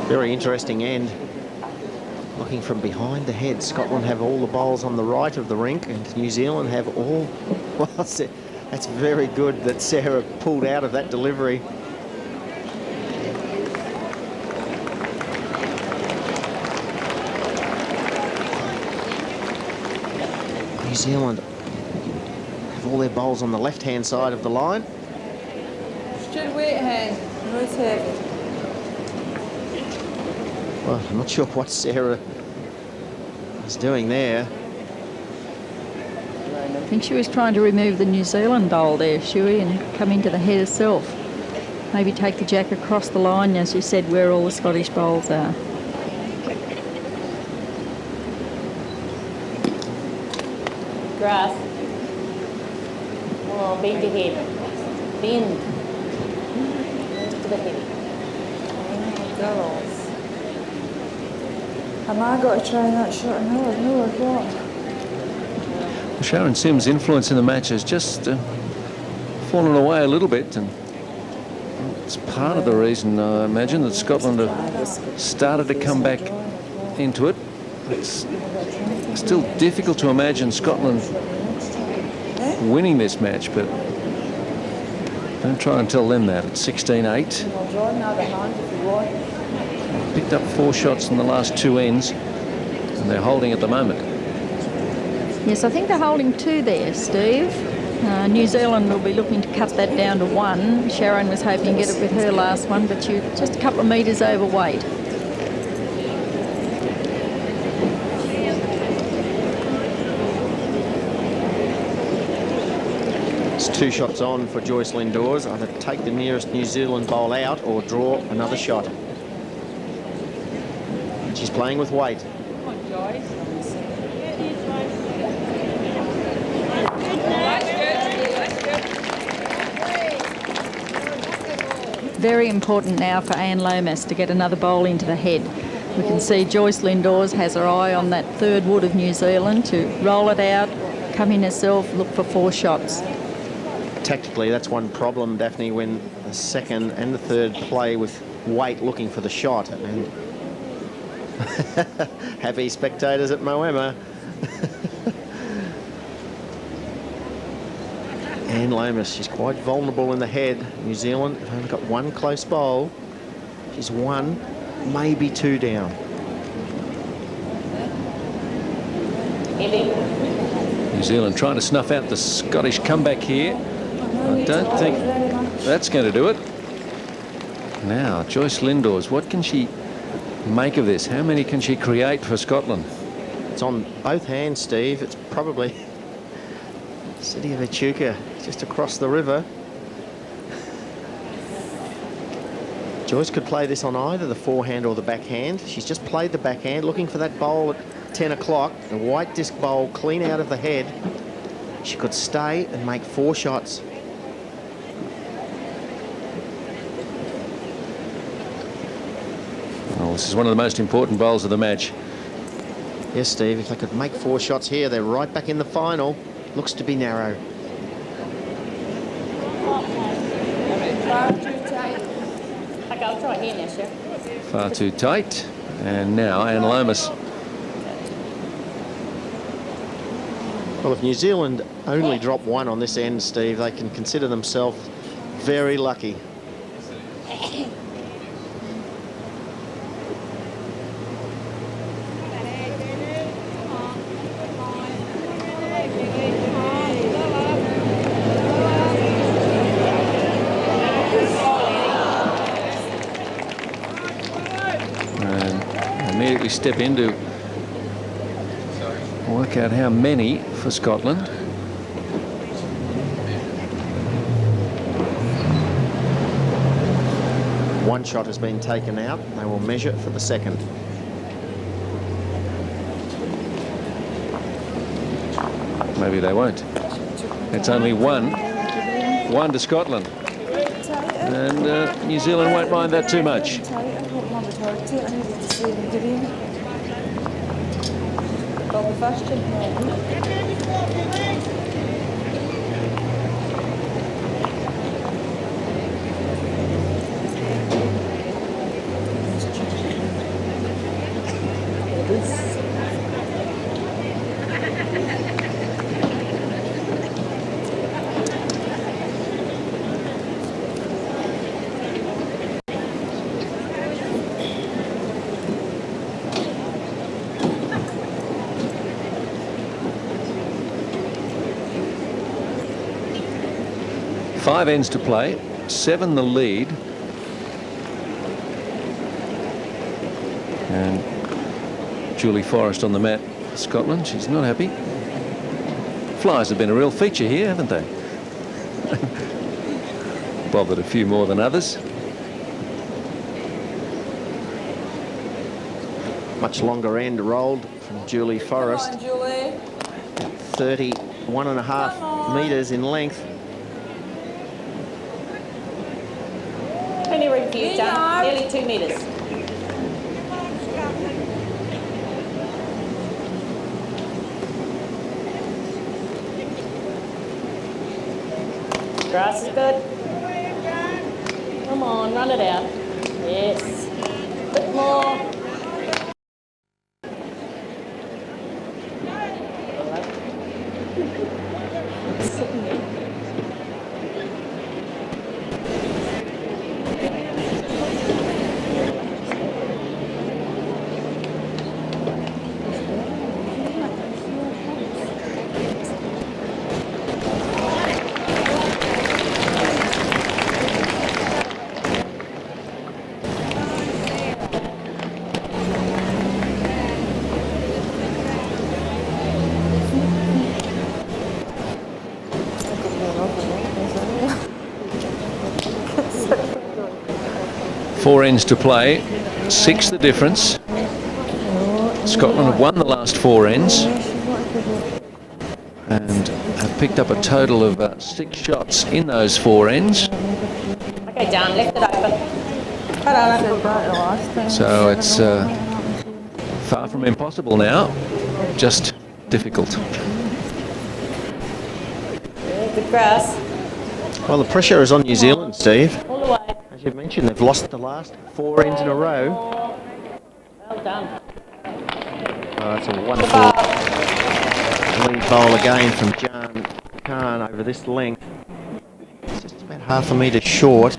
Very interesting end. Looking from behind the head, Scotland have all the bowls on the right of the rink, and New Zealand have all. Well, that's very good that Sarah pulled out of that delivery. New Zealand have all their bowls on the left-hand side of the line. Should wait, hand. No, it's heavy. Well, I'm not sure what Sarah is doing there. I think she was trying to remove the New Zealand bowl there, Shuey, and come into the head herself. Maybe take the jack across the line, as you said, where all the Scottish bowls are. Grass. Oh, bend your head. Bend. Just a bit heavy. Girls. Am I got to try that shot? No, I've got. Sharon Sims' influence in the match has just fallen away a little bit, and it's part of the reason, I imagine, that Scotland have started to come back into it. It's still difficult to imagine Scotland winning this match, but don't try and tell them that. It's 16-8. Picked up 4 shots in the last 2 ends, and they're holding at the moment. Yes, I think they're holding 2 there, Steve. New Zealand will be looking to cut that down to 1. Sharon was hoping to get it with her last one, but she's just a couple of metres overweight. It's 2 shots on for Joyce Lindores. Either take the nearest New Zealand bowl out or draw another shot. She's playing with weight. Come on, Joyce. very important now for Anne Lomas to get another bowl into the head. We can see Joyce Lindores has her eye on that third wood of New Zealand to roll it out, come in herself, look for 4 shots. Tactically, that's one problem, Daphne, when the second and the third play with weight looking for the shot. And happy spectators at Moama. Anne Lomas, she's quite vulnerable in the head. New Zealand have only got 1 close bowl. She's 1, maybe 2 down. New Zealand trying to snuff out the Scottish comeback here. I don't think that's going to do it. Now, Joyce Lindores, what can she make of this? How many can she create for Scotland? It's on both hands, Steve. It's probably City of Echuca, just across the river. Joyce could play this on either the forehand or the backhand. She's just played the backhand, looking for that bowl at 10 o'clock. The white disc bowl clean out of the head. She could stay and make 4 shots. Well, this is one of the most important bowls of the match. Yes, Steve, if they could make 4 shots here, they're right back in the final. Looks to be narrow. Okay, I'll try here now, Sharon. Far too tight. And now Anne Lomas. Well, if New Zealand only drop 1 on this end, Steve, they can consider themselves very lucky. Step in to work out how many for Scotland. One shot has been taken out. They will measure for the second. Maybe they won't. It's only one to Scotland. And New Zealand won't mind that too much. Five ends to play, 7 the lead. And Julie Forrest on the mat for Scotland. She's not happy. Flies have been a real feature here, haven't they? Bothered a few more than others. Much longer end rolled from Julie Forrest. Come on, Julie. 31.5 metres in length. Plenty room for you, John. Nearly 2 metres. Grass is good. Come on, run it out. Yes. A bit more. Four ends to play, 6 the difference. Scotland have won the last 4 ends and have picked up a total of 6 shots in those 4 ends. Okay, Okay, John, lift it open. Put on it. So it's far from impossible now, just difficult. Good grass. Well, the pressure is on New Zealand, Steve. All the way. As you mentioned, they've lost the last 4 ends in a row. Well done. It's a wonderful lead bowl again from Jan Khan over this length. It's just about half a metre short.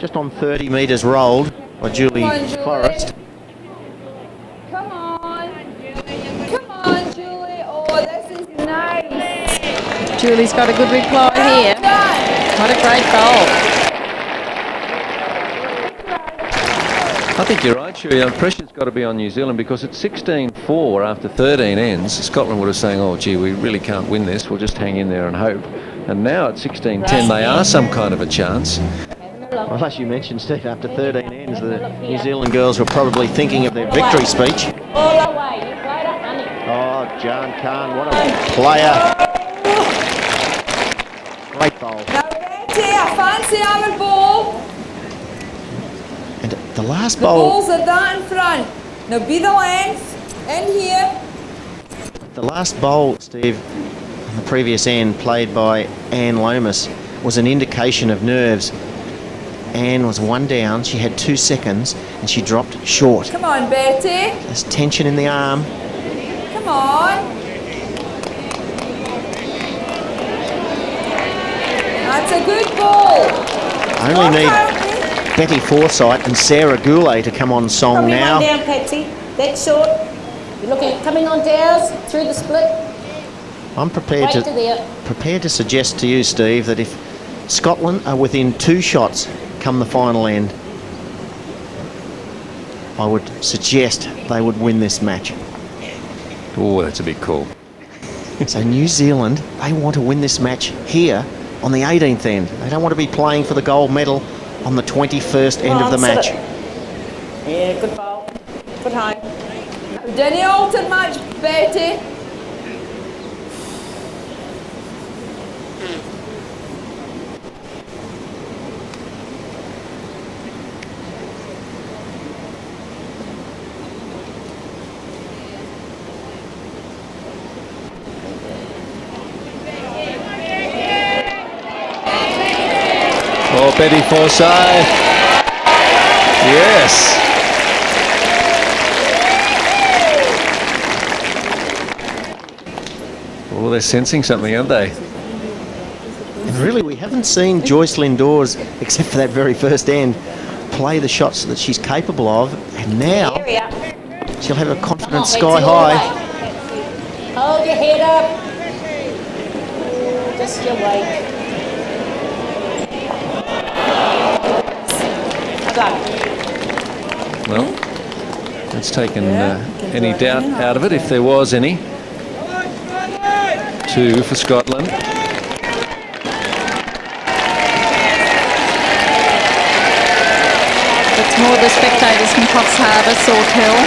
Just on 30 metres rolled by Julie Forrest. Come on. Come on, Julie. Oh, this is nice. Julie's got a good reply here. What a great bowl. I think you're right, Shuey. The pressure's got to be on New Zealand because it's 16-4 after 13 ends. Scotland would have saying, oh, gee, we really can't win this. We'll just hang in there and hope. And now at 16-10, they are some kind of a chance. Well, as you mentioned, Steve, after 13 ends, the New Zealand girls were probably thinking of their victory speech. All the way. You played it, honey. Oh, Jan Khan, what a player. Great bowl. Now, Betty, I fancy our ball. And the last The bowl, balls are that in front. Now be the length. In here. the last bowl, Steve, on the previous end, played by Anne Lomas, was an indication of nerves. Anne was 1 down, she had 2 seconds, and she dropped short. Come on, Betty. There's tension in the arm. Come on. That's a good ball. Only need Betty Forsyth and Sarah Goulet to come on song Coming now. on down, Patsy. That's short. You're looking at coming on downs through the split. I'm prepared Wait to there. to suggest to you, Steve, that if Scotland are within 2 shots come the final end, I would suggest they would win this match. Oh, that's a big call. So New Zealand, they want to win this match here on the 18th end. They don't want to be playing for the gold medal on the 21st end of the match. Yeah, good ball. Good home. Didn't alter much, Betty. Oh, Betty Forsyth. Yes. Oh, they're sensing something, aren't they? And really, we haven't seen Joyce Lindores, except for that very first end, play the shots that she's capable of. And now she'll have her confidence sky high. Hold your head up. Just your weight. Good luck. Well, it's taken any doubt out of it, if there was any. 2 for Scotland. It's more the spectators from Coffs Harbour, Salt Hill,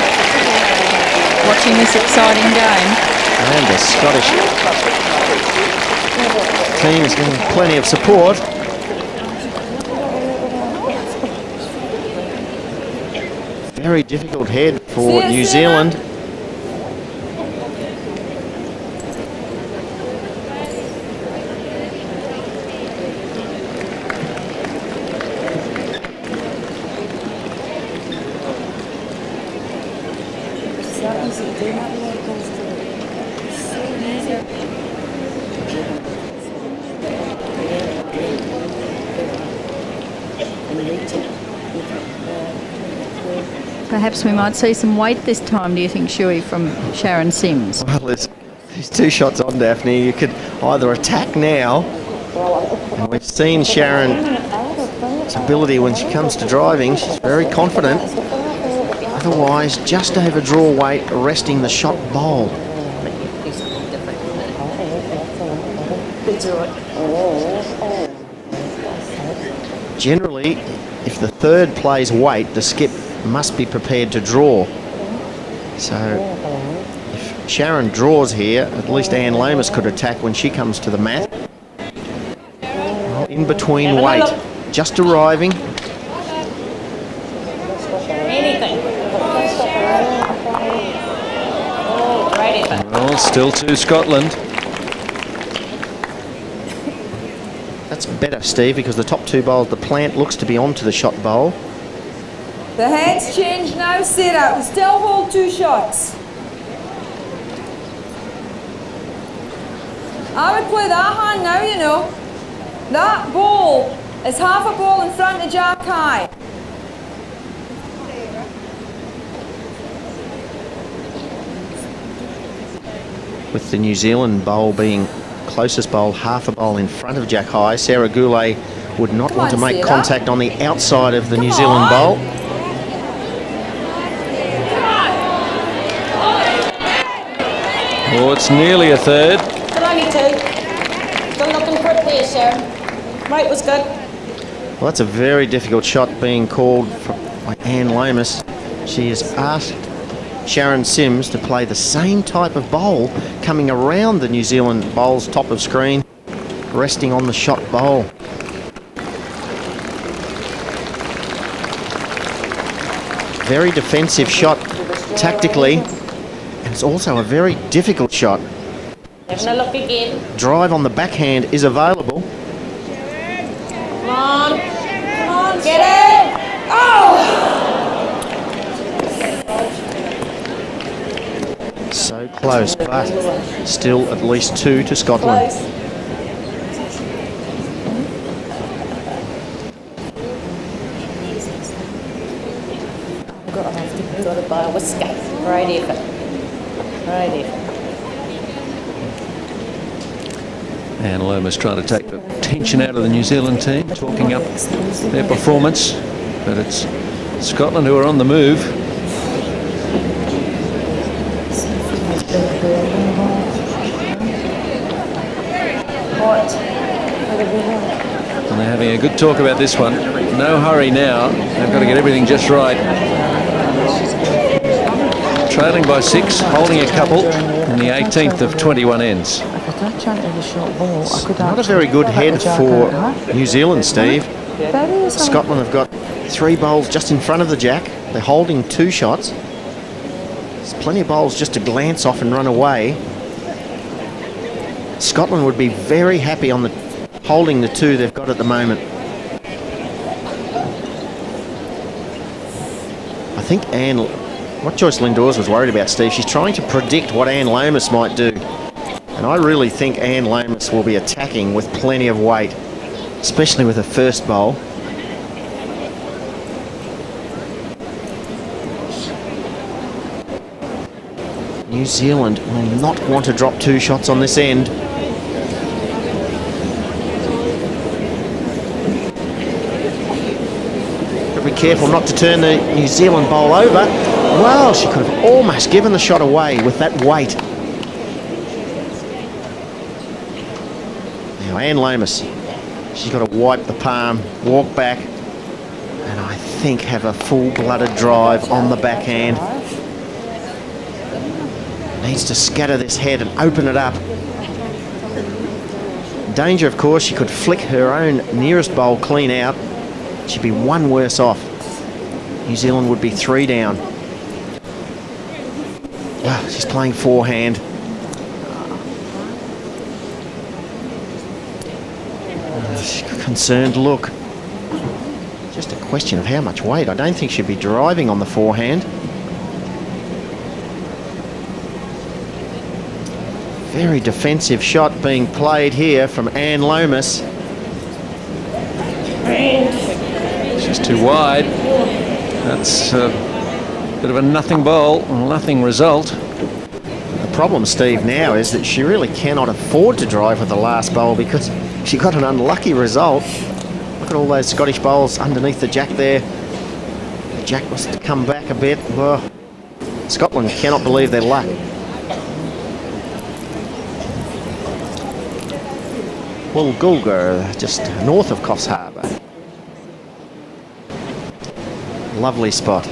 watching this exciting game. And the Scottish team is getting plenty of support. Very difficult head for New Zealand. Perhaps we might see some weight this time, do you think, Shuey, from Sharon Sims? Well, there's 2 shots on, Daphne. You could either attack now, and we've seen Sharon's ability when she comes to driving. She's very confident. Otherwise, just over draw weight, resting the shot bowl. Generally, if the third plays weight, the skip must be prepared to draw. So if Sharon draws here, at least Anne Lomas could attack when she comes to the mat. Well, in between weight. Just arriving. Anything. Oh, great effort. Well, still to Scotland. That's better, Steve, because the top two bowls, the plant looks to be onto the shot bowl. The heads change now, Sarah. We still hold 2 shots. I would play that hand now, you know. That ball is half a ball in front of Jack High. With the New Zealand bowl being closest bowl, half a bowl in front of Jack High, Sarah Goulet would not want to make contact on the outside of the New Zealand bowl. Oh, it's nearly a third. But only 2. Still looking for it there, Sharon. Right was good. Well, that's a very difficult shot being called by Anne Lomas. She has asked Sharon Sims to play the same type of bowl coming around the New Zealand bowl's top of screen, resting on the shot bowl. Very defensive shot tactically, and it's also a very difficult shot. Having a look again. Drive on the backhand is available. Come on. Come on, get it. Oh! So close, but still at least 2 to Scotland. Close. Got it by a whisker. Great effort. Great effort. And Lomas trying to take the tension out of the New Zealand team, talking up their performance. But it's Scotland who are on the move. And they're having a good talk about this one. No hurry now. They've got to get everything just right. Trailing by 6, holding a couple in the 18th of 21 ends. Not a very good head for New Zealand, Steve. Scotland have got 3 bowls just in front of the jack. They're holding 2 shots. There's plenty of bowls just to glance off and run away. Scotland would be very happy on the holding the 2 they've got at the moment. I think what Joyce Lindores was worried about, Steve, she's trying to predict what Anne Lomas might do. And I really think Anne Lomas will be attacking with plenty of weight, especially with her first bowl. New Zealand will not want to drop 2 shots on this end. Be careful not to turn the New Zealand bowl over. Well, she could have almost given the shot away with that weight. Now Anne Lomas, she's got to wipe the palm, walk back, and I think have a full-blooded drive on the backhand. Needs to scatter this head and open it up. Danger, of course, she could flick her own nearest bowl clean out. She'd be 1 worse off. New Zealand would be 3 down. Ah, she's playing forehand. Concerned look. Just a question of how much weight. I don't think she'd be driving on the forehand. Very defensive shot being played here from Anne Lomas. She's too wide. That's a bit of a nothing bowl, nothing result. The problem, Steve, now is that she really cannot afford to drive with the last bowl because she got an unlucky result. Look at all those Scottish bowls underneath the jack there. The jack must have come back a bit. Well, Scotland cannot believe their luck. Well, Goulet, just north of Coffs Harbour. Lovely spot.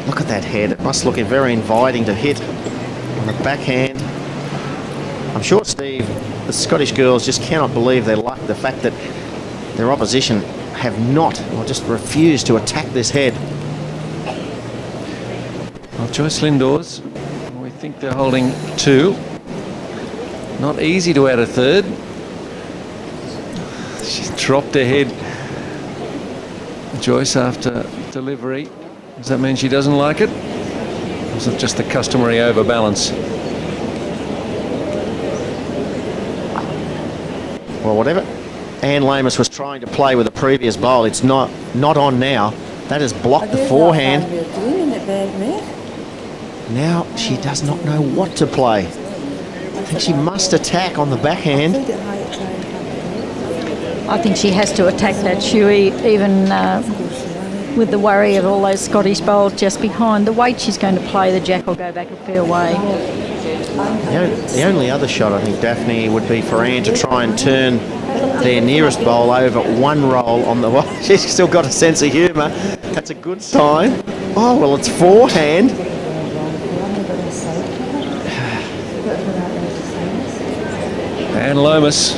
Look at that head. It must look very inviting to hit on the backhand. I'm sure, Steve, the Scottish girls just cannot believe their luck, the fact that their opposition have not, or just refused to attack this head. Well, Joyce Lindores, we think they're holding 2. Not easy to add a third. She's dropped her head. Joyce after delivery. Does that mean she doesn't like it? Or is it just the customary overbalance? Well, whatever Anne Lomas was trying to play with the previous bowl, it's not on now. That has blocked the forehand. Now she does not know what to play. I think she must attack on the backhand. I think she has to attack that shoey, even with the worry of all those Scottish bowls just behind. The weight she's going to play, the jack will go back a fair way. The only other shot, I think, Daphne, would be for Anne to try and turn their nearest bowl over 1 roll on the... Well, she's still got a sense of humour. That's a good sign. Oh, well, it's forehand. Anne Lomas.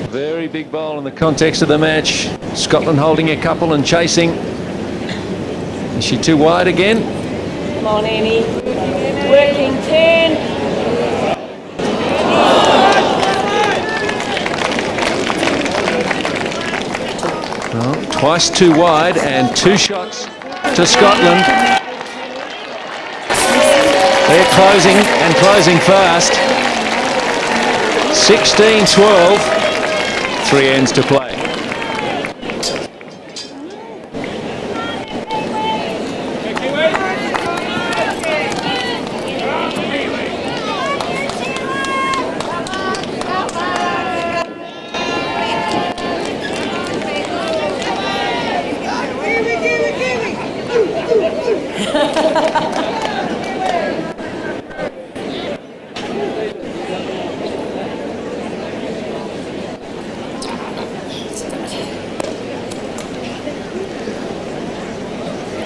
Very big bowl in the context of the match. Scotland holding a couple and chasing. Is she too wide again? Come on, Annie. Working turn. Well, twice too wide and 2 shots to Scotland. They're closing and closing fast. 16-12. 3 ends to play.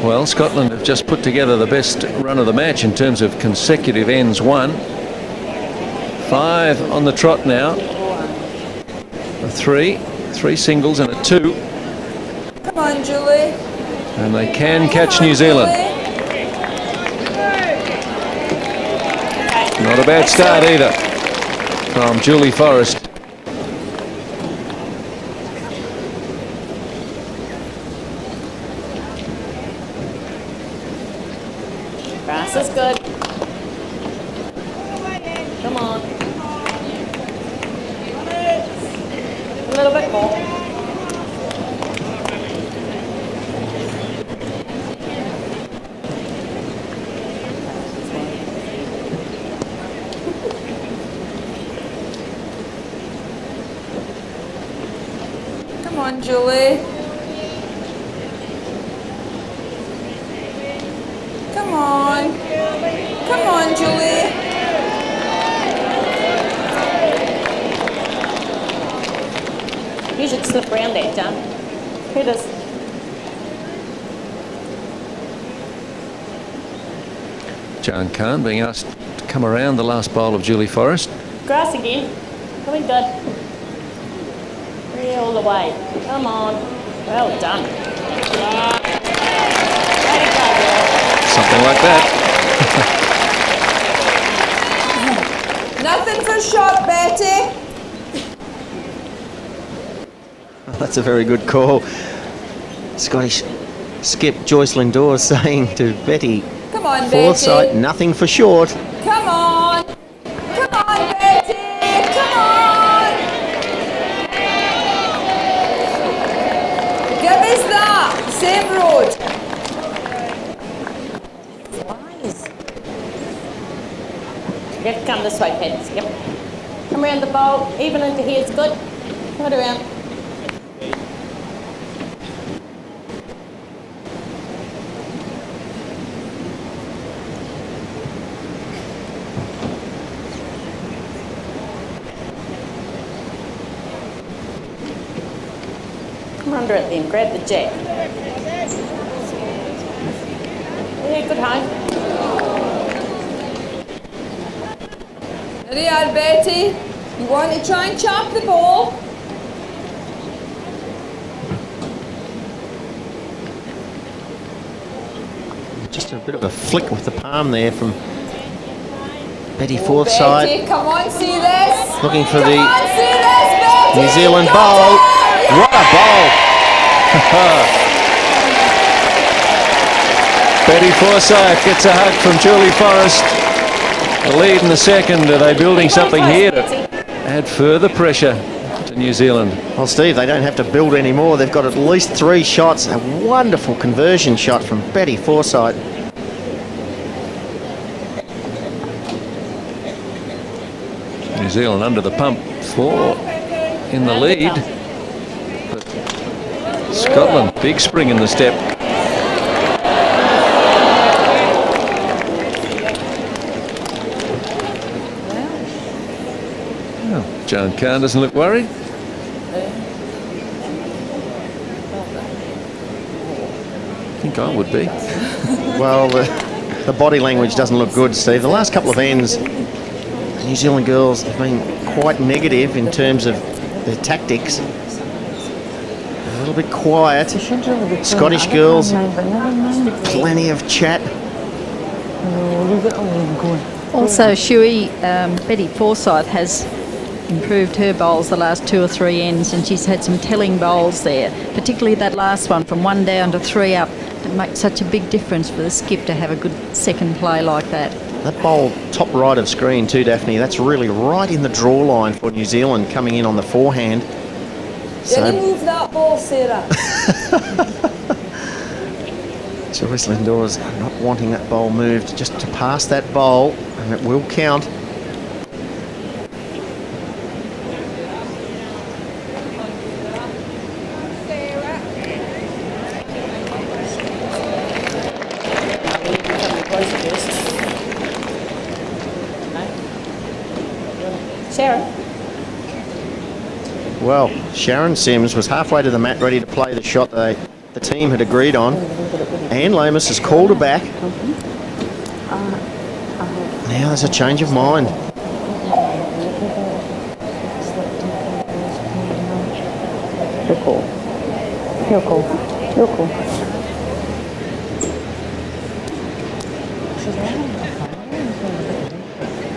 Well, Scotland have just put together the best run of the match in terms of consecutive ends won. 5 on the trot now. A 3 singles and a 2. Come on, Julie. And they can catch New Zealand. Not a bad start either from Julie Forrest. Grass is good. Come on. A little bit more. Come on, Julie. Come on. Come on, Julie. You should slip around that, John. Here it is. Joan Khan being asked to come around the last bowl of Julie Forrest. Grass again. Coming good. Three all the way. Come on. Well done. Way to go, girl. Something like that. Nothing for shot, Betty. That's a very good call. Scottish skip Joyce Lindores saying to Betty, Come on, Forsyth, Betty. nothing for short. Come on. Come on, Betty. Come on. Give us that. Same road. You have to come this way, Patsy. Yep. Come around the bowl. Even into here is good. Come it around. Come under it then. Grab the jack. Yeah, good home. There you are, Betty. You want to try and chop the ball? Just a bit of a flick with the palm there from Betty Forsyth. Betty, come on, see this. Looking for Come the on, see this, Betty. New Zealand Got bowl. it. What a bowl! Betty Forsyth gets a hug from Julie Forrest. The lead in the second. Are they building something here to add further pressure to New Zealand? Well, Steve, they don't have to build anymore. They've got at least 3 shots. A wonderful conversion shot from Betty Forsyth. New Zealand under the pump, 4 in the lead. But Scotland, big spring in the step. Oh, Joan Kahn doesn't look worried. I think I would be. Well, the body language doesn't look good, Steve. The last couple of ends, the New Zealand girls have been quite negative in terms of their tactics. A little bit quiet. Scottish girls, plenty of chat. Also, Shuey, Betty Forsyth has improved her bowls the last 2 or 3 ends, and she's had some telling bowls there, particularly that last one from 1 down to 3 up. It makes such a big difference for the skip to have a good second play like that. That bowl top right of screen too, Daphne, that's really right in the draw line for New Zealand coming in on the forehand. Did you move that ball, Sarah? Joyce Lindores not wanting that bowl moved, just to pass that bowl, and it will count. Sharon. Well, Sharon Sims was halfway to the mat ready to play the shot the team had agreed on. And Lomas has called her back. Now there's a change of mind. You're cool. You're cool. You're cool.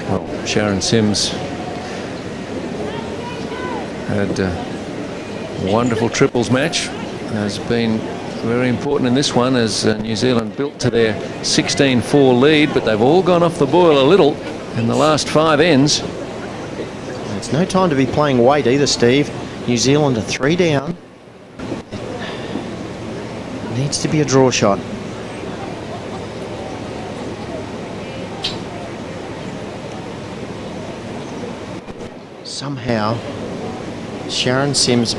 Well, Sharon Sims had a wonderful triples match. Has been very important in this one as New Zealand built to their 16-4 lead, but they've all gone off the boil a little in the last 5 ends. It's no time to be playing weight either, Steve. New Zealand are 3 down. It needs to be a draw shot. Somehow, Sharon Sims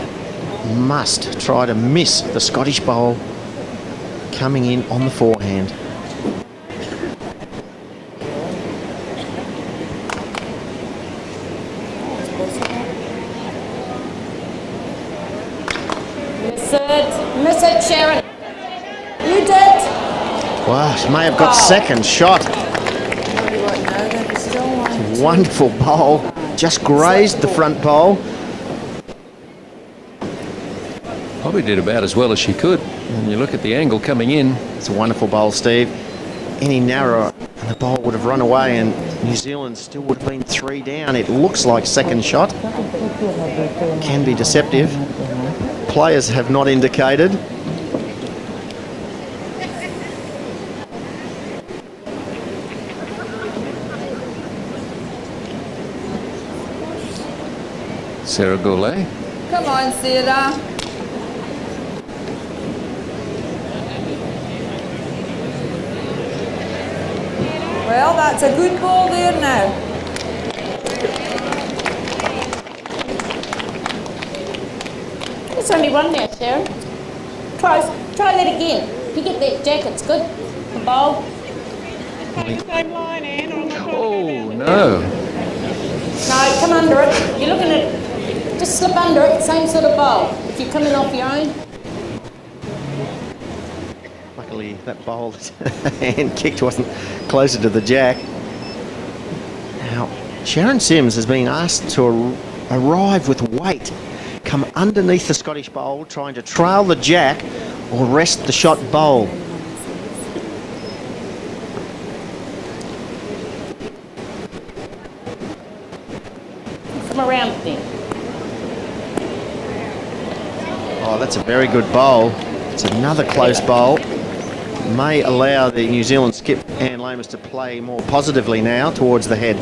must try to miss the Scottish bowl coming in on the forehand. Miss it, Sharon. You did. Wow, she may have got second shot. Wonderful bowl. Just grazed the front pole. Probably did about as well as she could. And you look at the angle coming in. It's a wonderful bowl, Steve. Any narrower and the bowl would have run away and New Zealand still would have been 3 down. It looks like second shot. Can be deceptive. Players have not indicated. Sarah Goulet. Come on, Sarah. Well, that's a good ball there now. There's only one there, Sharon. Try that again. If you get that jack, it's good. The bowl. Oh, no. No, come under it. You're looking at, just slip under it, same sort of bowl. If you're coming off your own. Luckily, that bowl hand kicked wasn't closer to the jack. Now, Sharon Sims has been asked to arrive with weight, come underneath the Scottish bowl, trying to trail the jack or rest the shot bowl. Come around then. Oh, that's a very good bowl. It's another close bowl. May allow the New Zealand skip Anne Lomas to play more positively now towards the head.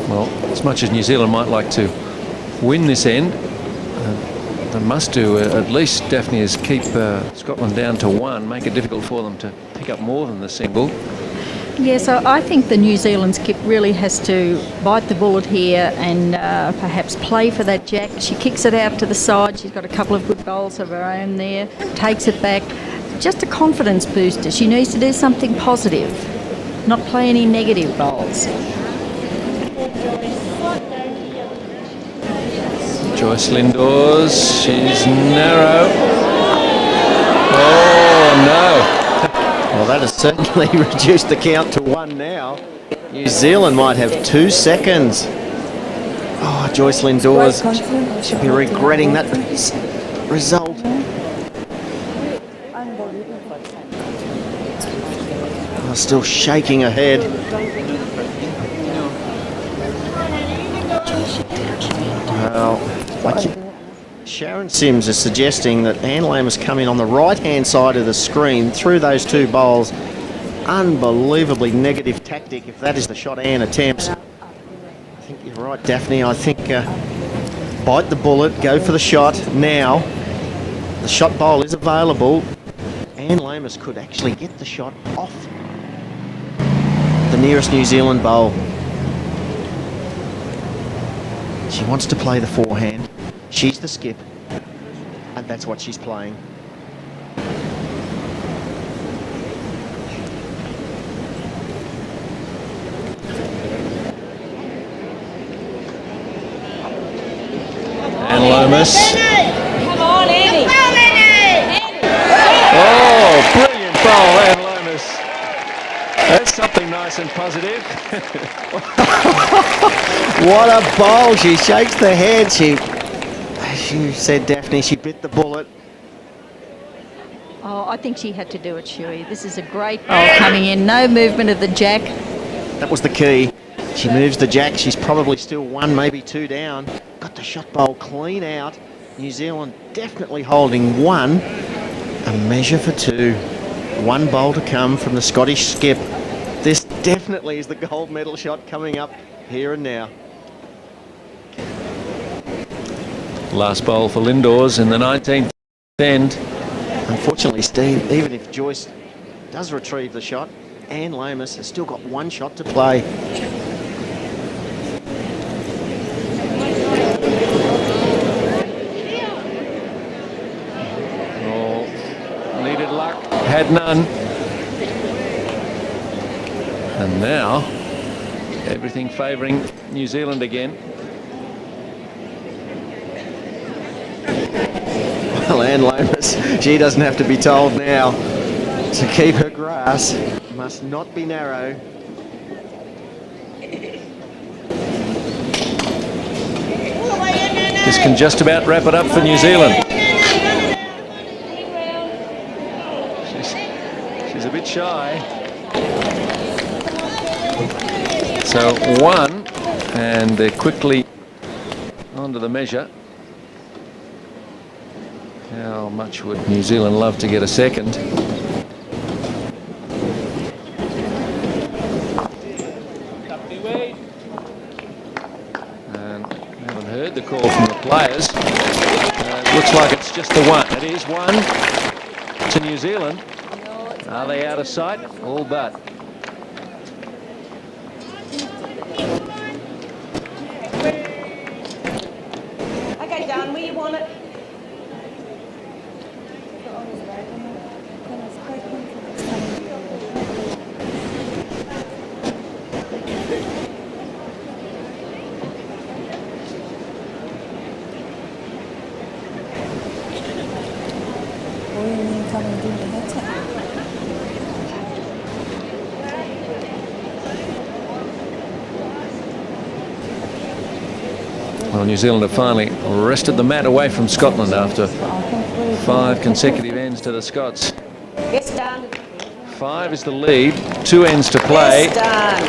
Well, as much as New Zealand might like to win this end, they must do at least, Daphne, is keep Scotland down to 1, make it difficult for them to pick up more than the single. Yeah, so I think the New Zealand skip really has to bite the bullet here and perhaps play for that jack. She kicks it out to the side. She's got a couple of good bowls of her own there, takes it back. Just a confidence booster. She needs to do something positive, not play any negative bowls. Joyce Lindores, she's narrow. Oh, no. Well, that has certainly reduced the count to 1 now. New Zealand might have 2 seconds. Oh, Joyce Lindores should be regretting that result. Oh, still shaking her head. Well, Sharon Sims is suggesting that Anne Lomas coming on the right-hand side of the screen through those 2 bowls. Unbelievably negative tactic if that is the shot Anne attempts. I think you're right, Daphne. I think bite the bullet, go for the shot now. The shot bowl is available. Anne Lomas could actually get the shot off the nearest New Zealand bowl. She wants to play the forehand. She's the skip, and that's what she's playing. Anne Lomas. Come on, Annie. Oh, brilliant bowl, Anne Lomas. That's something nice and positive. What a bowl. She shakes the head. She said, Daphne, she bit the bullet. Oh, I think she had to do it, Shuey. This is a great bowl coming in. No movement of the jack. That was the key. She moves the jack. She's probably still 1, maybe 2 down. Got the shot bowl clean out. New Zealand definitely holding 1. A measure for 2. 1 bowl to come from the Scottish skip. This definitely is the gold medal shot coming up here and now. Last bowl for Lindores in the 19th end. Unfortunately, Steve, even if Joyce does retrieve the shot, Anne Lomas has still got 1 shot to play. Oh, needed luck, had none. And now, everything favouring New Zealand again. Well, Anne Lomas, she doesn't have to be told now to keep her grass. Must not be narrow. This can just about wrap it up for New Zealand. She's a bit shy. So 1, and they're quickly onto the measure. How much would New Zealand love to get a second? And we haven't heard the call from the players. It looks like it's just the 1. It is 1 to New Zealand. Are they out of sight? All but. Okay, Dan, where you want it? Well, New Zealand have finally wrested the mat away from Scotland after 5 consecutive ends to the Scots. Yes, done. 5 is the lead, 2 ends to play. Yes, done.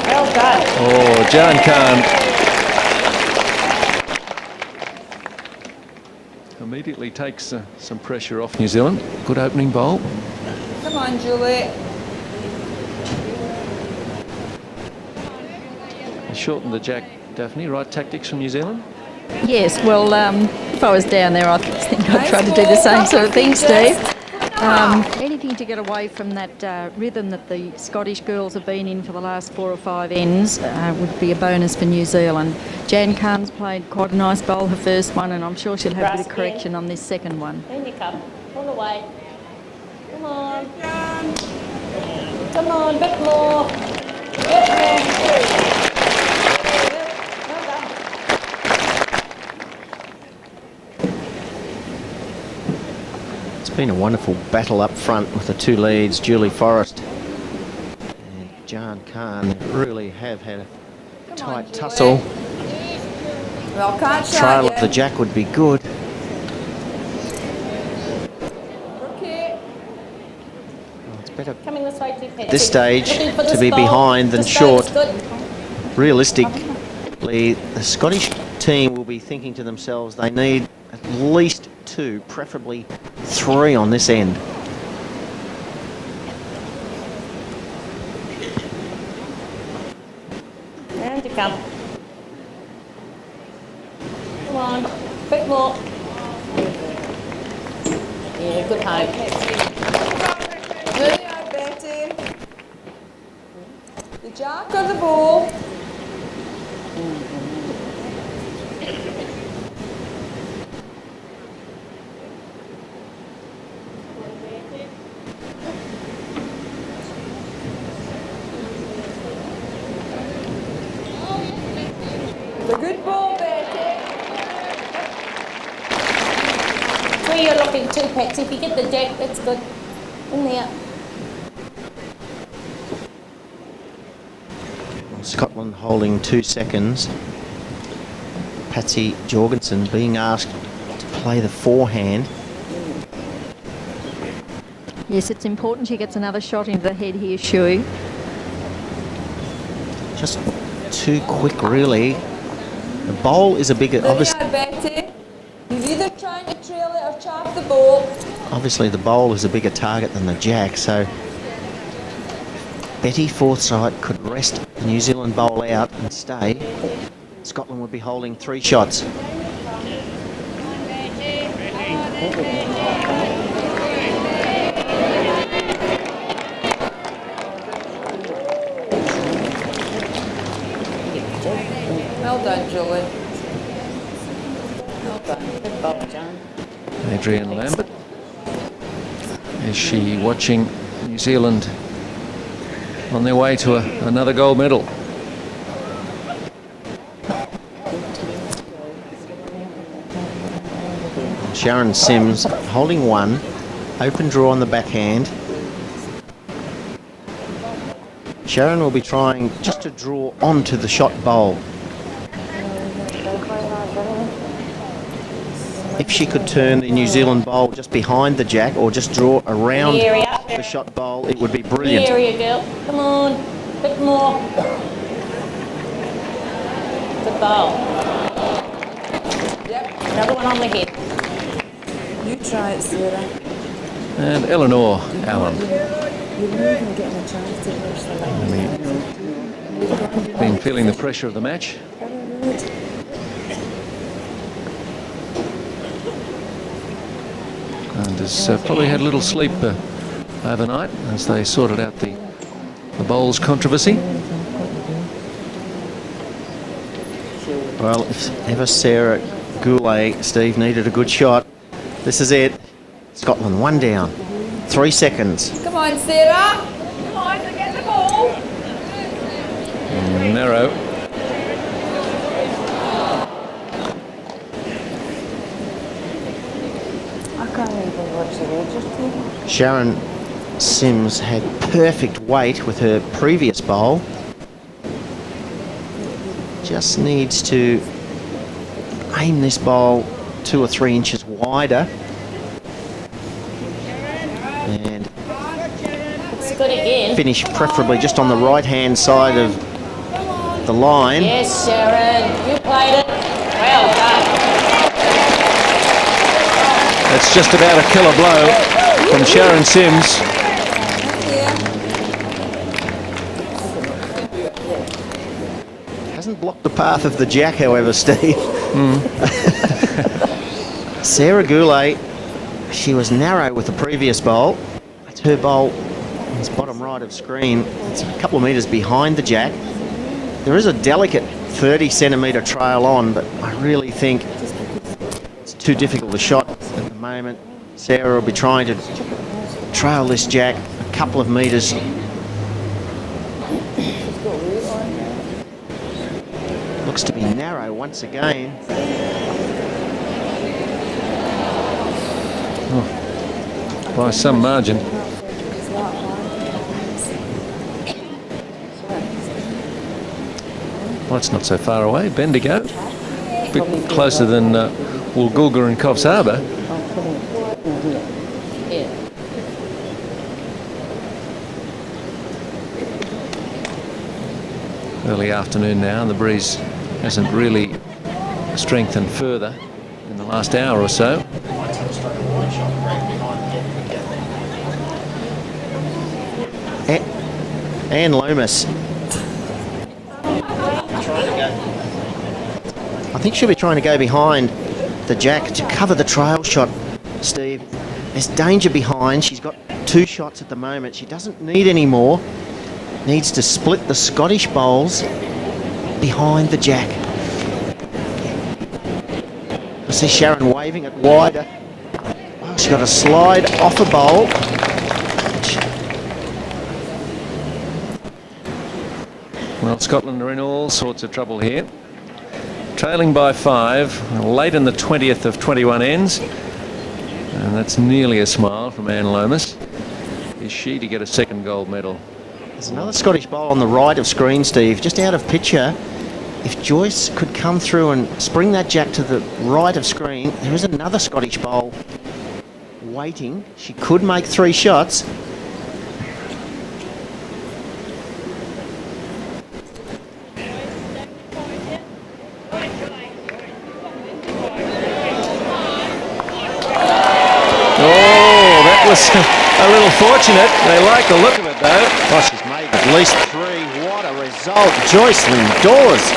Well done. Oh, Jan Khan immediately takes some pressure off New Zealand. Good opening bowl. Come on, Goulet. Shortened the jack, Daphne. Right tactics from New Zealand? Yes, well, if I was down there, I think I'd try to do the same sort of thing, Steve. Anything to get away from that rhythm that the Scottish girls have been in for the last 4 or 5 ends would be a bonus for New Zealand. Jan Khan's played quite a nice bowl, her first one, and I'm sure she'll have a bit of correction on this second one. In you come. All the way. Come on. Come on, bit more. Bit more. Well done. It's been a wonderful battle up front with the 2 leads, Julie Forrest and Jan Khan. Really have had a tight tussle. Well, can't Trail of the jack would be good. Okay. Well, it's better Coming this way too, Patsy. this stage Looking for to this be ball. behind than This short. goes good. Realistically, the Scottish team will be thinking to themselves they need at least 2, preferably 3 on this end. And you come. Come on. Bit more. Yeah, good hope. There you are, Betty. The jack or the ball? The good ball, Betty. Where you're looking too, Patsy. If you get the jack, that's good. In there. Scotland holding 2 seconds. Patsy Jorgensen being asked to play the forehand. Yes, it's important she gets another shot into the head here, Shuey. Just too quick, really. The bowl is a bigger, There you obviously. are, Betty. He's either trying to trail it or chop the ball. Obviously, the bowl is a bigger target than the jack, so Betty Forsyth could rest the New Zealand bowl out and stay. Scotland would be holding 3 shots. Well done, Julie. Well done. Good ball, John. Adrian Lambert. Is she watching New Zealand on their way to another gold medal? Sharon Sims holding 1. Open draw on the backhand. Sharon will be trying just to draw onto the shot bowl. If she could turn the New Zealand bowl just behind the jack or just draw around the shot bowl, it would be brilliant. The area, girl. Come on. Bit more. Good ball. Yep. Another one on the head. You try it, Sarah. And Eleanor Allen. You're even getting a chance to rush the Been feeling the pressure of the match. And has probably had a little sleep overnight as they sorted out the bowls controversy. Well, if ever Sarah Goulet, Steve, needed a good shot, this is it. Scotland 1 down. 3 seconds. Come on, Sarah. Come on, get the ball. Narrow. I can't even watch the register. Sharon Sims had perfect weight with her previous bowl. Just needs to aim this bowl 2 or 3 inches wider. And It's good again. finish preferably just on the right-hand side of the line. Yes, Sharon, you played it. Well done. That's just about a killer blow from Sharon Sims. Hasn't blocked the path of the jack, however, Steve. Sarah Goulet, she was narrow with the previous bowl. That's her bowl. It's bottom right of screen. It's a couple of metres behind the jack. There is a delicate 30 centimetre trail on, but I really think it's too difficult a shot at the moment. Sarah will be trying to trail this jack a couple of metres. Looks to be narrow once again. Oh, by some margin. Well, it's not so far away. Bendigo, a bit closer than Woolgoolga and Coffs Harbour. Early afternoon now, and the breeze hasn't really strengthened further in the last hour or so. And Lomas. I think she'll be trying to go behind the jack to cover the trail shot, Steve. There's danger behind. She's got 2 shots at the moment. She doesn't need any more. Needs to split the Scottish bowls behind the jack. I see Sharon waving it wider. Oh, she's got a slide off a bowl. Well, Scotland are in all sorts of trouble here. Trailing by 5, late in the 20th of 21 ends. And that's nearly a smile from Anne Lomas. Is she to get a 2nd gold medal? There's another Scottish bowl on the right of screen, Steve, just out of picture. If Joyce could come through and spring that jack to the right of screen, there is another Scottish bowl waiting. She could make 3 shots. A little fortunate. They like the look of it, though. Oh, she's made at least 3. What a result. Joyce Lindores.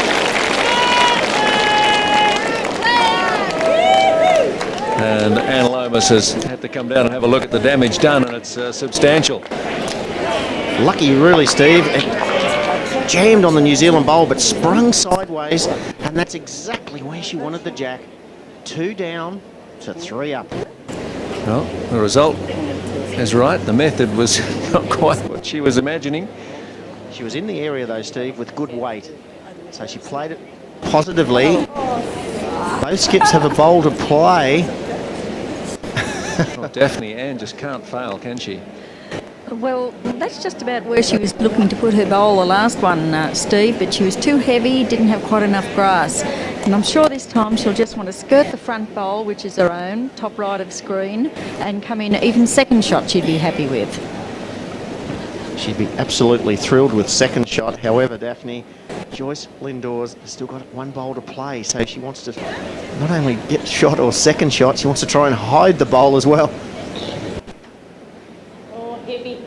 And Anne Lomas has had to come down and have a look at the damage done, and it's substantial. Lucky, really, Steve. It jammed on the New Zealand bowl, but sprung sideways, and that's exactly where she wanted the jack. 2 down to 3 up. Well, the result is right. The method was not quite what she was imagining. She was in the area, though, Steve, with good weight. So she played it positively. Both skips have a bowl to play. Well, definitely, Anne just can't fail, can she? Well, that's just about where she was looking to put her bowl, the last one, Steve, but she was too heavy, didn't have quite enough grass. And I'm sure this time she'll just want to skirt the front bowl, which is her own, top right of screen, and come in. Even 2nd shot she'd be happy with. She'd be absolutely thrilled with 2nd shot. However, Daphne, Joyce Lindores has still got 1 bowl to play, so she wants to not only get shot or 2nd shot, she wants to try and hide the bowl as well. Oh, heavy.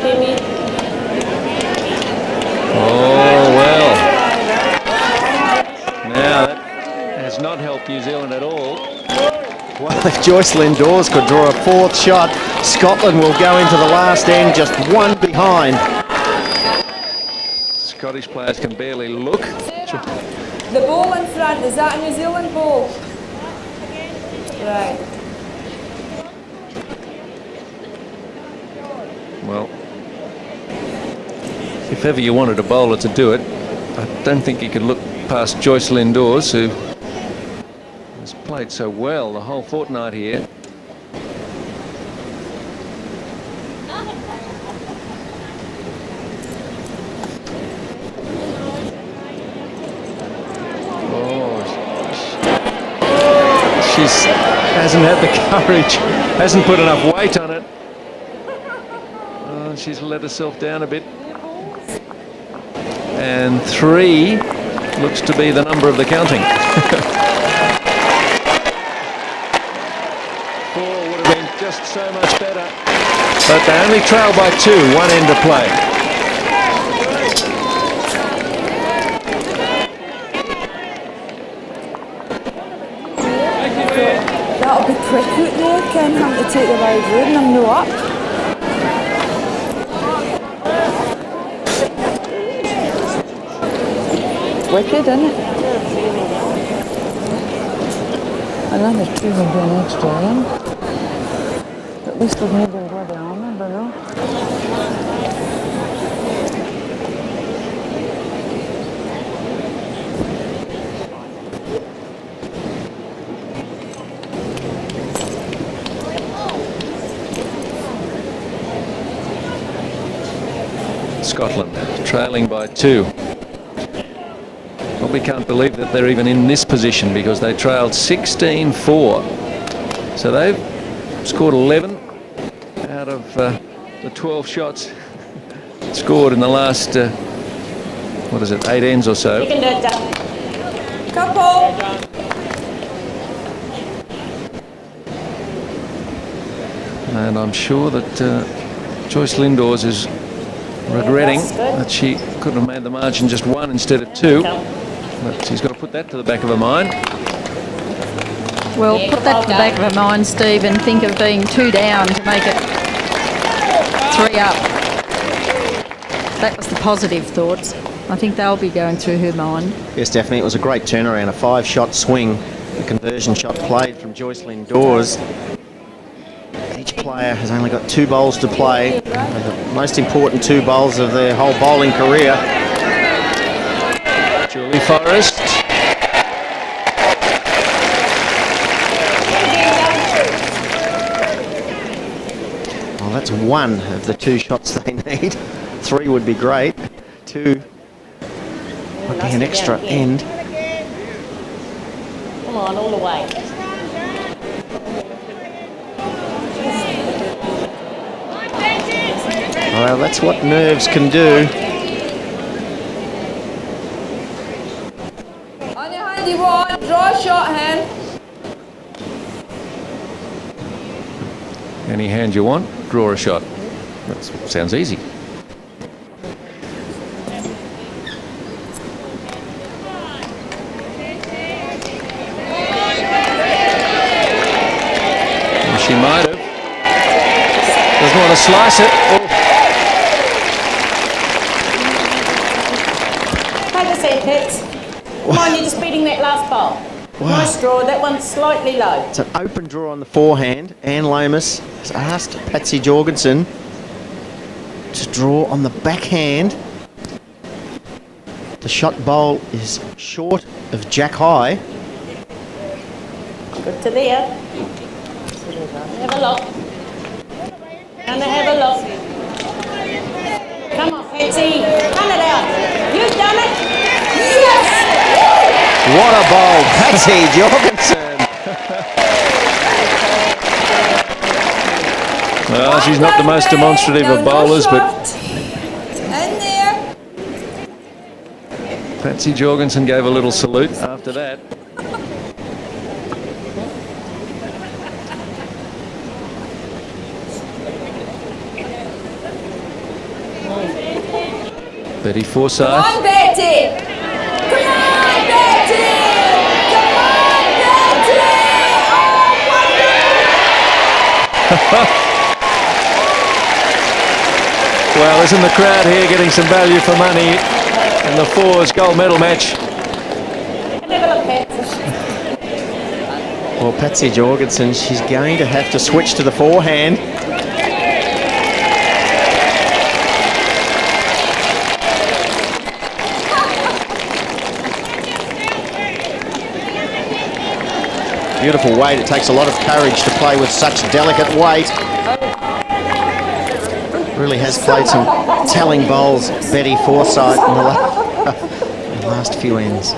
Heavy. Oh, well. Now, that has not helped New Zealand at all. Well, if Joyce Lindores could draw a 4th shot, Scotland will go into the last end just 1 behind. Scottish players can barely look. The ball in front, is that a New Zealand ball? Right. Well, if ever you wanted a bowler to do it, I don't think you could look past Joyce Lindores, who has played so well the whole fortnight here. She hasn't had the courage, hasn't put enough weight on it. Oh, she's let herself down a bit. And 3 looks to be the number of the counting. 4 would have been just so much better. But they only trail by 2, 1 end of play. That'll be cricket there, Ken, having to take the wide road and I'm no up. Wicked, isn't it? Another 2 will be an extra in. At least we've made them go the armour, but no. Scotland trailing by 2. Probably can't believe that they're even in this position because they trailed 16-4. So they've scored 11 out of the 12 shots scored in the last, 8 ends or so. You can do it, Dad. Couple. And I'm sure that Joyce Lindores is regretting that she could have made the margin just 1 instead of 2. But she's got to put that to the back of her mind. Well, put that to the back of her mind, Steve, and think of being 2 down to make it 3 up. That was the positive thoughts. I think they'll be going through her mind. Yes, definitely. It was a great turnaround, a 5-shot swing. The conversion shot played from Joyce Lindores. Each player has only got 2 bowls to play. The most important 2 bowls of their whole bowling career. Julie Forrest. Well, that's 1 of the 2 shots they need. 3 would be great. 2 would be an extra end. Come on, all the way. Well, that's what nerves can do. On your handy one, draw a shot hand. Any hand you want, draw a shot. That sounds easy. Well, she might have. Doesn't want to slice it. Oh. Take a seat, Pits. Come on, you're just beating that last ball. Wow. Nice draw, that one's slightly low. It's an open draw on the forehand. Anne Lomas has asked Patsy Jorgensen to draw on the backhand. The shot bowl is short of jack high. Good to there. Have a look. And have a look. Come on, Patsy. Run it out. You've done it. Yes! What a bowl, Patsy Jorgensen. Well, she's not the most demonstrative of bowlers, but In there. Patsy Jorgensen gave a little salute after that. Betty Forsyth. Come on, Betty. Come on, Betty. Come on, Betty. Oh, Well, isn't the crowd here getting some value for money in the 4s gold medal match? Have a look, Patsy. Well, Patsy Jorgensen, she's going to have to switch to the forehand. Beautiful weight. It takes a lot of courage to play with such delicate weight. Really has played some telling bowls, Betty Forsyth, in the last few ends.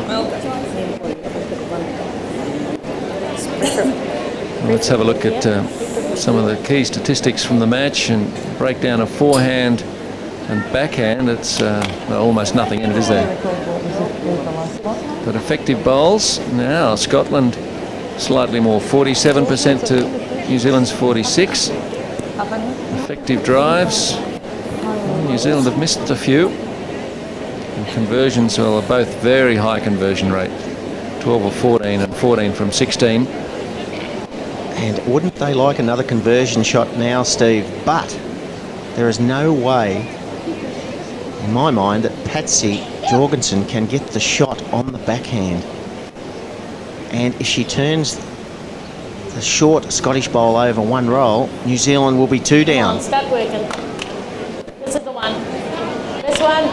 Let's have a look at some of the key statistics from the match and breakdown of forehand and backhand. It's almost nothing in it, is there? But effective bowls, now Scotland slightly more, 47% to New Zealand's 46. Effective drives, New Zealand have missed a few. And conversions, well, are both very high conversion rate, 12 or 14 and 14 from 16. And wouldn't they like another conversion shot now, Steve? But there is no way, in my mind, that Patsy Jorgensen can get the shot on the backhand. And if she turns the short Scottish bowl over one roll, New Zealand will be 2 Come down. on, start working. This is the one. This one.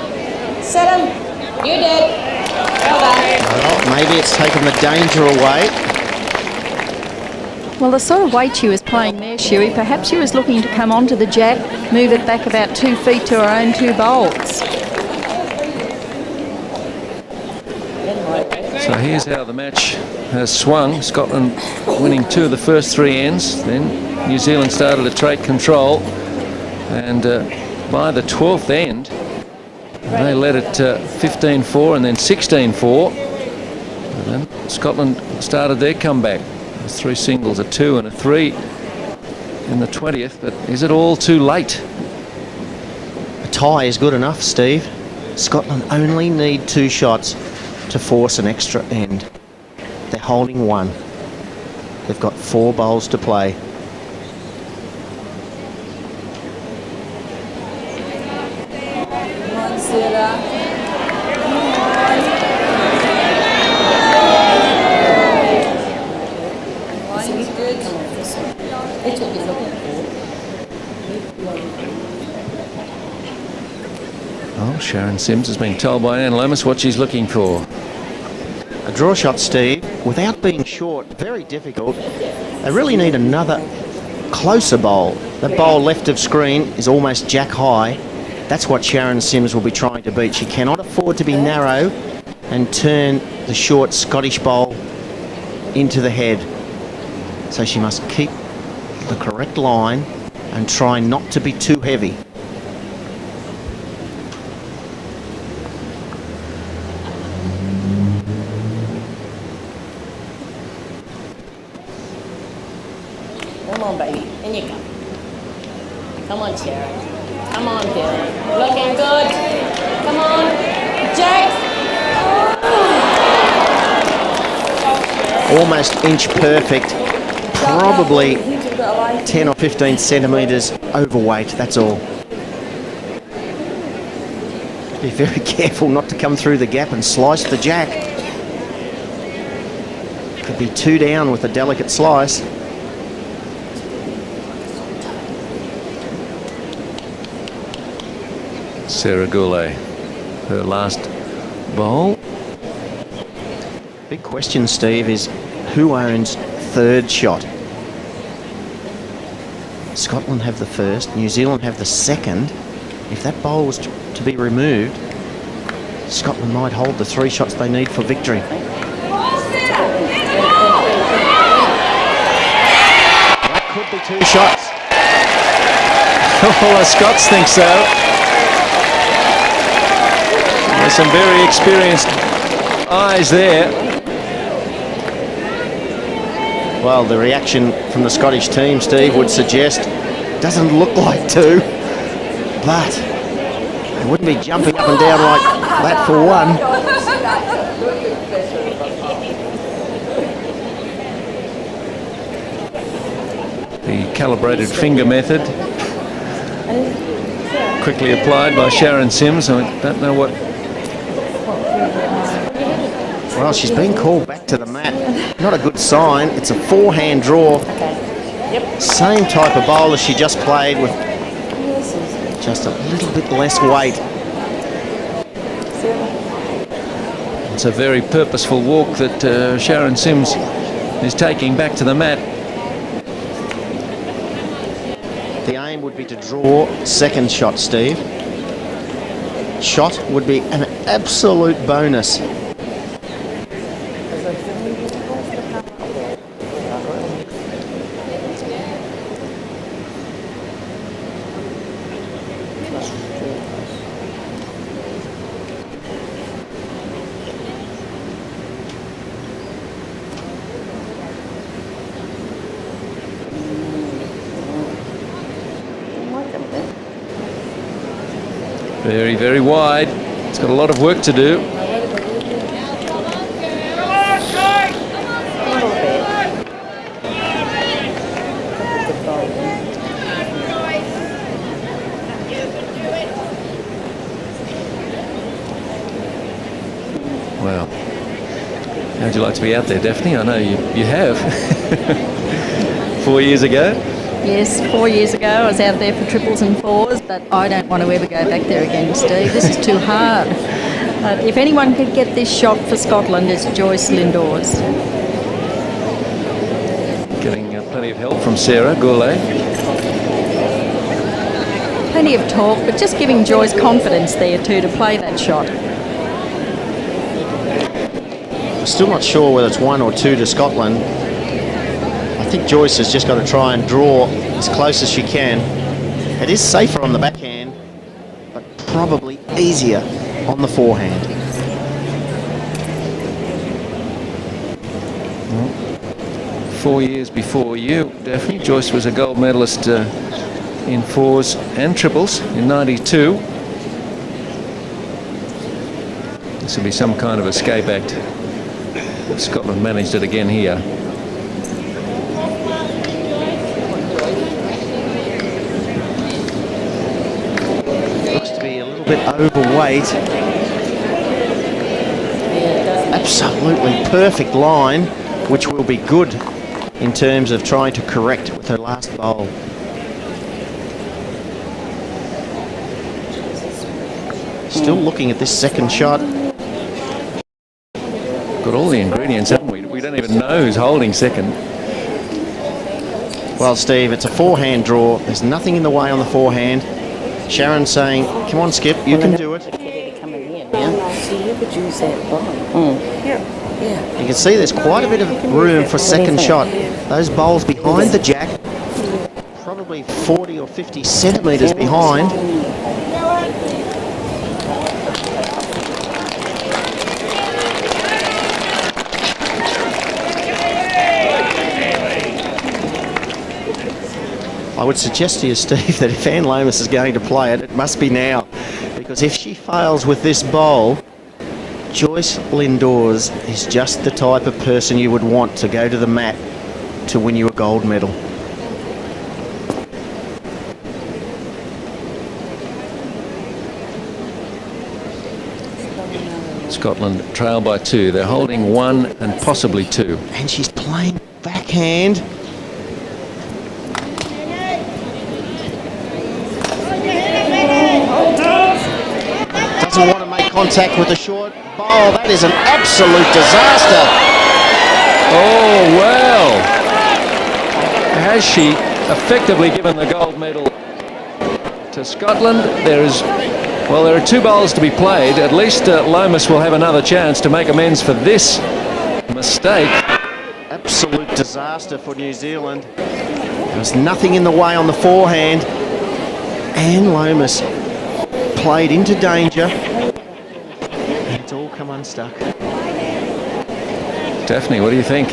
Set him. You did. Well done. Well, maybe it's taken the danger away. Well, the sort of weight she was playing there, Shuey, perhaps she was looking to come onto the jack, move it back about 2 feet to her own 2 bowls. So here's how the match has swung. Scotland winning 2 of the first 3 ends. Then New Zealand started to take control. And by the 12th end, they led it 15-4 and then 16-4. And then Scotland started their comeback. There's 3 singles, a 2 and a 3 in the 20th. But is it all too late? A tie is good enough, Steve. Scotland only need 2 shots to force an extra end. They're holding 1. They've got 4 bowls to play. Come on, Sarah. Line's good. That's what you're looking for. Oh, Sharon Sims has been told by Anne Lomas what she's looking for. A draw shot, Steve, without being short, very difficult. They really need another closer bowl. That bowl left of screen is almost jack high. That's what Sharon Sims will be trying to beat. She cannot afford to be narrow and turn the short Scottish bowl into the head. So she must keep the correct line and try not to be too heavy. Come on, baby. In you go. Come on, Sharon. Come on, Bill. Looking good. Come on. Jack. Almost inch perfect. Probably 10 or 15 centimetres overweight, that's all. Be very careful not to come through the gap and slice the jack. Could be 2 down with a delicate slice. Sarah Goulet, her last bowl. Big question, Steve, is who owns 3rd shot? Scotland have the 1st, New Zealand have the 2nd. If that bowl was to be removed, Scotland might hold the 3 shots they need for victory. That could be 2 shots. All the Scots think so. There's some very experienced eyes there. Well, the reaction from the Scottish team, Steve, would suggest doesn't look like 2, but they wouldn't be jumping up and down like that for 1. The calibrated finger method, quickly applied by Sharon Sims. I don't know what. Well, she's been called back to the mat. Not a good sign. It's a forehand draw. Same type of bowl as she just played, with just a little bit less weight. It's a very purposeful walk that Sharon Sims is taking back to the mat. The aim would be to draw 2nd shot, Steve. Shot would be an absolute bonus. Very, very wide. It's got a lot of work to do. Well, how'd you like to be out there, Daphne? I know you have. 4 years ago. Yes, 4 years ago I was out there for triples and fours, but I don't want to ever go back there again, Steve. This is too hard. If anyone could get this shot for Scotland, it's Joyce Lindores. Getting plenty of help from Sarah Gourlay. Plenty of talk, but just giving Joyce confidence there too to play that shot. Still not sure whether it's 1 or 2 to Scotland. I think Joyce has just got to try and draw as close as she can. It is safer on the backhand, but probably easier on the forehand. Well, 4 years before you, Daphne, Joyce was a gold medalist in fours and triples in '92. This will be some kind of escape act. Scotland managed it again here. Looks to be a little bit overweight. Absolutely perfect line, which will be good in terms of trying to correct with her last bowl. Still looking at this second shot. Got all the ingredients, haven't we? We don't even know who's holding second. Well, Steve, it's a forehand draw. There's nothing in the way on the forehand. Sharon's saying, come on, Skip, you can do it. You can see there's quite a bit of room for second shot. Those bowls behind the jack, probably 40 or 50 centimetres behind. I would suggest to you, Steve, that if Anne Lomas is going to play it, it must be now. Because if she fails with this bowl, Joyce Lindores is just the type of person you would want to go to the mat to win you a gold medal. Scotland trail by 2. They're holding 1 and possibly 2. And she's playing backhand. Doesn't want to make contact with the short bowl. That is an absolute disaster. Oh, well. Has she effectively given the gold medal to Scotland? There are 2 bowls to be played. At least Lomas will have another chance to make amends for this mistake. Absolute disaster for New Zealand. There was nothing in the way on the forehand. Anne Lomas played into danger. And it's all come unstuck. Daphne, what do you think?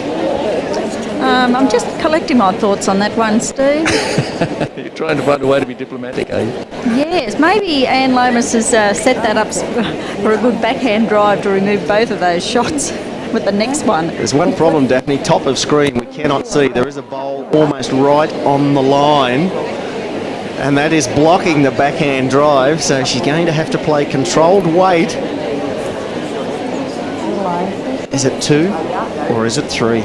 I'm just collecting my thoughts on that one, Steve. You're trying to find a way to be diplomatic, are you? Yes, maybe Anne Lomas has set that up for a good backhand drive to remove both of those shots with the next one. There's one problem, Daphne. Top of screen, we cannot see. There is a bowl almost right on the line, and that is blocking the backhand drive, so she's going to have to play controlled weight. Is it 2 or is it 3?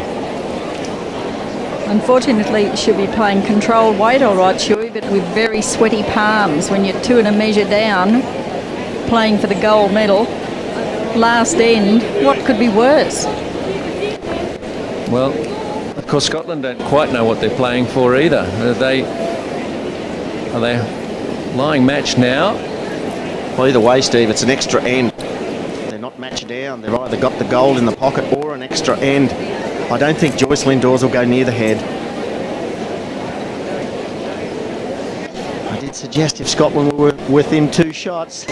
Unfortunately, she'll be playing controlled weight all right, Shuey, but with very sweaty palms when you're 2 and a measure down, playing for the gold medal. Last end, what could be worse? Well, of course, Scotland don't quite know what they're playing for either. Are they lying match now? Well, either way, Steve, it's an extra end. They're not matched down. They've either got the gold in the pocket or an extra end. I don't think Joyce Lindores will go near the head. I did suggest if Scotland were within 2 shots.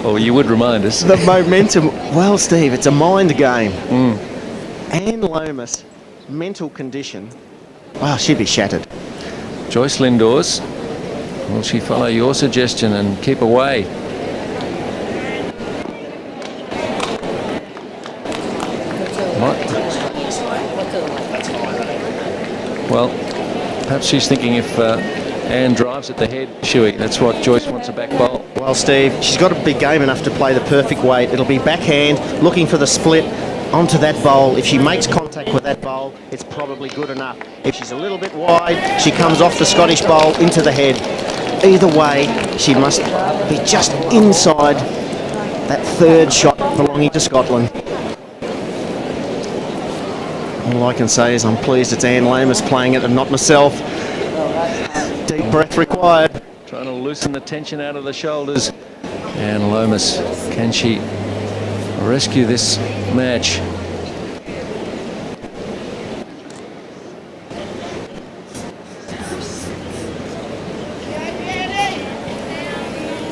Well, you would remind us. The momentum. Well, Steve, it's a mind game. Anne Lomas, mental condition. Well, she'd be shattered. Joyce Lindores Will she follow your suggestion and keep away? What? Well, perhaps she's thinking if Anne drives at the head, Shuey, that's what Joyce wants, a back bowl. Well, Steve, she's got to be game enough to play the perfect weight. It'll be backhand, looking for the split onto that bowl. If she makes contact with that bowl, it's probably good enough. If she's a little bit wide, she comes off the Scottish bowl into the head. Either way, she must be just inside that third shot belonging to Scotland. All I can say is I'm pleased it's Anne Lomas playing it and not myself. Deep breath required. Trying to loosen the tension out of the shoulders. And Lomas, can she rescue this match?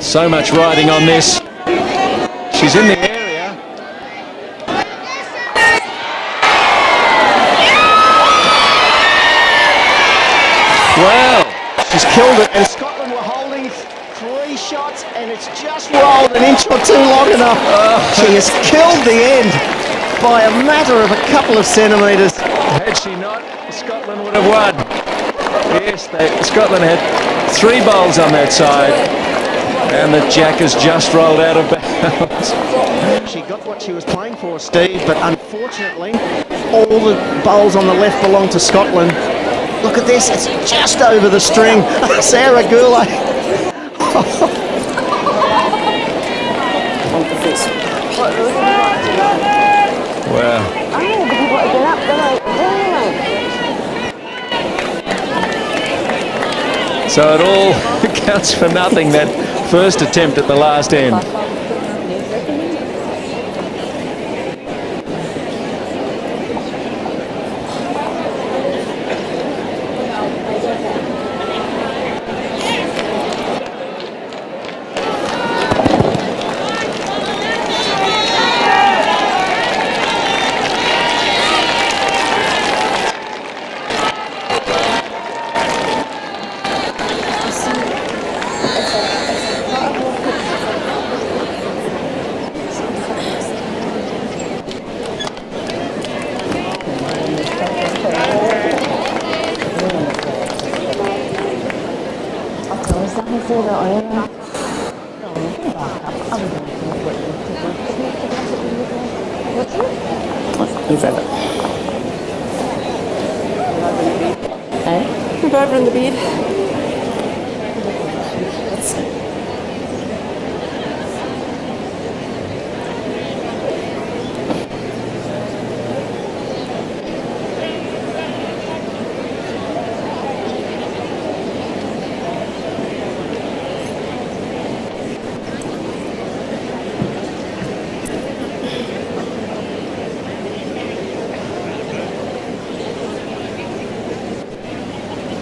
So much riding on this. She's in the area. Wow, she's killed it, and Scotland were holding 3 shots, and it's just rolled an inch or 2 long enough. She has killed the end by a matter of a couple of centimetres. Had she not, Scotland would have won. Yes, Scotland had 3 bowls on that side, and the jack has just rolled out of bounds. She got what she was playing for, Steve, but unfortunately, all the bowls on the left belong to Scotland. Look at this, it's just over the string. Sarah Goulet. Wow. So it all counts for nothing, that first attempt at the last end. Over in the bed.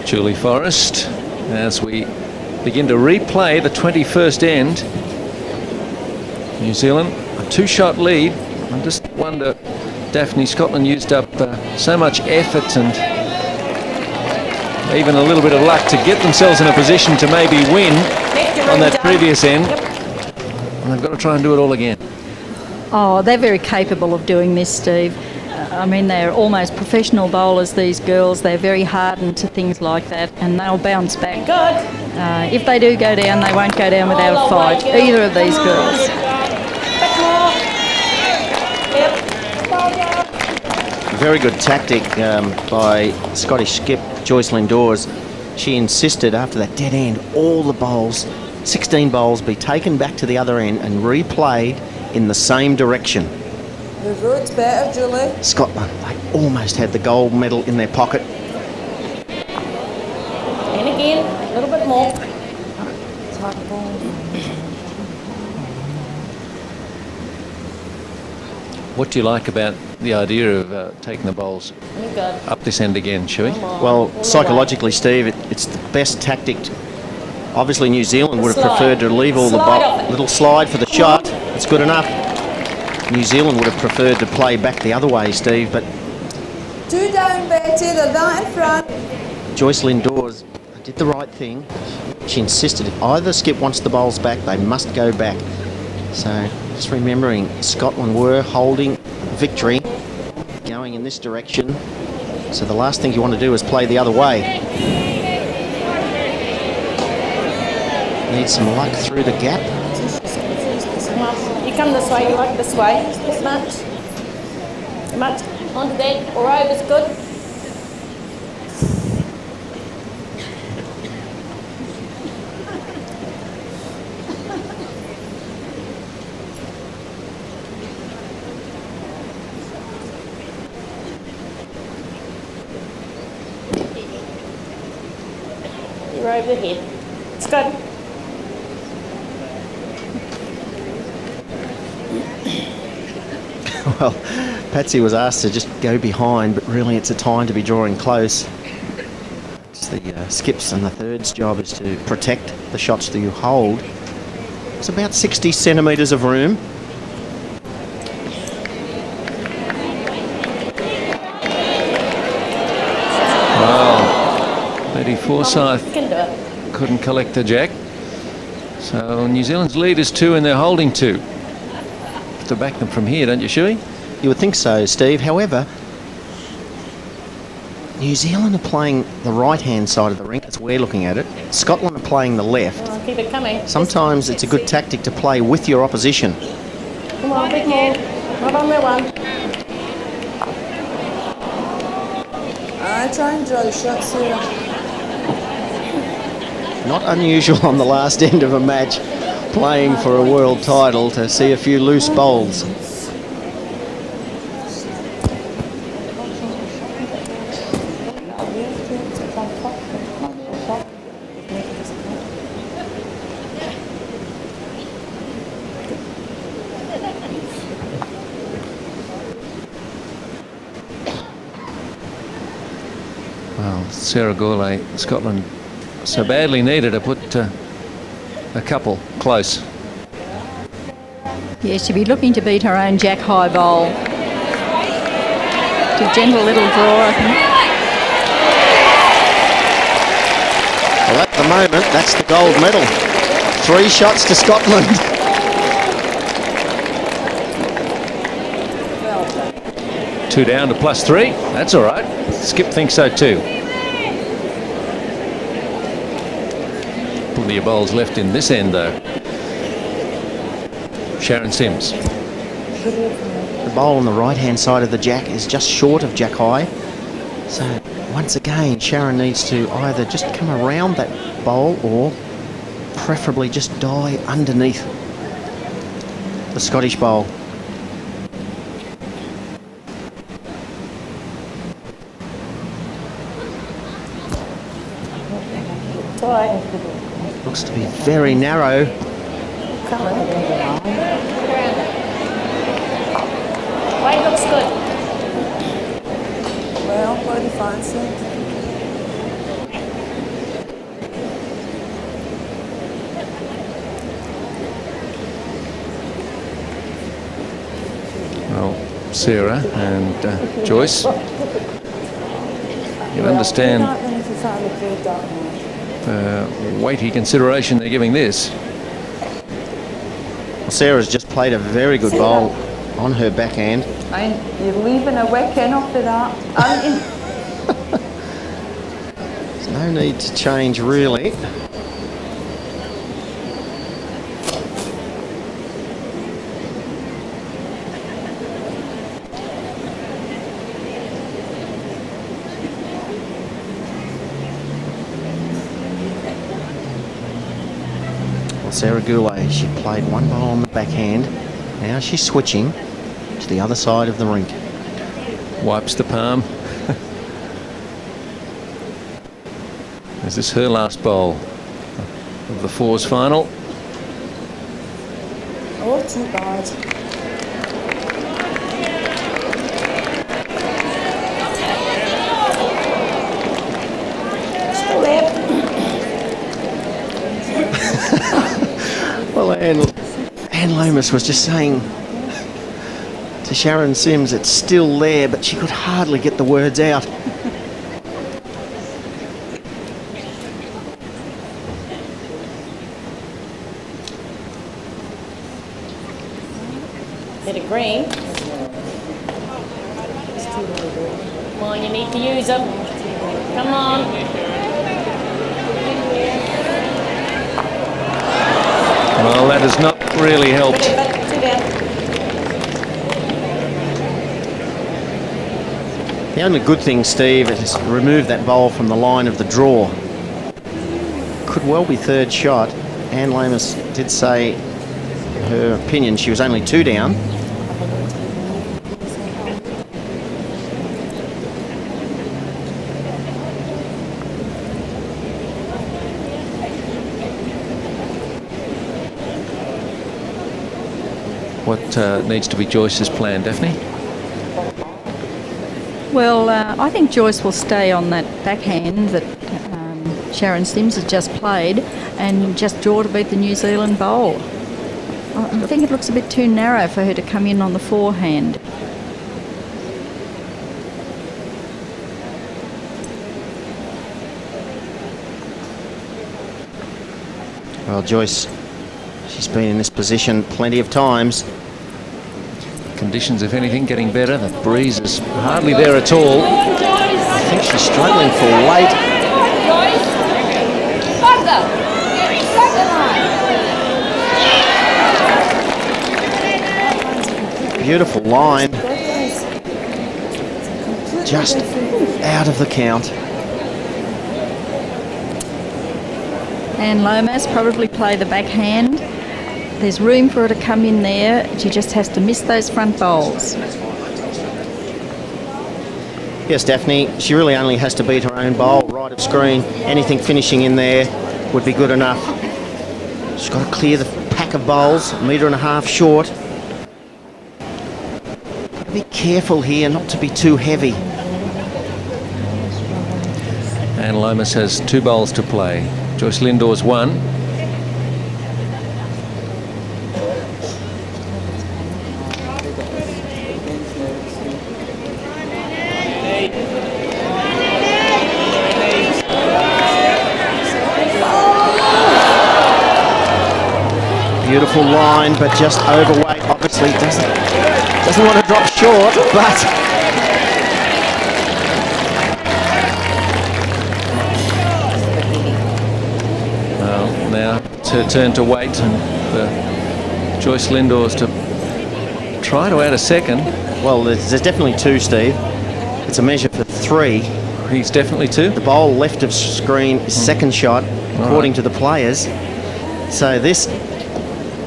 Julie Forrest, as we begin to replay the 21st end. New Zealand, a 2-shot lead. I just wonder, Daphne, Scotland used up so much effort and even a little bit of luck to get themselves in a position to maybe win on that previous end. And they've got to try and do it all again. Oh, they're very capable of doing this, Steve. I mean, they're almost professional bowlers, these girls. They're very hardened to things like that, and they'll bounce back. If they do go down, they won't go down without a fight, either of these girls. Very good tactic by Scottish skip Joyce Lindores. She insisted after that dead end, all the bowls, 16 bowls, be taken back to the other end and replayed in the same direction. The road's better, Julie. Scotland, they almost had the gold medal in their pocket. And again, a little bit more. What do you like about the idea of taking the bowls up this end again, Shuey? Well, psychologically, Steve, it's the best tactic. Obviously, New Zealand would have preferred to leave all the little slide for the shot. It's good enough. New Zealand would have preferred to play back the other way, Steve, but 2 down, Betty. They're that in front. Joyce Lindores did the right thing. She insisted if either skip wants the bowls back, they must go back. So just remembering Scotland were holding victory, going in this direction. So the last thing you want to do is play the other way. Need some luck through the gap. You come this way, you like this way. Much. Onto that, or over's good. You're over the head. It's good. Well, Patsy was asked to just go behind, but really it's a time to be drawing close. It's the skips and the third's job is to protect the shots that you hold. It's about 60 centimetres of room. Wow, Lady Forsyth couldn't collect the jack. So New Zealand's lead is 2 and they're holding 2. To back them from here, don't you, Shuey? You would think so, Steve. However, New Zealand are playing the right-hand side of the rink, as we're looking at it. Scotland are playing the left. Oh, keep it coming. Sometimes it's a good tactic to play with your opposition. Come on, big more. Not on that one. I try and draw the shots here. Not unusual on the last end of a match, playing for a world title, to see a few loose bowls. Well, Sarah Gourlay, Scotland so badly needed to put a couple close. Yeah, she'd be looking to beat her own jack high bowl. It's a gentle little draw, I think. Well, at the moment, that's the gold medal. 3 shots to Scotland. Two down to +3. That's all right. Skip thinks so too. Plenty of bowls left in this end though. Sharon Sims. The bowl on the right-hand side of the jack is just short of jack high. So once again, Sharon needs to either just come around that bowl or preferably just die underneath the Scottish bowl. Looks to be very narrow. White looks good. Well, bloody fancy. Well, Sarah and Joyce, you understand weighty consideration they're giving this. Well, Sarah's just played a very good bowl on her backhand. And you're leaving a wick in after that, aren't you? There's no need to change really. Sarah Goulet, she played 1 bowl on the backhand. Now she's switching to the other side of the rink. Wipes the palm. Is this her last bowl of the fours final? Oh, too bad. Still there. Well, Anne Lomas was just saying to Sharon Sims, it's still there, but she could hardly get the words out. Bit of green. Come on, you need to use them. Come on. Well, that has not really helped. The only good thing, Steve, is remove that bowl from the line of the draw. Could well be third shot. Anne Lomas did say her opinion she was only 2 down. What needs to be Joyce's plan, Daphne? Well, I think Joyce will stay on that backhand that Sharon Sims has just played and just draw to beat the New Zealand bowl. I think it looks a bit too narrow for her to come in on the forehand. Well, Joyce, she's been in this position plenty of times. Conditions, if anything, getting better. The breeze is hardly there at all. I think she's struggling for weight. Beautiful line. Just out of the count. And Lomas probably play the backhand. There's room for her to come in there. She just has to miss those front bowls. Yes, Daphne, she really only has to beat her own bowl right of screen. Anything finishing in there would be good enough. She's got to clear the pack of bowls, 1.5 meters short. Be careful here not to be too heavy. And Lomas has 2 bowls to play. Joyce Lindores 1. Beautiful line, but just overweight. Obviously doesn't want to drop short, but well, now it's her turn to wait and for Joyce Lindores to try to add a second. Well, there's definitely 2, Steve. It's a measure for 3. He's definitely 2. The bowl left of screen is second shot, according to the players. So this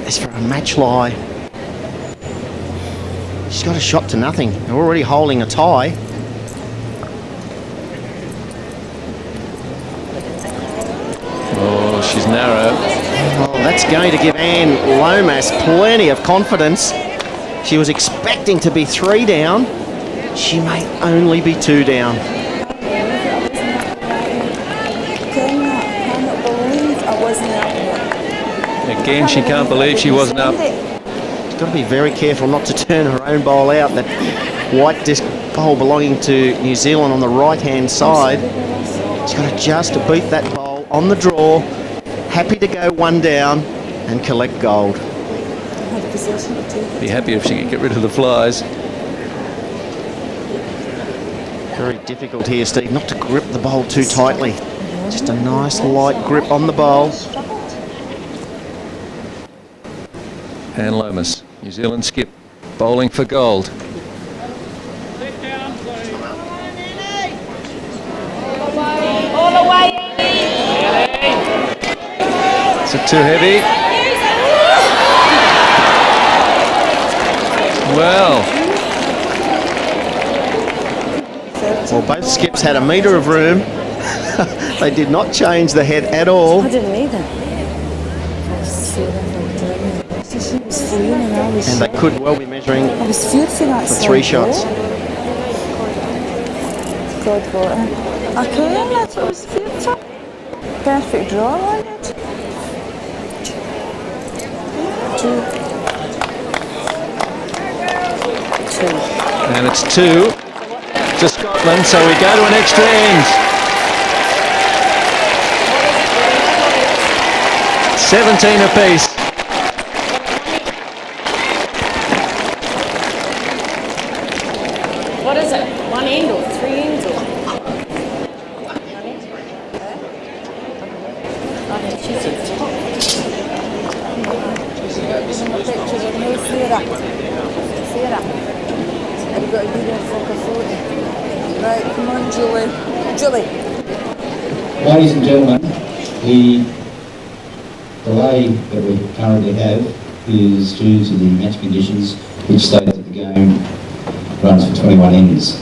is for a match lie. She's got a shot to nothing. They're already holding a tie. Oh, she's narrow. Oh, that's going to give Anne Lomas plenty of confidence. She was expecting to be 3 down. She may only be 2 down. Again, she can't believe she wasn't up. She's got to be very careful not to turn her own bowl out. That white disc bowl belonging to New Zealand on the right-hand side. She's got to just beat that bowl on the draw. Happy to go 1 down and collect gold. Be happy if she could get rid of the flies. Very difficult here, Steve, not to grip the bowl too tightly. Just a nice light grip on the bowl. And Lomas, New Zealand skip, bowling for gold. All the way. Is it too heavy? Well, both skips had 1 metre of room. They did not change the head at all. I didn't either. And they could well be measuring for for 3 shots. Good for it. Okay, that's what was future. Perfect draw, wasn't it? 2. and it's 2 to Scotland, so we go to an extra end. 17 apiece. Pictures of no Sarah. Sarah. You've got to be there for a photo. Right, come on, Julie. Julie. Ladies and gentlemen, the delay that we currently have is due to the match conditions which state that the game runs for 21 ends.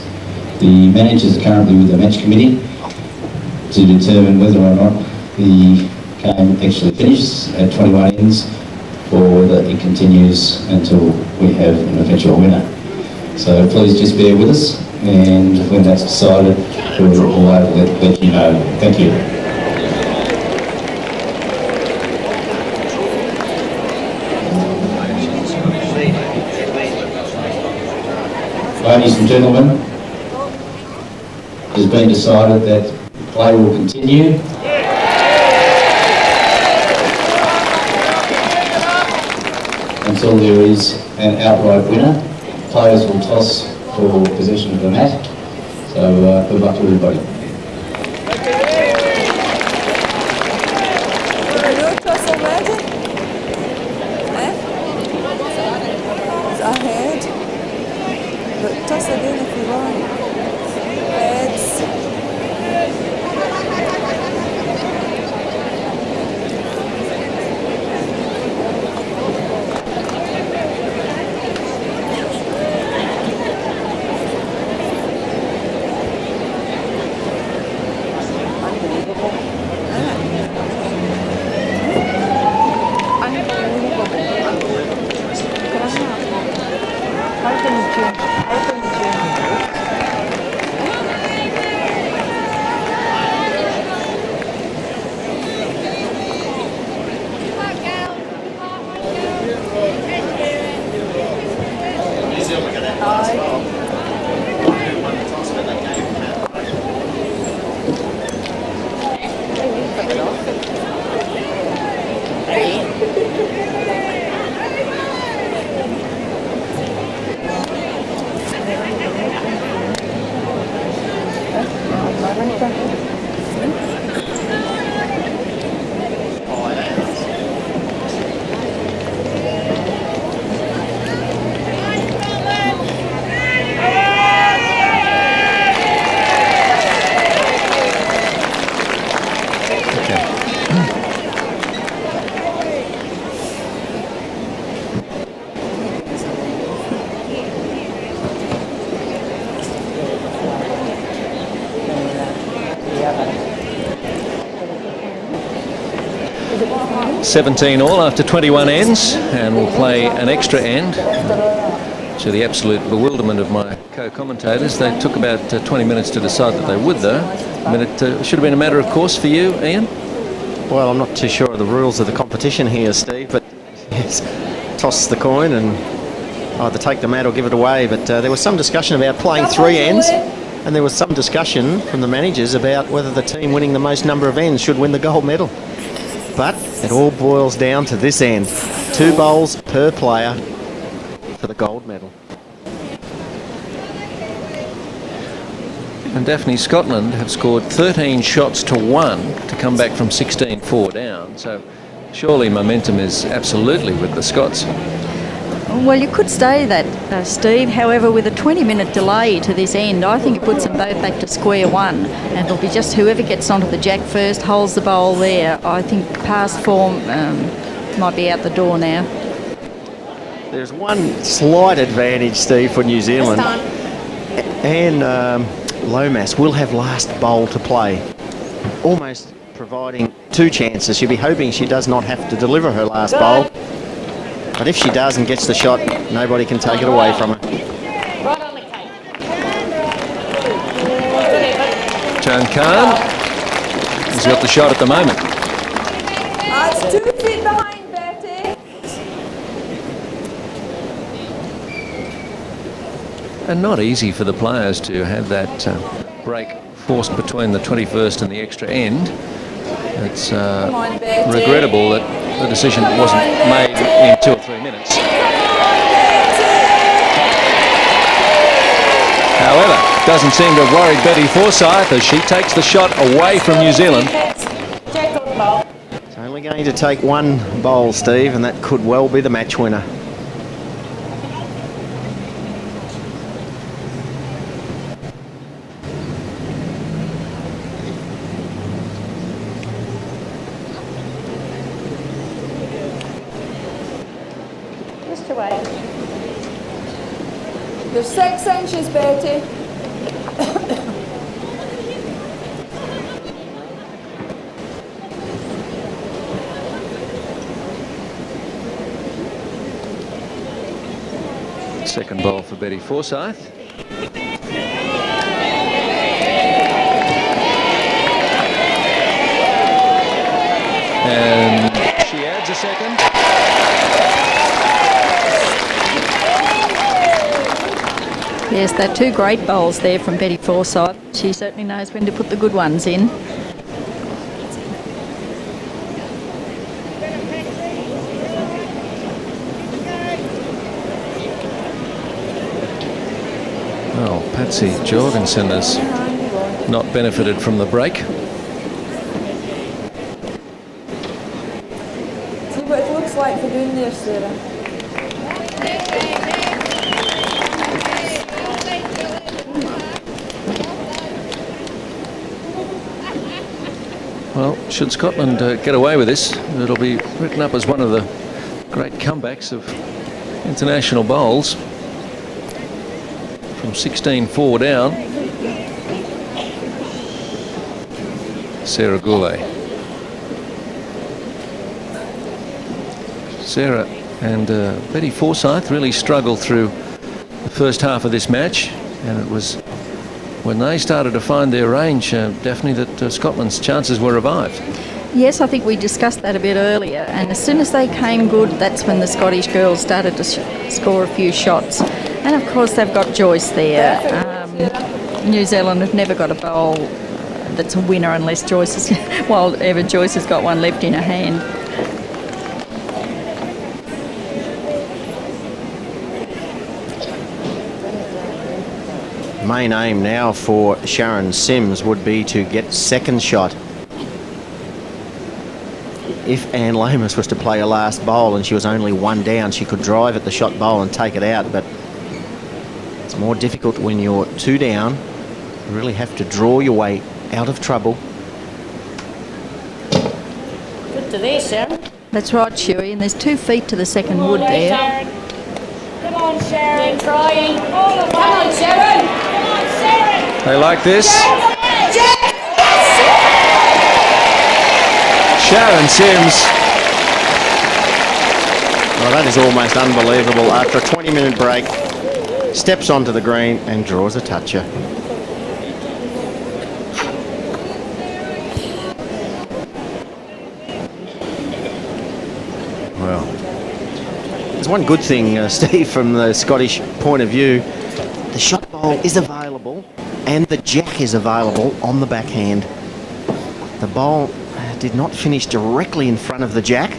The managers are currently with the match committee to determine whether or not the game actually finishes at 21 ends or that it continues until we have an eventual winner. So please just bear with us, and when that's decided, we'll let you know. Thank you. Ladies and gentlemen, it has been decided that play will continue. Until there is an outright winner. Players will toss for possession of the mat. So good luck to everybody. No toss already? It's ahead. But toss again if you want. Heads. Yeah. 17 all after 21 ends, and we'll play an extra end. To the absolute bewilderment of my co-commentators, they took about 20 minutes to decide that they would, though. I mean, it should have been a matter of course for you, Ian. Well, I'm not too sure of the rules of the competition here, Steve, but yes, toss the coin and either take the mat or give it away. But there was some discussion about playing 3 ends, and there was some discussion from the managers about whether the team winning the most number of ends should win the gold medal. But it all boils down to this end. 2 bowls per player for the gold medal. And Daphne, Scotland have scored 13 shots to 1 to come back from 16-4 down. So surely momentum is absolutely with the Scots. Well, you could say that, Steve. However, with a 20-minute delay to this end, I think it puts them both back to square one. And it'll be just whoever gets onto the jack first holds the bowl there. I think past form might be out the door now. There's one slight advantage, Steve, for New Zealand. And Lomas will have last bowl to play, almost providing 2 chances. She'll be hoping she does not have to deliver her last bowl. But if she does and gets the shot, nobody can take it away from her. Joan Khan has got the shot at the moment. It's 2 feet behind, Betty. And not easy for the players to have that break forced between the 21st and the extra end. It's regrettable that the decision wasn't made in 2 or 3 minutes. However, it doesn't seem to have worried Betty Forsyth as she takes the shot away from New Zealand. So Only going to take one bowl, Steve, and that could well be the match winner. Just to wait. There's 6 inches, Betty. Second bowl for Betty Forsyth. And she adds a second. Yes, they're 2 great bowls there from Betty Forsyth. She certainly knows when to put the good ones in. Well, Patsy Jorgensen has not benefited from the break. See what it looks like for doing there, Sarah. Well, should Scotland get away with this, it'll be written up as one of the great comebacks of international bowls. From 16-4 down, Sarah Goulet. Sarah and Betty Forsyth really struggled through the first half of this match, and it was when they started to find their range, Daphne, that Scotland's chances were revived. Yes, I think we discussed that a bit earlier, and as soon as they came good, that's when the Scottish girls started to score a few shots. And of course they've got Joyce there. New Zealand have never got a bowl that's a winner unless Joyce is, well, ever Joyce has got one left in her hand. Main aim now for Sharon Sims would be to get second shot. If Anne Lomas was to play a last bowl and she was only 1 down, she could drive at the shot bowl and take it out, but it's more difficult when you're 2 down. You really have to draw your way out of trouble. Good to there, Sharon. That's right, Shuey, and there's 2 feet to the second wood there. Sharon. Come on, Sharon. Keep trying. Come on, Sharon. Come on, Sharon. They like this. Sharon Sims. Well, that is almost unbelievable. After a 20-minute break, steps onto the green and draws a toucher. Well, there's one good thing, Steve, from the Scottish point of view. The shot bowl is available and the jack is available on the backhand. The bowl did not finish directly in front of the jack.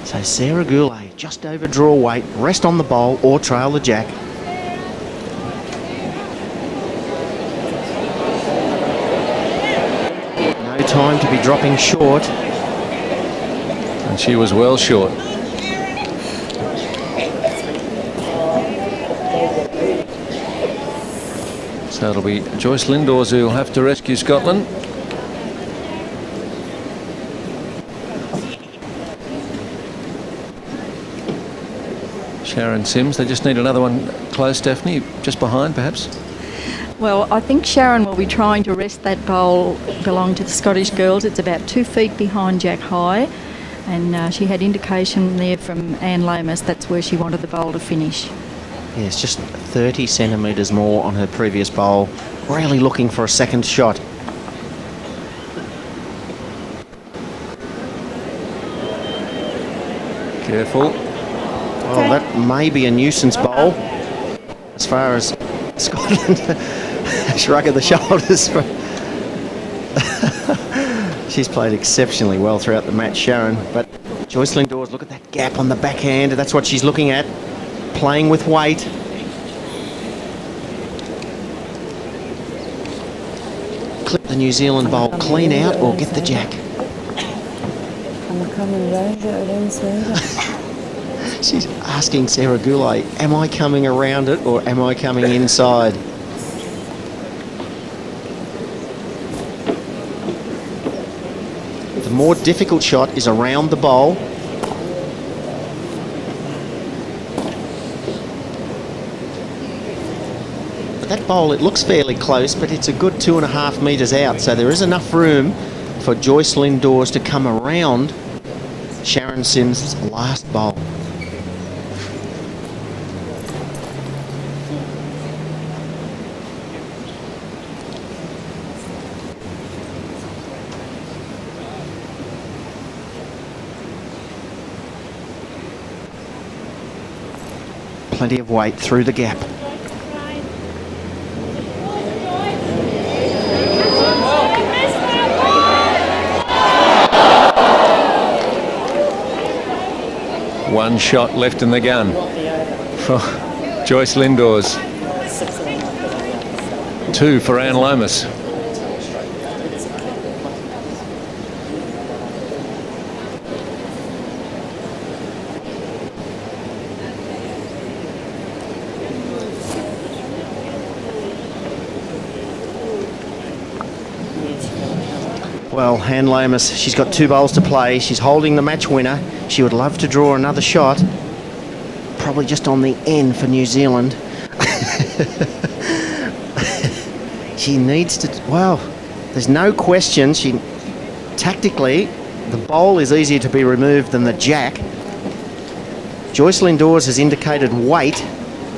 So Sarah Goulet, just over draw weight, rest on the bowl or trail the jack. No time to be dropping short. And she was well short. So it'll be Joyce Lindores who'll have to rescue Scotland. Sharon Sims, they just need another one close, Daphne, just behind perhaps. Well, I think Sharon will be trying to rest that bowl belonging to the Scottish girls. It's about 2 feet behind Jack High, and she had indication there from Anne Lomas that's where she wanted the bowl to finish. Yeah, it's just 30 centimetres more on her previous bowl. Really looking for a second shot. Careful. Well, that may be a nuisance bowl as far as Scotland. Shrug of the shoulders. She's played exceptionally well throughout the match, Sharon. But Joyce Lindores, look at that gap on the backhand. That's what she's looking at. Playing with weight. Clip the New Zealand bowl clean out or get the jack. I'm coming round it, I didn't see it. She's asking Sarah Goulet, am I coming around it or am I coming inside? The more difficult shot is around the bowl. But that bowl, it looks fairly close, but it's a good 2.5 metres out, so there is enough room for Joyce Lindores to come around Sharon Sims' last bowl. Plenty of weight through the gap. One shot left in the gun for Joyce Lindores. 2 for Anne Lomas. Well, Anne Lomas, she's got 2 bowls to play. She's holding the match winner. She would love to draw another shot. Probably just on the end for New Zealand. She needs to, well, there's no question. Tactically, the bowl is easier to be removed than the jack. Joyce Lindores has indicated weight.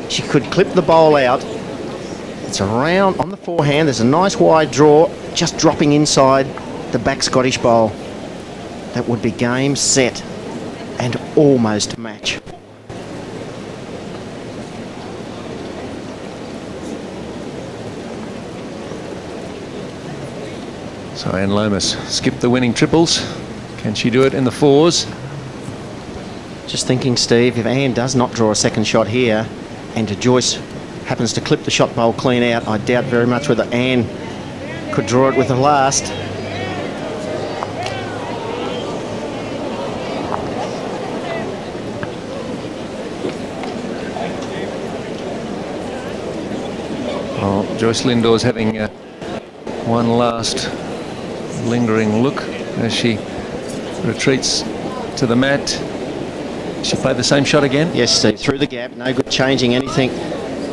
She could clip the bowl out. It's around on the forehand. There's a nice wide draw, just dropping inside the back Scottish bowl. That would be game, set, and almost match. So Anne Lomas skipped the winning triples. Can she do it in the 4s? Just thinking, Steve, if Anne does not draw a second shot here and Joyce happens to clip the shot bowl clean out, I doubt very much whether Anne could draw it with the last. Joyce Lindores having one last lingering look as she retreats to the mat. She played the same shot again? Yes, Steve, through the gap, no good changing anything.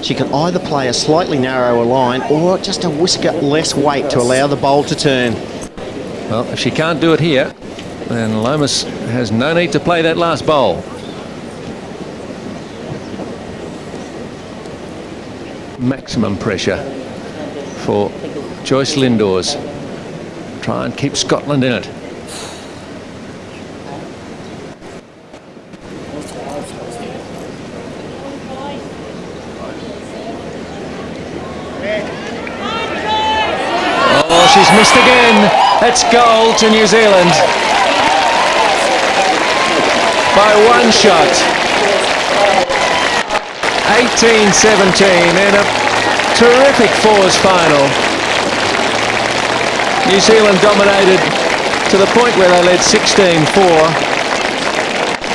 She can either play a slightly narrower line or just a whisker less weight to allow the bowl to turn. Well, if she can't do it here, then Lomas has no need to play that last bowl. Maximum pressure for Joyce Lindores. Try and keep Scotland in it. Oh, she's missed again. That's goal to New Zealand by 1 shot. 18-17 in a terrific 4s final. New Zealand dominated to the point where they led 16-4.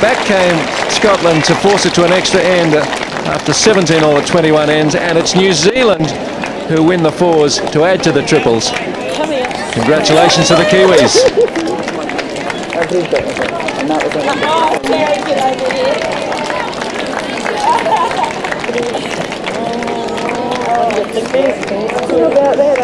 Back came Scotland to force it to an extra end after 17 all at 21 ends, and it's New Zealand who win the 4s to add to the triples. Congratulations to the Kiwis. About there,